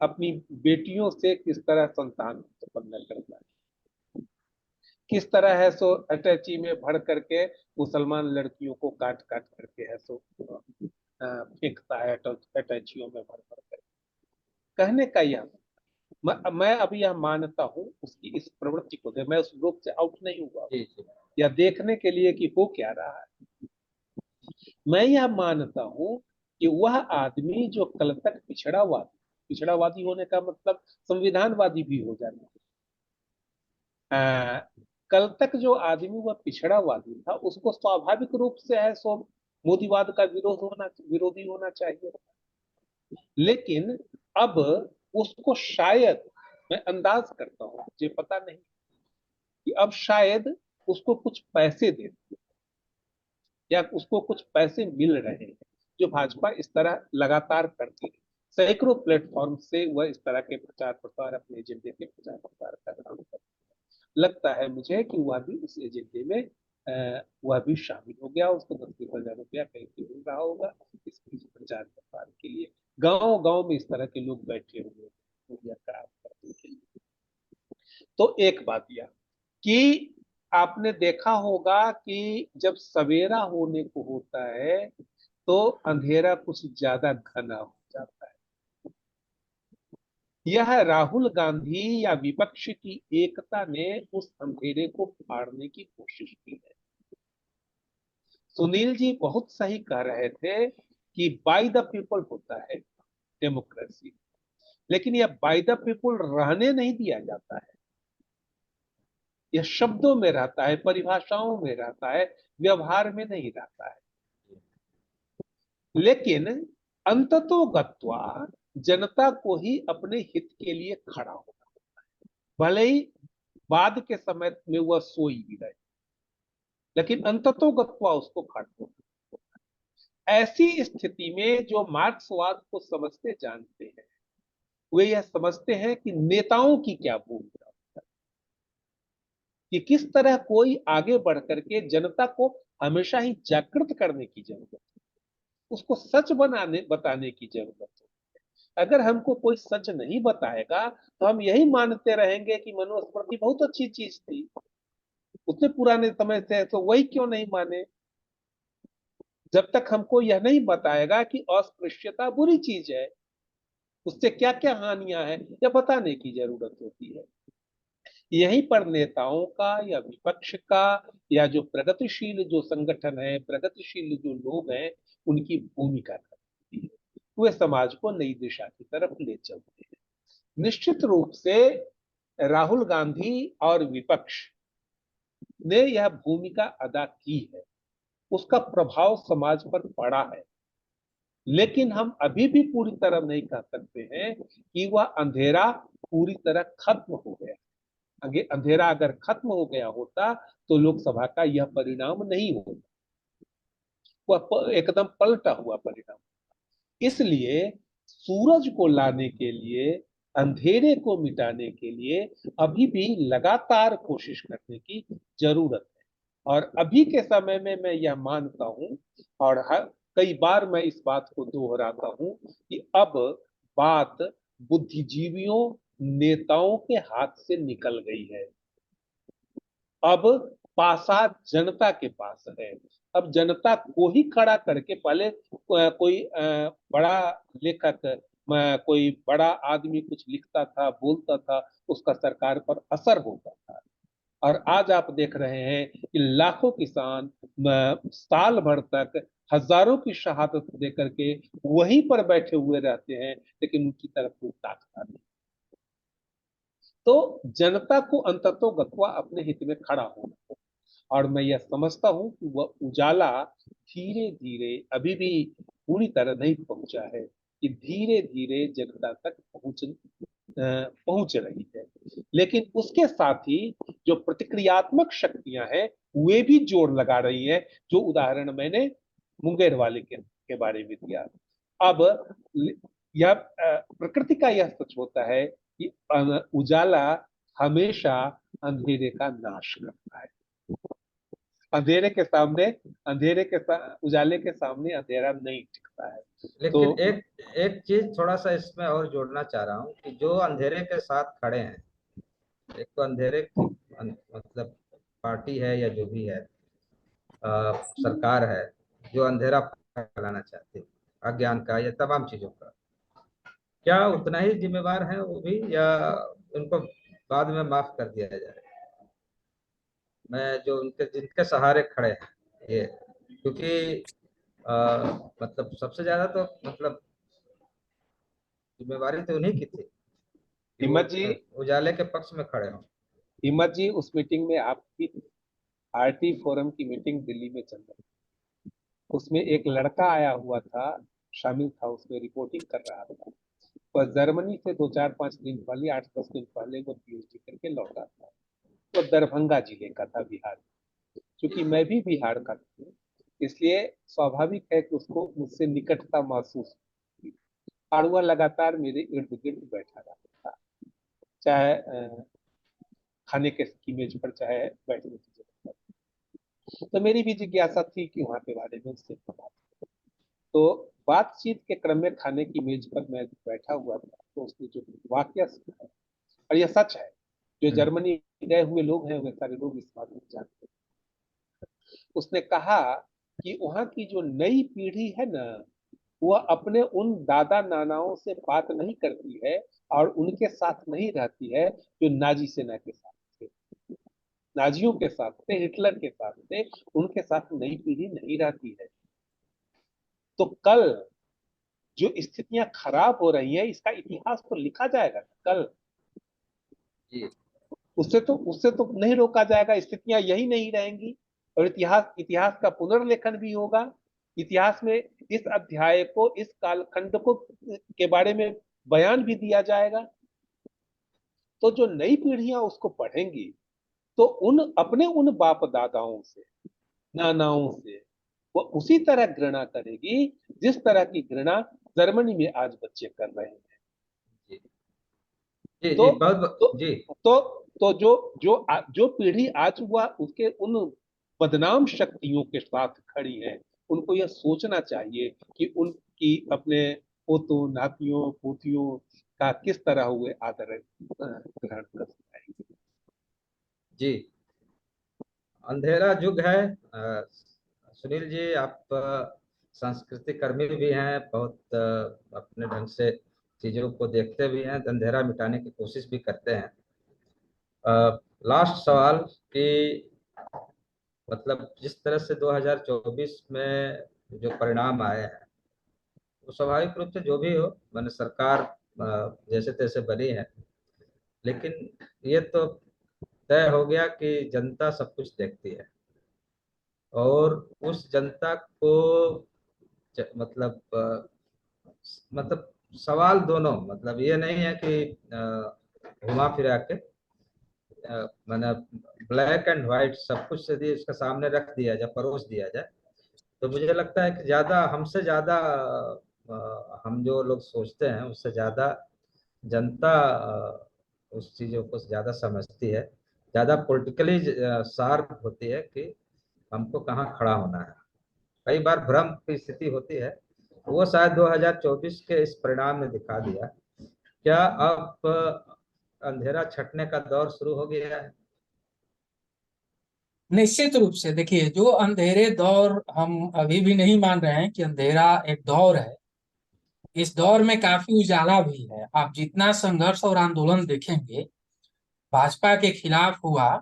[SPEAKER 2] अपनी बेटियों से किस तरह संतान उत्पन्न करता है, किस तरह है सो अटैची में भर करके मुसलमान लड़कियों को काट काट करके है सो फेंकता है अटैचियों में भर भर कर। कहने का यह, मैं अभी यह मानता हूँ उसकी इस प्रवृत्ति को मैं उस ग्रुप से आउट नहीं हुआ
[SPEAKER 1] जी जी
[SPEAKER 2] या देखने के लिए कि हो क्या रहा है। मैं यह मानता हूं कि वह आदमी जो कल तक पिछड़ावादी होने का मतलब संविधानवादी भी हो जाना है। कल तक जो आदमी वह पिछड़ावादी था, उसको स्वाभाविक रूप से है सो मोदीवाद का विरोधी होना चाहिए। लेकिन अब उसको शायद, मैं अंदाज करता हूं, मुझे पता नहीं, कि अब शायद उसको कुछ पैसे दे या उसको कुछ पैसे मिल रहे हैं, जो भाजपा इस तरह लगातार करती है। सैकड़ों प्लेटफॉर्म से वह इस तरह के प्रचार प्रसार, अपने एजेंडे के प्रचार प्रसार का काम करती है। लगता है मुझे कि वह भी उस एजेंडे में वह भी शामिल हो गया। उसको 10-20 हजार रुपया कहीं से मिल रहा होगा इस प्रचार प्रसार के लिए। गांव गांव में इस तरह के लोग बैठे हुए हैं काम करने के लिए। तो एक बात यह कि आपने देखा होगा कि जब सवेरा होने को होता है तो अंधेरा कुछ ज्यादा घना हो जाता है। यह राहुल गांधी या विपक्ष की एकता ने उस अंधेरे को फाड़ने की कोशिश की है। सुनील जी बहुत सही कह रहे थे कि बाय द पीपल होता है डेमोक्रेसी, लेकिन यह बाय द पीपल रहने नहीं दिया जाता है। यह शब्दों में रहता है, परिभाषाओं में रहता है, व्यवहार में नहीं रहता है। लेकिन अंततोगत्वा जनता को ही अपने हित के लिए खड़ा होना होता है, भले ही बाद के समय में वह सोई भी रहे, लेकिन अंततोगत्वा उसको खड़ा होना। ऐसी स्थिति में जो मार्क्सवाद को समझते जानते हैं, वे यह समझते हैं कि नेताओं की क्या भूमिका है, कि किस तरह कोई आगे बढ़ करके जनता को हमेशा ही जागृत करने की जरूरत है, उसको सच बताने की जरूरत है। अगर हमको कोई सच नहीं बताएगा तो हम यही मानते रहेंगे कि मनुस्मृति बहुत अच्छी चीज थी, उतने पुराने समय से, तो वही क्यों नहीं माने। जब तक हमको यह नहीं बताएगा कि अस्पृश्यता बुरी चीज है, उससे क्या क्या हानियां हैं, यह बताने की जरूरत होती है। यहीं पर नेताओं का या विपक्ष का या जो प्रगतिशील जो संगठन है, प्रगतिशील जो लोग हैं, उनकी भूमिका रहती है। वे समाज को नई दिशा की तरफ ले चलते हैं। निश्चित रूप से राहुल गांधी और विपक्ष ने यह भूमिका अदा की है, उसका प्रभाव समाज पर पड़ा है। लेकिन हम अभी भी पूरी तरह नहीं कह सकते हैं कि वह अंधेरा पूरी तरह खत्म हो गया। अंधेरा अगर खत्म हो गया होता तो लोकसभा का यह परिणाम नहीं होता, वह एकदम पलटा हुआ परिणाम। इसलिए सूरज को लाने के लिए अंधेरे को मिटाने के लिए अभी भी लगातार कोशिश करने की जरूरत है। और अभी के समय में मैं यह मानता हूं, और कई बार मैं इस बात को दोहराता हूं, कि अब बात बुद्धिजीवियों, नेताओं के हाथ से निकल गई है। अब पासा जनता के पास है। अब जनता को ही खड़ा करके, पहले कोई बड़ा लेखक, कोई बड़ा आदमी कुछ लिखता था, बोलता था, उसका सरकार पर असर होता था। और आज आप देख रहे हैं कि लाखों किसान साल भर तक हजारों की शहादत दे करके वहीं पर बैठे हुए रहते हैं, लेकिन उनकी तरफ कोई ताकता नहीं। तो जनता को अंततोगत्वा अपने हित में खड़ा होना है। और मैं यह समझता हूं कि वह उजाला धीरे धीरे, अभी भी पूरी तरह नहीं पहुंचा है, कि धीरे धीरे जनता तक पहुंच रही है। लेकिन उसके साथ ही जो प्रतिक्रियात्मक शक्तियां हैं, वे भी जोर लगा रही है, जो उदाहरण मैंने मुंगेर वाले के बारे में दिया। अब यह प्रकृति का यह सच होता है कि उजाला हमेशा अंधेरे का नाश करता है। अंधेरे के सामने, उजाले के सामने अंधेरा नहीं टिकता है। तो
[SPEAKER 1] लेकिन एक एक चीज थोड़ा सा इसमें और जोड़ना चाह रहा हूँ कि जो अंधेरे के साथ खड़े हैं, एक तो अंधेरे की मतलब पार्टी है या जो भी है, सरकार है, जो अंधेरा फैलाना चाहती है, अज्ञान का या तमाम चीजों का, क्या उतना ही जिम्मेवार है वो भी, या उनको बाद में माफ कर दिया जाए? मैं जो उनके जिनके सहारे खड़े हैं ये, क्योंकि मतलब सबसे ज्यादा तो मतलब जिम्मेवारी तो उन्हीं की थी कि वो
[SPEAKER 2] हिम्मत जी,
[SPEAKER 1] उजाले के पक्ष में खड़े हों।
[SPEAKER 2] उस मीटिंग में आपकी, आरटी फोरम की मीटिंग दिल्ली में चल रही, उसमें एक लड़का आया हुआ था, शामिल था, उसमें रिपोर्टिंग कर रहा था। वह जर्मनी से 2-4-5 दिन पहले, 8-10 दिन पहले वो पीएचडी करके लौटा था। वो दरभंगा जिले का था, बिहार। क्योंकि मैं भी बिहार का था, इसलिए स्वाभाविक है कि उसको मुझसे निकटता महसूस हुई। और वह लगातार मेरे इर्द गिर्द बैठा रहता था, चाहे खाने की मेज पर, चाहे बैठने की जगह पर। तो मेरी भी जिज्ञासा थी कि वहां के बारे में उससे बात करूं। तो बातचीत के क्रम में खाने की मेज पर मैं बैठा हुआ था, तो उसने जो वाक्य सुनाया, और यह सच है, जो
[SPEAKER 1] हम्म।
[SPEAKER 2] जर्मनी गए हुए लोग हैं वे सारे लोग इस बात को जानते हैं। उसने कहा कि वहां की जो नई पीढ़ी है ना, वह अपने उन दादा नानाओं से बात नहीं करती है, और उनके साथ नहीं रहती है जो नाजी सेना के साथ थे, नाजियों के साथ थे, हिटलर के साथ थे। उनके साथ नई पीढ़ी नहीं रहती है। तो कल जो स्थितियां खराब हो रही है, इसका इतिहास तो लिखा जाएगा कल।
[SPEAKER 1] जी।
[SPEAKER 2] उससे तो नहीं रोका जाएगा, स्थितियां यही नहीं रहेंगी। और इतिहास इतिहास का पुनर्लेखन भी होगा। इतिहास में इस अध्याय को, इस कालखंड को के बारे में बयान भी दिया जाएगा। तो जो नई पीढ़ियां उसको पढ़ेंगी, तो उन बाप दादाओं से, नानाओं से वो उसी तरह घृणा करेगी, जिस तरह की घृणा जर्मनी में आज बच्चे कर रहे हैं।
[SPEAKER 1] जी जी
[SPEAKER 2] तो
[SPEAKER 1] जी बहुत
[SPEAKER 2] तो
[SPEAKER 1] जी।
[SPEAKER 2] तो तो जो पीढ़ी आज हुआ, उसके उन बदनाम शक्तियों के साथ खड़ी है, उनको यह सोचना चाहिए कि उनकी अपने पोतों, नातियों, पोतियों का किस तरह हुए आदर ग्रहण कर पाएंगे।
[SPEAKER 1] जी, अंधेरा युग है। सुनील जी, आप सांस्कृतिक कर्मी भी हैं, बहुत अपने ढंग से चीजों को देखते भी हैं, अंधेरा मिटाने की कोशिश भी करते हैं। लास्ट सवाल कि मतलब जिस तरह से 2024 में जो परिणाम आए हैं, वो स्वाभाविक रूप से जो भी हो, मैंने सरकार जैसे तैसे बनी है, लेकिन ये तो तय हो गया कि जनता सब कुछ देखती है। और उस जनता को मतलब मतलब सवाल दोनों, मतलब ये नहीं है कि घुमा फिरा के मैंने ब्लैक एंड व्हाइट सब कुछ यदि इसके सामने रख दिया जाए, परोस दिया जाए, तो मुझे लगता है कि ज्यादा हमसे ज्यादा हम जो लोग सोचते हैं उससे ज्यादा जनता उस चीजों को ज्यादा समझती है, ज्यादा पॉलिटिकली शार्प होती है कि हमको कहाँ खड़ा होना है। कई बार भ्रम की स्थिति होती है, वो शायद 2024 के इस परिणाम ने दिखा दिया। क्या अब अंधेरा छटने का दौर शुरू हो गया है?
[SPEAKER 5] निश्चित रूप से देखिए, जो अंधेरे दौर हम अभी भी नहीं मान रहे हैं कि अंधेरा एक दौर है। इस दौर में काफी उजाला भी है। आप जितना संघर्ष और आंदोलन देखेंगे भाजपा के खिलाफ हुआ,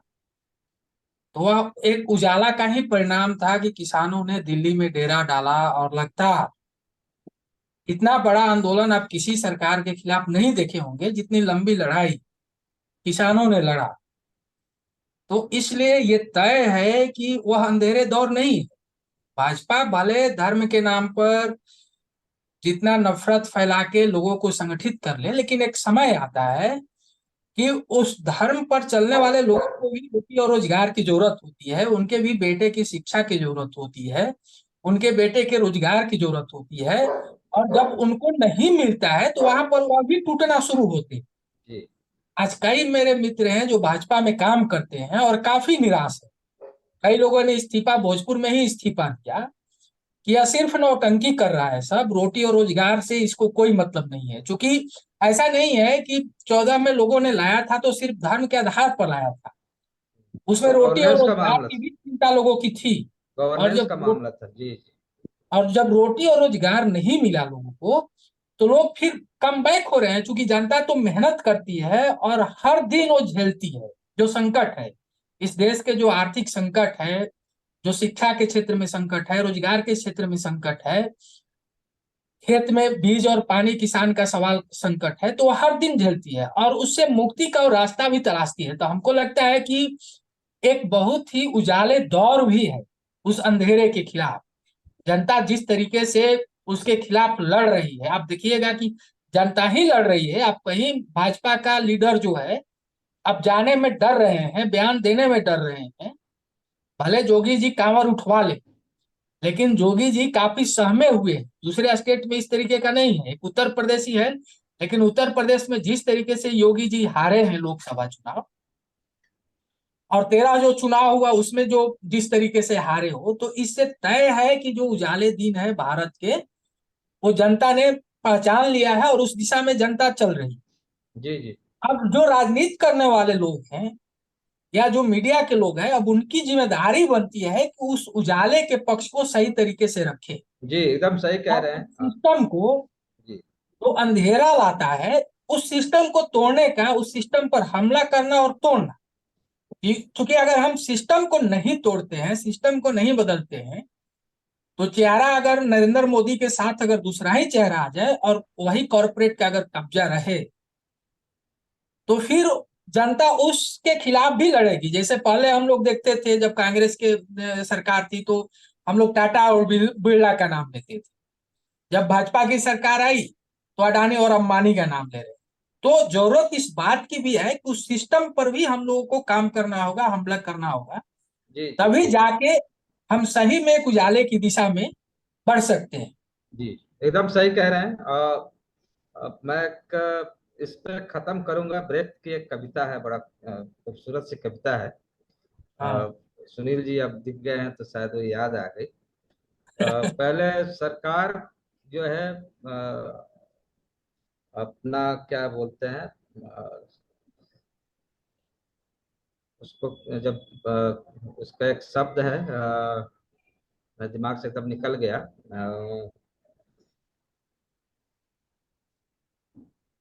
[SPEAKER 5] तो वह एक उजाला का ही परिणाम था कि किसानों ने दिल्ली में डेरा डाला। और लगता इतना बड़ा आंदोलन आप किसी सरकार के खिलाफ नहीं देखे होंगे जितनी लंबी लड़ाई किसानों ने लड़ा। तो इसलिए ये तय है कि वह अंधेरे दौर नहीं है। भाजपा भले धर्म के नाम पर जितना नफरत फैला के लोगों को संगठित कर ले, लेकिन एक समय आता है कि उस धर्म पर चलने वाले लोगों को भी रोटी और रोजगार की जरूरत होती है, उनके भी बेटे की शिक्षा की जरूरत होती है, उनके बेटे के रोजगार की जरूरत होती है। और जब उनको नहीं मिलता है तो वहां पर वह भी टूटना शुरू होते हैं।
[SPEAKER 1] जी
[SPEAKER 5] आज कई मेरे मित्र हैं जो भाजपा में काम करते हैं और काफी निराश है। कई लोगों ने इस्तीफा भोजपुर में ही इस्तीफा दिया कि यह सिर्फ नौटंकी कर रहा है, सब रोटी और रोजगार से इसको कोई मतलब नहीं है। क्योंकि ऐसा नहीं है कि 14 में लोगों ने लाया था तो सिर्फ धर्म के आधार पर लाया था, उसमें रोटी और
[SPEAKER 1] गवर्नेंस का
[SPEAKER 5] रोजगार
[SPEAKER 1] मामला
[SPEAKER 5] की
[SPEAKER 1] था।
[SPEAKER 5] भी चिंता लोगों की थी। और
[SPEAKER 1] गवर्नेंस
[SPEAKER 5] जब
[SPEAKER 1] का मामला था। जी जी।
[SPEAKER 5] और जब रोटी और रोजगार नहीं मिला लोगों को, तो लोग फिर कम बैक हो रहे हैं। क्योंकि जनता तो मेहनत करती है और हर दिन वो झेलती है जो संकट है। इस देश के जो आर्थिक संकट है, जो शिक्षा के क्षेत्र में संकट है, रोजगार के क्षेत्र में संकट है, खेत में बीज और पानी किसान का सवाल संकट है, तो वो हर दिन झेलती है और उससे मुक्ति का रास्ता भी तलाशती है। तो हमको लगता है कि एक बहुत ही उजाले दौर भी है उस अंधेरे के खिलाफ। जनता जिस तरीके से उसके खिलाफ लड़ रही है, आप देखिएगा कि जनता ही लड़ रही है। आप कहीं भाजपा का लीडर जो है अब जाने में डर रहे हैं, बयान देने में डर रहे हैं। भले जोगी जी कांवर उठवा ले, लेकिन जोगी जी काफी सहमे हुए हैं। दूसरे स्टेट में इस तरीके का नहीं है, एक उत्तर प्रदेश ही है। लेकिन उत्तर प्रदेश में जिस तरीके से योगी जी हारे हैं लोकसभा चुनाव, और 13 जो चुनाव हुआ उसमें जो जिस तरीके से हारे हो, तो इससे तय है कि जो उजाले दिन है भारत के, वो जनता ने पहचान लिया है और उस दिशा में जनता चल रही है।
[SPEAKER 1] जी जी।
[SPEAKER 5] अब जो राजनीति करने वाले लोग हैं या जो मीडिया के लोग हैं, अब उनकी जिम्मेदारी बनती है कि उस उजाले के पक्ष को सही तरीके से रखे
[SPEAKER 1] जी एकदम सही कह
[SPEAKER 5] और
[SPEAKER 1] रहे
[SPEAKER 5] उस
[SPEAKER 1] हैं आप।
[SPEAKER 5] सिस्टम को
[SPEAKER 1] जी
[SPEAKER 5] जो अंधेरा लाता है, उस सिस्टम को तोड़ने का, उस सिस्टम पर हमला करना और तोड़ना। क्योंकि अगर हम सिस्टम को नहीं तोड़ते हैं, सिस्टम को नहीं बदलते हैं, तो चेहरा अगर नरेंद्र मोदी के साथ अगर दूसरा ही चेहरा आ जाए और वही कॉरपोरेट का अगर कब्जा रहे, तो फिर जनता उसके खिलाफ भी लड़ेगी। जैसे पहले हम लोग देखते थे जब कांग्रेस के सरकार थी, तो हम लोग टाटा और बिरला का नाम लेते थे। जब भाजपा की सरकार आई तो अडानी और अंबानी का नाम ले रहे। तो जरूरत इस बात की भी है कि उस सिस्टम पर भी हम लोगों को काम करना होगा, हमला करना होगा।
[SPEAKER 1] जी जी।
[SPEAKER 5] तभी जाके हम सही में एक उजाले की दिशा में बढ़ सकते हैं।
[SPEAKER 1] जी एकदम सही कह रहे हैं। अब मैं इस पे खत्म करूंगा। ब्रेक की एक कविता है, बड़ा खूबसूरत सी कविता है।
[SPEAKER 5] हाँ।
[SPEAKER 1] सुनील जी अब दिख गए हैं तो शायद वो याद आ गई। पहले सरकार जो है अपना क्या बोलते हैं, उसको जब उसका एक शब्द है, मेरे दिमाग से तब निकल गया।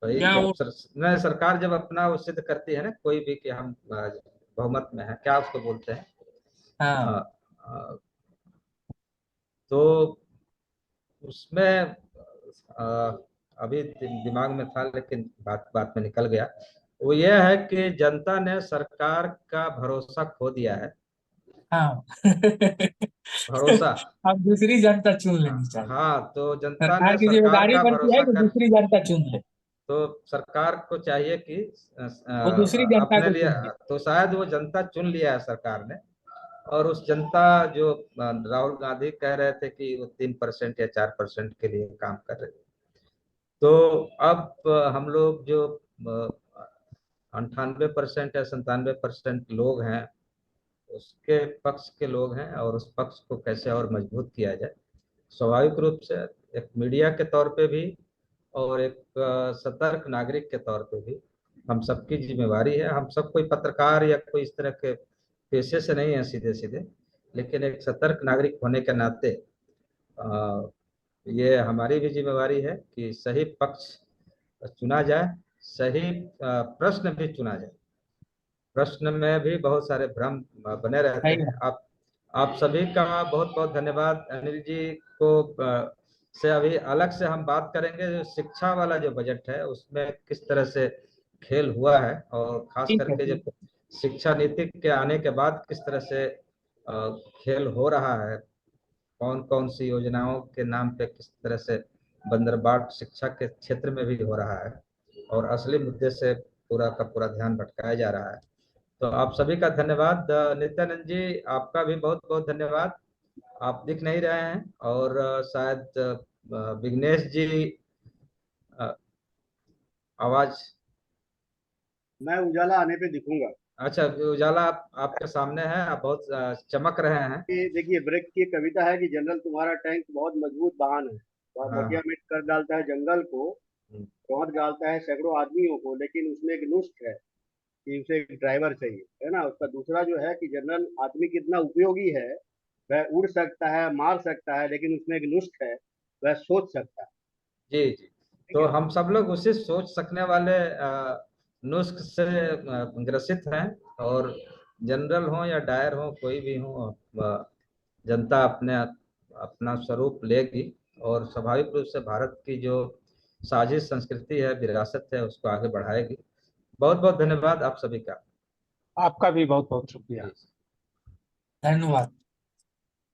[SPEAKER 1] भाई
[SPEAKER 5] क्या
[SPEAKER 1] जब
[SPEAKER 5] वो?
[SPEAKER 1] नहीं, सरकार जब अपना वो सिद्ध करती है ना, कोई भी कि हम बहुमत में है, क्या उसको बोलते हैं? अ,
[SPEAKER 5] हाँ।
[SPEAKER 1] अ, तो उसमें अभी दिमाग में था लेकिन बात बात में निकल गया। वो ये है कि जनता ने सरकार का भरोसा खो दिया है।
[SPEAKER 5] हाँ।
[SPEAKER 1] भरोसा।
[SPEAKER 5] अब दूसरी जनता चुन लेनी चाहिए।
[SPEAKER 1] हाँ, तो जनता
[SPEAKER 5] सरकार
[SPEAKER 1] ने
[SPEAKER 5] की
[SPEAKER 1] सरकार
[SPEAKER 5] जिम्मेदारी
[SPEAKER 1] का
[SPEAKER 5] बनती है
[SPEAKER 1] भरोसा
[SPEAKER 5] कि
[SPEAKER 1] कर,
[SPEAKER 5] दूसरी जनता चुन ले।
[SPEAKER 1] तो सरकार को चाहिए कि
[SPEAKER 5] वो दूसरी जनता
[SPEAKER 1] अपने
[SPEAKER 5] को
[SPEAKER 1] लिए,
[SPEAKER 5] चुन ले।
[SPEAKER 1] तो शायद वो जनता चुन लिया है सरकार ने। और उस जनता जो राहुल गांधी कह रहे थे कि वो 3% या 4% के लिए काम कर रहे थे, तो अब हम लोग जो 98% या 97% लोग हैं उसके पक्ष के लोग हैं, और उस पक्ष को कैसे और मजबूत किया जाए। स्वाभाविक रूप से एक मीडिया के तौर पे भी और एक सतर्क नागरिक के तौर पे भी हम सबकी जिम्मेवारी है। हम सब कोई पत्रकार या कोई इस तरह के पेशे से नहीं है सीधे सीधे, लेकिन एक सतर्क नागरिक होने के नाते ये हमारी भी जिम्मेवारी है कि सही पक्ष चुना जाए, सही प्रश्न भी चुना जाए। प्रश्न में भी बहुत सारे भ्रम बने रहते
[SPEAKER 5] सही
[SPEAKER 1] हैं।
[SPEAKER 5] है।
[SPEAKER 1] आप सभी का बहुत बहुत धन्यवाद। अनिल जी को से अभी अलग से हम बात करेंगे, जो शिक्षा वाला जो बजट है उसमें किस तरह से खेल हुआ है, और खास
[SPEAKER 5] ठीक है,
[SPEAKER 1] करके
[SPEAKER 5] ठीक।
[SPEAKER 1] जब शिक्षा नीति के आने के बाद किस तरह से खेल हो रहा है, कौन कौन सी योजनाओं के नाम पे किस तरह से बंदरबाट शिक्षा के क्षेत्र में भी हो रहा है, और असली मुद्दे से पूरा का पूरा ध्यान भटकाया जा रहा है। तो आप सभी का धन्यवाद। नित्यानंद जी, आपका भी बहुत बहुत धन्यवाद। आप दिख नहीं रहे हैं, और शायद विघ्नेश जी अ, आवाज।
[SPEAKER 4] मैं उजाला आने पे दिखूंगा।
[SPEAKER 1] अच्छा, उजाला आपके सामने है, आप बहुत चमक रहे हैं।
[SPEAKER 4] कि देखिए, ब्रेक की एक कविता है कि जनरल तुम्हारा टैंक बहुत मजबूत वाहन है, वह बढ़िया
[SPEAKER 1] हाँ।
[SPEAKER 4] मिट कर डालता है जंगल को, पहुंच डालता है सैकड़ों आदमियों को, लेकिन उसमें एक नुस्ख है कि उसे एक ड्राइवर चाहिए, है ना। उसका दूसरा जो है कि जनरल आदमी कितना उपयोगी है, वह उड़ सकता है, मार सकता है, लेकिन उसमें एक नुस्ख है, वह सोच सकता है।
[SPEAKER 1] जी जी।
[SPEAKER 4] ठीक
[SPEAKER 1] तो
[SPEAKER 4] है।
[SPEAKER 1] हम सब लोग उसी सोच सकने वाले नुस्ख से ग्रसित हैं, और जनरल हो या डायर हो, कोई भी हो, जनता अपने अपना स्वरूप लेगी, और स्वाभाविक रूप से भारत की जो साझी संस्कृति है, विरासत है, उसको आगे बढ़ाएगी। बहुत बहुत धन्यवाद आप सभी का।
[SPEAKER 2] आपका भी बहुत बहुत शुक्रिया।
[SPEAKER 1] जी।
[SPEAKER 5] धन्यवाद।